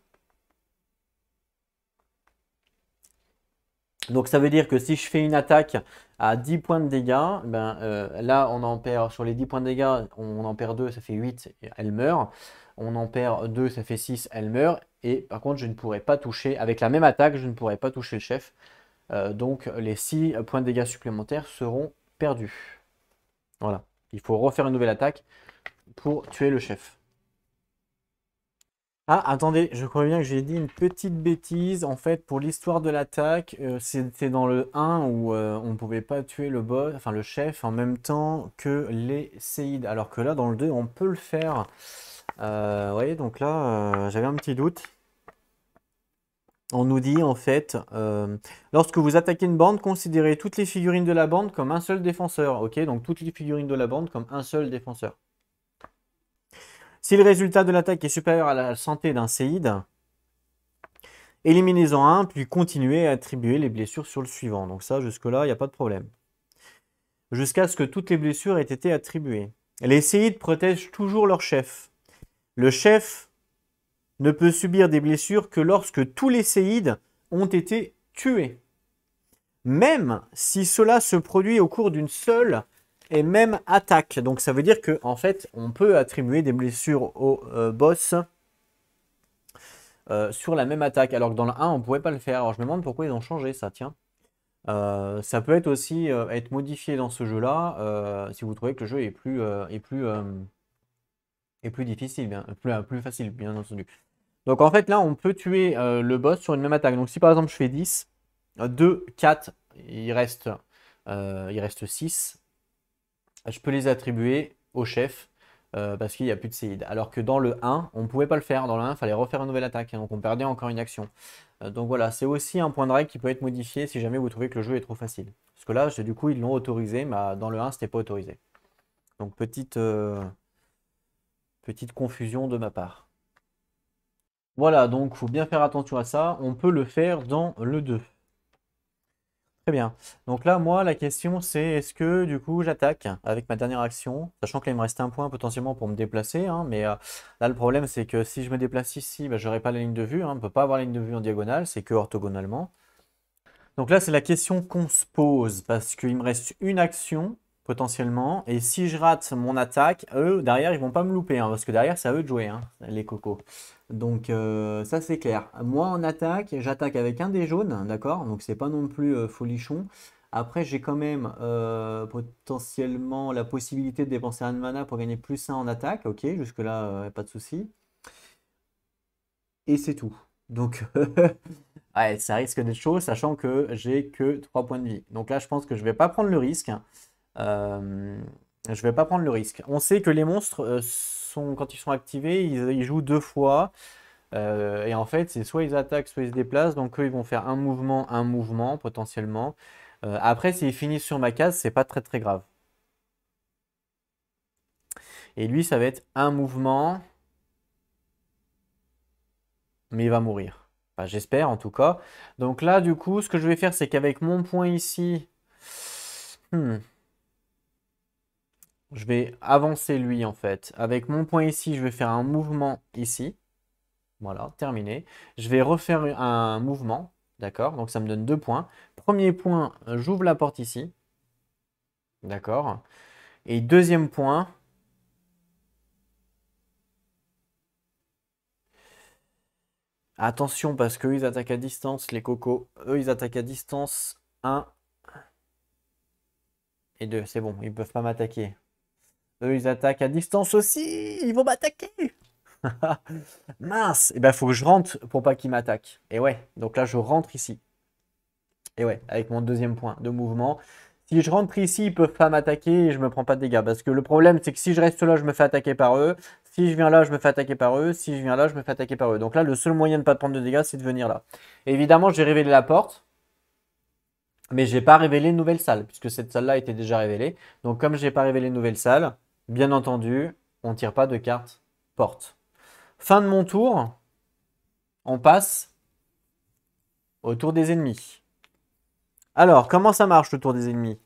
Donc ça veut dire que si je fais une attaque à 10 points de dégâts, ben, là on en perd sur les 10 points de dégâts, on en perd 2, ça fait 8, elle meurt. On en perd 2, ça fait 6, elle meurt. Et par contre, je ne pourrais pas toucher, avec la même attaque, je ne pourrais pas toucher le chef. Donc les 6 points de dégâts supplémentaires seront perdus. Voilà. Il faut refaire une nouvelle attaque pour tuer le chef. Ah, attendez, je crois bien que j'ai dit une petite bêtise. En fait, pour l'histoire de l'attaque, c'était dans le 1 où on ne pouvait pas tuer le boss, enfin le chef, en même temps que les séides. Alors que là, dans le 2, on peut le faire. Vous voyez, donc là, j'avais un petit doute. On nous dit en fait, lorsque vous attaquez une bande, considérez toutes les figurines de la bande comme un seul défenseur. Ok, donc toutes les figurines de la bande comme un seul défenseur. Si le résultat de l'attaque est supérieur à la santé d'un séide, éliminez-en un, puis continuez à attribuer les blessures sur le suivant. Donc ça, jusque-là, il n'y a pas de problème. Jusqu'à ce que toutes les blessures aient été attribuées. Les séides protègent toujours leur chef. Le chef ne peut subir des blessures que lorsque tous les séides ont été tués. Même si cela se produit au cours d'une seule et même attaque. Donc ça veut dire qu'en fait, on peut attribuer des blessures au boss sur la même attaque. Alors que dans le 1, on ne pouvait pas le faire. Alors je me demande pourquoi ils ont changé ça, tiens. Ça peut être aussi être modifié dans ce jeu-là si vous trouvez que le jeu est plus difficile, plus facile, bien entendu. Donc en fait, là, on peut tuer le boss sur une même attaque. Donc si par exemple je fais 10, 2, 4, il reste 6. Je peux les attribuer au chef parce qu'il n'y a plus de séide. Alors que dans le 1, on ne pouvait pas le faire. Dans le 1, il fallait refaire une nouvelle attaque. Donc on perdait encore une action. Donc voilà, c'est aussi un point de règle qui peut être modifié si jamais vous trouvez que le jeu est trop facile. Parce que là, du coup, ils l'ont autorisé, mais dans le 1, c'était pas autorisé. Donc petite confusion de ma part. Voilà, donc il faut bien faire attention à ça. On peut le faire dans le 2. Très bien. Donc là, moi, la question, c'est est-ce que du coup, j'attaque avec ma dernière action, sachant que là, il me reste un point potentiellement pour me déplacer, hein, mais là, le problème, c'est que si je me déplace ici, bah, je n'aurai pas la ligne de vue, hein, on ne peut pas avoir la ligne de vue en diagonale, c'est que orthogonalement. Donc là, c'est la question qu'on se pose, parce qu'il me reste une action, potentiellement, et si je rate mon attaque, eux, derrière, ils vont pas me louper, hein, parce que derrière, c'est à eux de jouer, hein, les cocos. Donc ça, c'est clair. Moi, en attaque, j'attaque avec un dé jaune, d'accord? Donc c'est pas non plus folichon. Après, j'ai quand même potentiellement la possibilité de dépenser un de mana pour gagner plus 1 en attaque, ok, jusque-là, pas de souci. Et c'est tout. Donc, ouais, ça risque d'être chaud, sachant que j'ai que 3 points de vie. Donc là, je pense que je vais pas prendre le risque. Je vais pas prendre le risque. On sait que les monstres, quand ils sont activés, ils jouent 2 fois. Et en fait, c'est soit ils attaquent, soit ils se déplacent. Donc eux, ils vont faire un mouvement, potentiellement. Après, s'ils finissent sur ma case, c'est pas très très grave. Et lui, ça va être un mouvement, mais il va mourir. Enfin, j'espère en tout cas. Donc là, du coup, ce que je vais faire, c'est qu'avec mon point ici, hmm, je vais avancer lui en fait. Avec mon point ici, je vais faire un mouvement ici. Voilà, terminé. Je vais refaire un mouvement. D'accord? Donc ça me donne 2 points. Premier point, j'ouvre la porte ici. D'accord? Et deuxième point, attention parce qu'eux ils attaquent à distance, les cocos. Eux ils attaquent à distance 1 et 2. C'est bon, ils ne peuvent pas m'attaquer. Eux ils attaquent à distance aussi. Ils vont m'attaquer. Mince. Et ben faut que je rentre pour pas qu'ils m'attaquent. Et ouais, donc là je rentre ici. Et ouais, avec mon deuxième point de mouvement. Si je rentre ici, ils peuvent pas m'attaquer et je me prends pas de dégâts. Parce que le problème, c'est que si je reste là, je me fais attaquer par eux. Si je viens là, je me fais attaquer par eux. Si je viens là, je me fais attaquer par eux. Donc là, le seul moyen de ne pas prendre de dégâts, c'est de venir là. Évidemment, j'ai révélé la porte. Mais j'ai pas révélé une nouvelle salle, puisque cette salle-là était déjà révélée. Donc comme j'ai pas révélé une nouvelle salle, bien entendu, on ne tire pas de carte porte. Fin de mon tour, on passe au tour des ennemis. Alors, comment ça marche le tour des ennemis?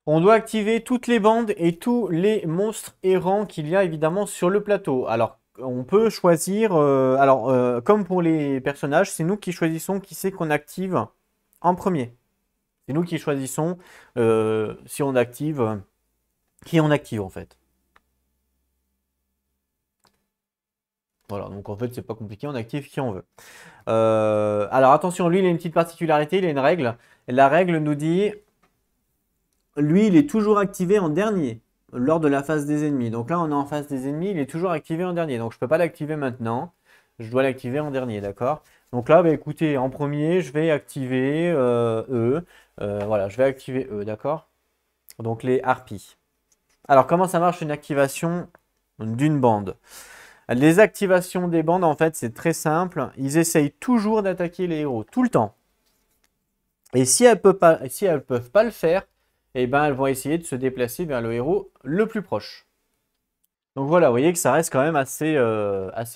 On doit activer toutes les bandes et tous les monstres errants qu'il y a évidemment sur le plateau. Alors, on peut choisir, comme pour les personnages, c'est nous qui choisissons qui c'est qu'on active en premier. C'est nous qui choisissons si on active, qui on active en fait. Voilà, donc en fait, c'est pas compliqué, on active qui on veut. Alors attention, lui, il a une petite particularité, il a une règle. La règle nous dit, lui, il est toujours activé en dernier lors de la phase des ennemis. Donc là, on est en phase des ennemis, il est toujours activé en dernier. Donc je ne peux pas l'activer maintenant, je dois l'activer en dernier, d'accord? Donc là, bah, écoutez, en premier, je vais activer eux. Voilà, je vais activer eux, d'accord? Donc les harpies. Alors comment ça marche une activation d'une bande? Les activations des bandes, en fait, c'est très simple. Ils essayent toujours d'attaquer les héros, tout le temps. Et si elles ne peuvent pas le faire, eh ben, elles vont essayer de se déplacer vers le héros le plus proche. Donc voilà, vous voyez que ça reste quand même assez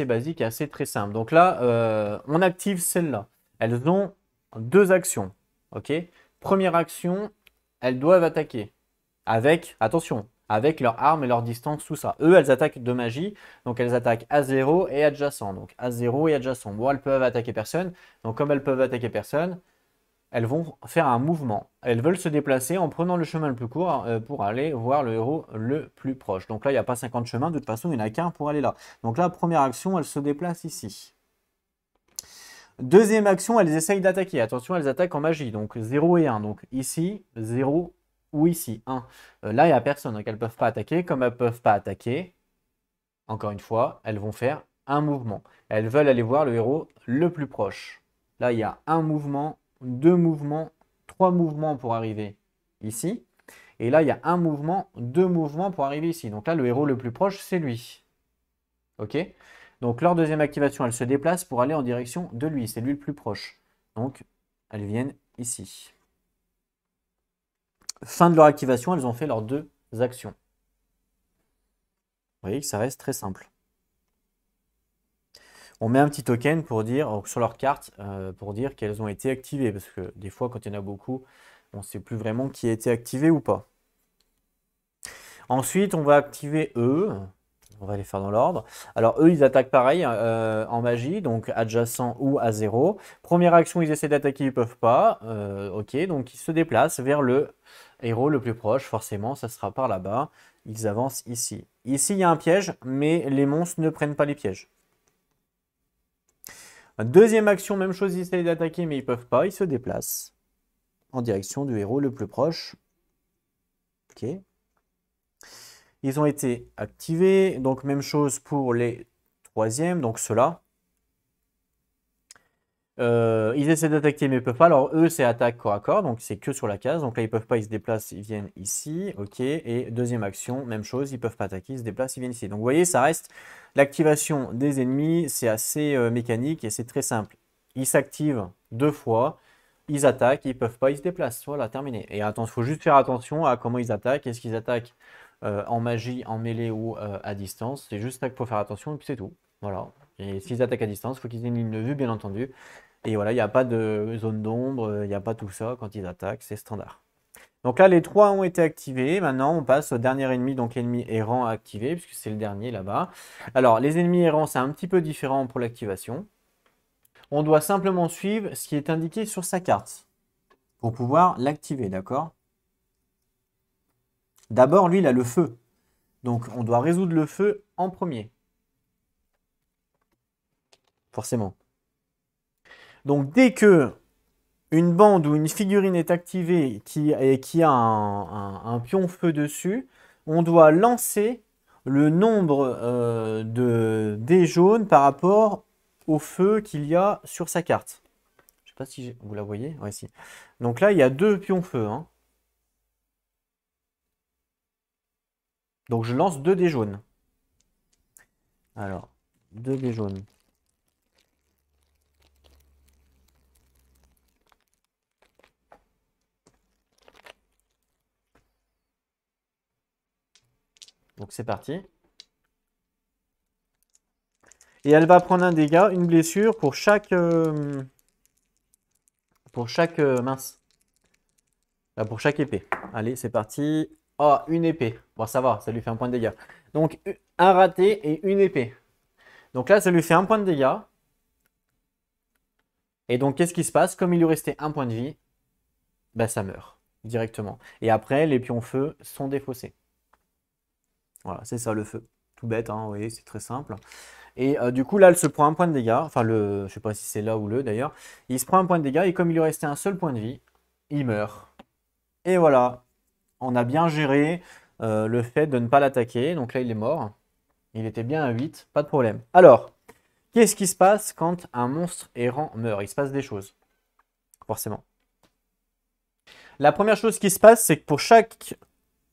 basique et assez très simple. Donc là, on active celles-là. Elles ont 2 actions. Ok? Première action, elles doivent attaquer. Attention, avec leur arme et leur distance, tout ça. Eux, elles attaquent de magie, donc elles attaquent à 0 et adjacent. Donc à 0 et adjacent. Bon, elles peuvent attaquer personne. Donc comme elles peuvent attaquer personne, elles vont faire un mouvement. Elles veulent se déplacer en prenant le chemin le plus court pour aller voir le héros le plus proche. Donc là, il n'y a pas 50 chemins, de toute façon, il n'y en a qu'un pour aller là. Donc là, première action, elles se déplacent ici. Deuxième action, elles essayent d'attaquer. Attention, elles attaquent en magie. Donc 0 et 1. Donc ici, 0 ou ici, 1. Là, il n'y a personne. Donc elles ne peuvent pas attaquer. Comme elles ne peuvent pas attaquer, encore une fois, elles vont faire un mouvement. Elles veulent aller voir le héros le plus proche. Là, il y a un mouvement, deux mouvements, trois mouvements pour arriver ici. Et là, il y a un mouvement, deux mouvements pour arriver ici. Donc là, le héros le plus proche, c'est lui. OK? Donc leur deuxième activation, elles se déplacent pour aller en direction de lui. C'est lui le plus proche. Donc, elles viennent ici. Fin de leur activation, elles ont fait leurs deux actions. Vous voyez que ça reste très simple. On met un petit token pour dire, sur leur carte, pour dire qu'elles ont été activées. Parce que des fois, quand il y en a beaucoup, on ne sait plus vraiment qui a été activé ou pas. Ensuite, on va activer eux. On va les faire dans l'ordre. Alors, eux, ils attaquent pareil en magie, donc adjacent ou à 0. Première action, ils essaient d'attaquer, ils ne peuvent pas. Ok, donc ils se déplacent vers le héros le plus proche. Forcément, ça sera par là-bas. Ils avancent ici. Ici, il y a un piège, mais les monstres ne prennent pas les pièges. Deuxième action, même chose, ils essaient d'attaquer, mais ils ne peuvent pas. Ils se déplacent en direction du héros le plus proche. Ok. Ils ont été activés. Donc, même chose pour les troisièmes, donc ceux-là. Ils essaient d'attaquer, mais ils ne peuvent pas. Alors, eux, c'est attaque corps à corps, donc c'est que sur la case. Donc là, ils ne peuvent pas, ils se déplacent, ils viennent ici. Ok. Et deuxième action, même chose, ils ne peuvent pas attaquer, ils se déplacent, ils viennent ici. Donc, vous voyez, ça reste l'activation des ennemis. C'est assez mécanique et c'est très simple. Ils s'activent deux fois. Ils attaquent, ils ne peuvent pas, ils se déplacent. Voilà, terminé. Et attends, il faut juste faire attention à comment ils attaquent. Est-ce qu'ils attaquent en magie, en mêlée ou à distance? C'est juste ça qu'il faut faire attention et puis c'est tout. Voilà. Et s'ils attaquent à distance, il faut qu'ils aient une ligne de vue, bien entendu. Et voilà, il n'y a pas de zone d'ombre, il n'y a pas tout ça quand ils attaquent, c'est standard. Donc là, les trois ont été activés. Maintenant, on passe au dernier ennemi, donc l'ennemi errant activé, puisque c'est le dernier là-bas. Alors, les ennemis errants, c'est un petit peu différent pour l'activation. On doit simplement suivre ce qui est indiqué sur sa carte pour pouvoir l'activer, d'accord? D'abord, lui, il a le feu. Donc, on doit résoudre le feu en premier. Forcément. Donc, dès que une bande ou une figurine est activée et qui a un pion feu dessus, on doit lancer le nombre de dés jaunes par rapport au feu qu'il y a sur sa carte. Je ne sais pas si vous la voyez. Ouais, si. Donc là, il y a deux pions feu. Hein. Donc je lance 2 dés jaunes. Alors, 2 dés jaunes. Donc c'est parti. Et elle va prendre un dégât, une blessure pour chaque mince. Pour chaque épée. Allez, c'est parti. Oh, une épée. Bon, ça va, ça lui fait un point de dégâts. Donc, un raté et une épée. Donc là, ça lui fait un point de dégâts. Et donc, qu'est-ce qui se passe? Comme il lui restait un point de vie, bah, ça meurt directement. Et après, les pions feu sont défaussés. Voilà, c'est ça le feu. Tout bête, hein, vous voyez, c'est très simple. Et du coup, là, elle se prend un point de dégâts. Enfin, je ne sais pas si c'est là ou le d'ailleurs. Il se prend un point de dégâts et comme il lui restait un seul point de vie, il meurt. Et voilà, on a bien géré le fait de ne pas l'attaquer. Donc là, il est mort. Il était bien à 8, pas de problème. Alors, qu'est-ce qui se passe quand un monstre errant meurt? Il se passe des choses, forcément. La première chose qui se passe, c'est que pour chaque...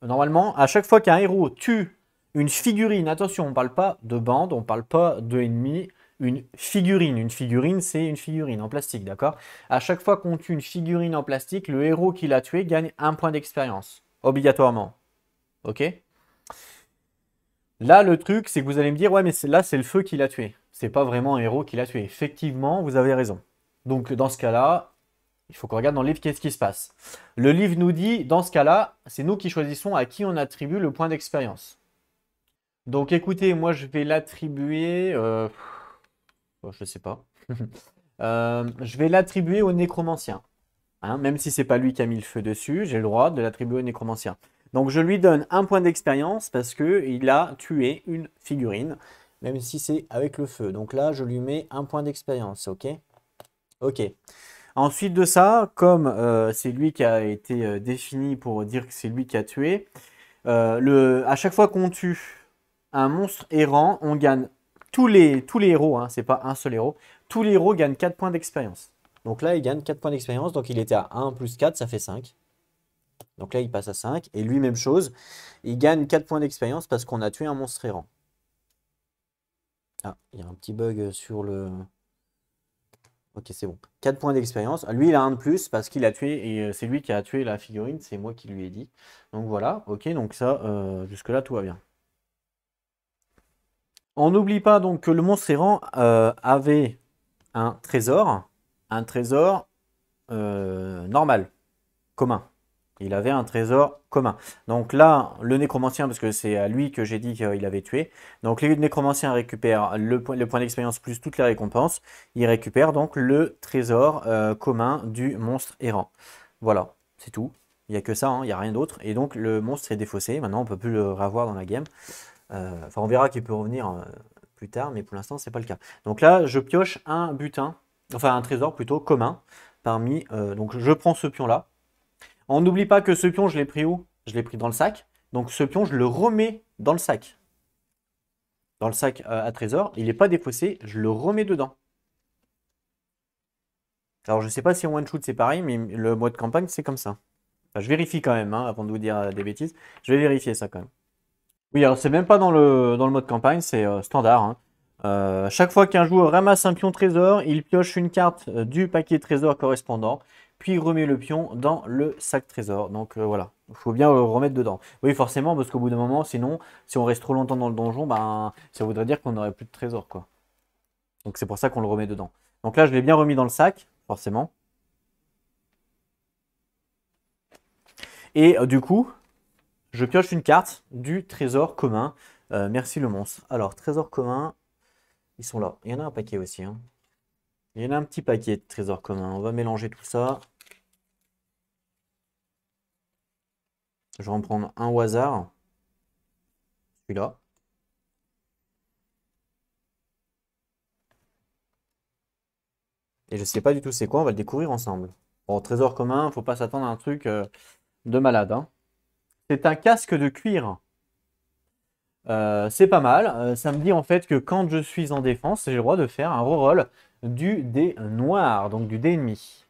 Normalement, à chaque fois qu'un héros tue une figurine, attention, on ne parle pas de bande, on ne parle pas de ennemi, une figurine. Une figurine, c'est une figurine en plastique, d'accord? À chaque fois qu'on tue une figurine en plastique, le héros qui l'a tué gagne un point d'expérience, obligatoirement. Ok? Là, le truc, c'est que vous allez me dire, ouais, mais là, c'est le feu qui l'a tué. C'est pas vraiment un héros qui l'a tué. Effectivement, vous avez raison. Donc, dans ce cas-là, il faut qu'on regarde dans le livre qu'est-ce qui se passe. Le livre nous dit, dans ce cas-là, c'est nous qui choisissons à qui on attribue le point d'expérience. Donc, écoutez, moi, je vais l'attribuer... je ne sais pas. Je vais l'attribuer au nécromancien. Hein, même si c'est pas lui qui a mis le feu dessus, j'ai le droit de l'attribuer au nécromancien. Donc je lui donne un point d'expérience parce qu'il a tué une figurine, même si c'est avec le feu. Donc là, je lui mets un point d'expérience, ok? Ok. Ensuite de ça, comme c'est lui qui a été défini pour dire que c'est lui qui a tué, à chaque fois qu'on tue un monstre errant, on gagne tous les héros, hein, c'est pas un seul héros, tous les héros gagnent 4 points d'expérience. Donc là, il gagne 4 points d'expérience, donc il était à 1 plus 4, ça fait 5. Donc là, il passe à 5. Et lui, même chose, il gagne 4 points d'expérience parce qu'on a tué un monstre errant. Ah, il y a un petit bug sur le... Ok, c'est bon. 4 points d'expérience. Lui, il a un de plus parce qu'il a tué, et c'est lui qui a tué la figurine, c'est moi qui lui ai dit. Donc voilà, ok, donc ça, jusque-là, tout va bien. On n'oublie pas donc que le monstre errant avait un trésor normal, commun. Il avait un trésor commun. Donc là, le nécromancien, parce que c'est à lui que j'ai dit qu'il avait tué. Donc le nécromancien récupère le point d'expérience plus toutes les récompenses. Il récupère donc le trésor commun du monstre errant. Voilà, c'est tout. Il n'y a que ça, hein, il n'y a rien d'autre. Et donc le monstre est défaussé. Maintenant, on ne peut plus le revoir dans la game. Enfin, on verra qu'il peut revenir plus tard, mais pour l'instant, c'est pas le cas. Donc là, je pioche un butin, enfin un trésor plutôt commun parmi. Donc je prends ce pion-là. On n'oublie pas que ce pion, je l'ai pris où? Je l'ai pris dans le sac. Donc ce pion, je le remets dans le sac. Dans le sac à trésor. Il n'est pas défaussé, je le remets dedans. Alors je ne sais pas si en one-shoot c'est pareil, mais le mode campagne, c'est comme ça. Enfin, je vérifie quand même, hein, avant de vous dire des bêtises. Je vais vérifier ça quand même. Oui, alors c'est même pas dans le mode campagne, c'est standard, hein. Chaque fois qu'un joueur ramasse un pion trésor, il pioche une carte du paquet trésor correspondant, puis remet le pion dans le sac trésor. Donc voilà, il faut bien le remettre dedans. Oui, forcément, parce qu'au bout d'un moment, sinon, si on reste trop longtemps dans le donjon, ben, ça voudrait dire qu'on n'aurait plus de trésor, quoi. Donc c'est pour ça qu'on le remet dedans. Donc là, je l'ai bien remis dans le sac, forcément. Et du coup, je pioche une carte du trésor commun. Merci le monstre. Alors, trésor commun, ils sont là. Il y en a un paquet aussi, hein. Il y en a un petit paquet de trésors communs. On va mélanger tout ça. Je vais en prendre un au hasard. Celui-là. Et je sais pas du tout c'est quoi, on va le découvrir ensemble. Bon, trésor commun, faut pas s'attendre à un truc de malade, hein. C'est un casque de cuir. C'est pas mal. Ça me dit en fait que quand je suis en défense, j'ai le droit de faire un reroll du dé noir, donc du dé ennemi.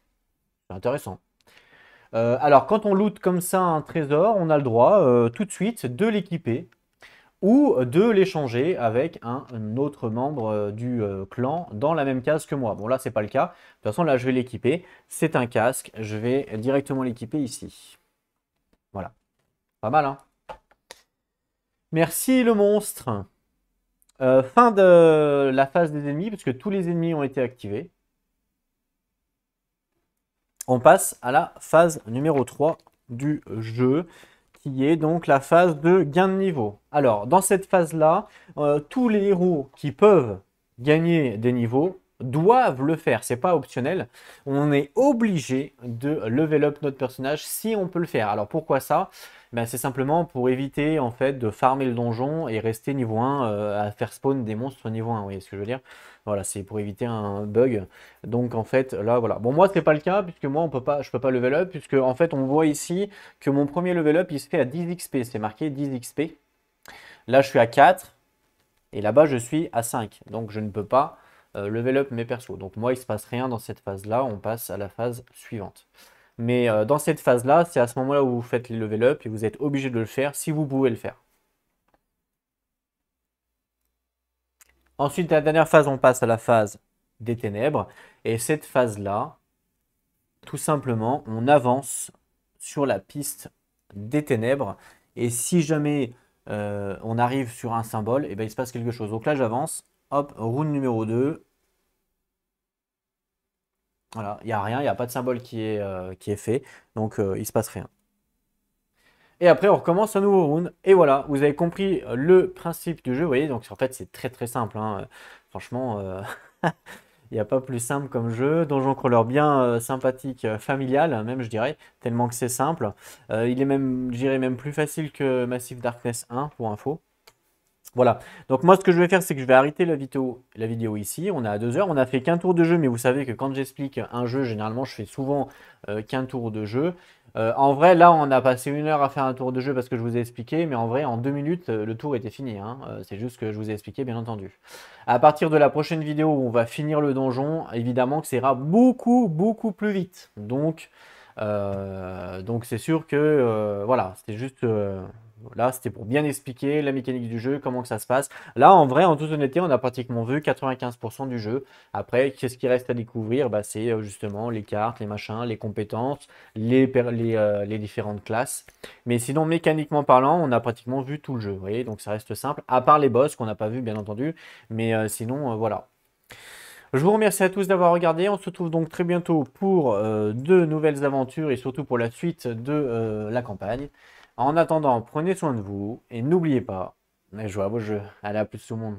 C'est intéressant. Alors, quand on loot comme ça un trésor, on a le droit tout de suite de l'équiper ou de l'échanger avec un autre membre du clan dans la même case que moi. Bon, là, c'est pas le cas. De toute façon, là, je vais l'équiper. C'est un casque. Je vais directement l'équiper ici. Voilà. Pas mal, hein? Merci, le monstre. Fin de la phase des ennemis, parce que tous les ennemis ont été activés. On passe à la phase numéro 3 du jeu, qui est donc la phase de gain de niveau. Alors, dans cette phase-là, tous les héros qui peuvent gagner des niveaux doivent le faire, c'est pas optionnel. On est obligé de level up notre personnage si on peut le faire. Alors pourquoi ça? Ben, c'est simplement pour éviter en fait de farmer le donjon et rester niveau 1 à faire spawn des monstres niveau 1, vous voyez ce que je veux dire? Voilà, c'est pour éviter un bug. Donc en fait, là voilà. Bon, moi c'est pas le cas puisque moi je peux pas level up puisque en fait on voit ici que mon premier level up il se fait à 10 XP, c'est marqué 10 XP. Là je suis à 4 et là-bas je suis à 5. Donc je ne peux pas level up mes persos. Donc moi il se passe rien dans cette phase-là, on passe à la phase suivante. Mais dans cette phase-là, c'est à ce moment-là où vous faites les level up et vous êtes obligé de le faire si vous pouvez le faire. Ensuite, la dernière phase, on passe à la phase des ténèbres. Et cette phase-là, tout simplement, on avance sur la piste des ténèbres. Et si jamais on arrive sur un symbole, et ben, il se passe quelque chose. Donc là, j'avance. Hop, round numéro 2. Voilà, il n'y a rien, il n'y a pas de symbole qui est fait. Donc, il ne se passe rien. Et après, on recommence un nouveau round. Et voilà, vous avez compris le principe du jeu. Vous voyez, donc en fait, c'est très très simple, hein. Franchement, il n'y a pas plus simple comme jeu. Donjon crawler bien sympathique, familial, même je dirais, tellement que c'est simple. Il est même, je dirais même plus facile que Massive Darkness 1, pour info. Voilà, donc moi ce que je vais faire c'est que je vais arrêter la vidéo ici, on est à 2 heures, on a fait qu'un tour de jeu mais vous savez que quand j'explique un jeu généralement je fais souvent qu'un tour de jeu. En vrai, là, on a passé 1 heure à faire un tour de jeu parce que je vous ai expliqué, mais en vrai, en 2 minutes, le tour était fini, hein. C'est juste que je vous ai expliqué, bien entendu. À partir de la prochaine vidéo où on va finir le donjon, évidemment que ça ira beaucoup, beaucoup plus vite. Donc c'est sûr que, voilà, c'était juste... là, c'était pour bien expliquer la mécanique du jeu, comment que ça se passe. Là, en vrai, en toute honnêteté, on a pratiquement vu 95% du jeu. Après, qu'est-ce qui reste à découvrir? Bah, c'est justement les cartes, les machins, les compétences, les différentes classes. Mais sinon, mécaniquement parlant, on a pratiquement vu tout le jeu. Vous voyez, donc ça reste simple, à part les boss qu'on n'a pas vu, bien entendu. Mais sinon, voilà. Je vous remercie à tous d'avoir regardé. On se retrouve donc très bientôt pour de nouvelles aventures et surtout pour la suite de la campagne. En attendant, prenez soin de vous et n'oubliez pas, jouez à vos jeux. Allez, à plus tout le monde.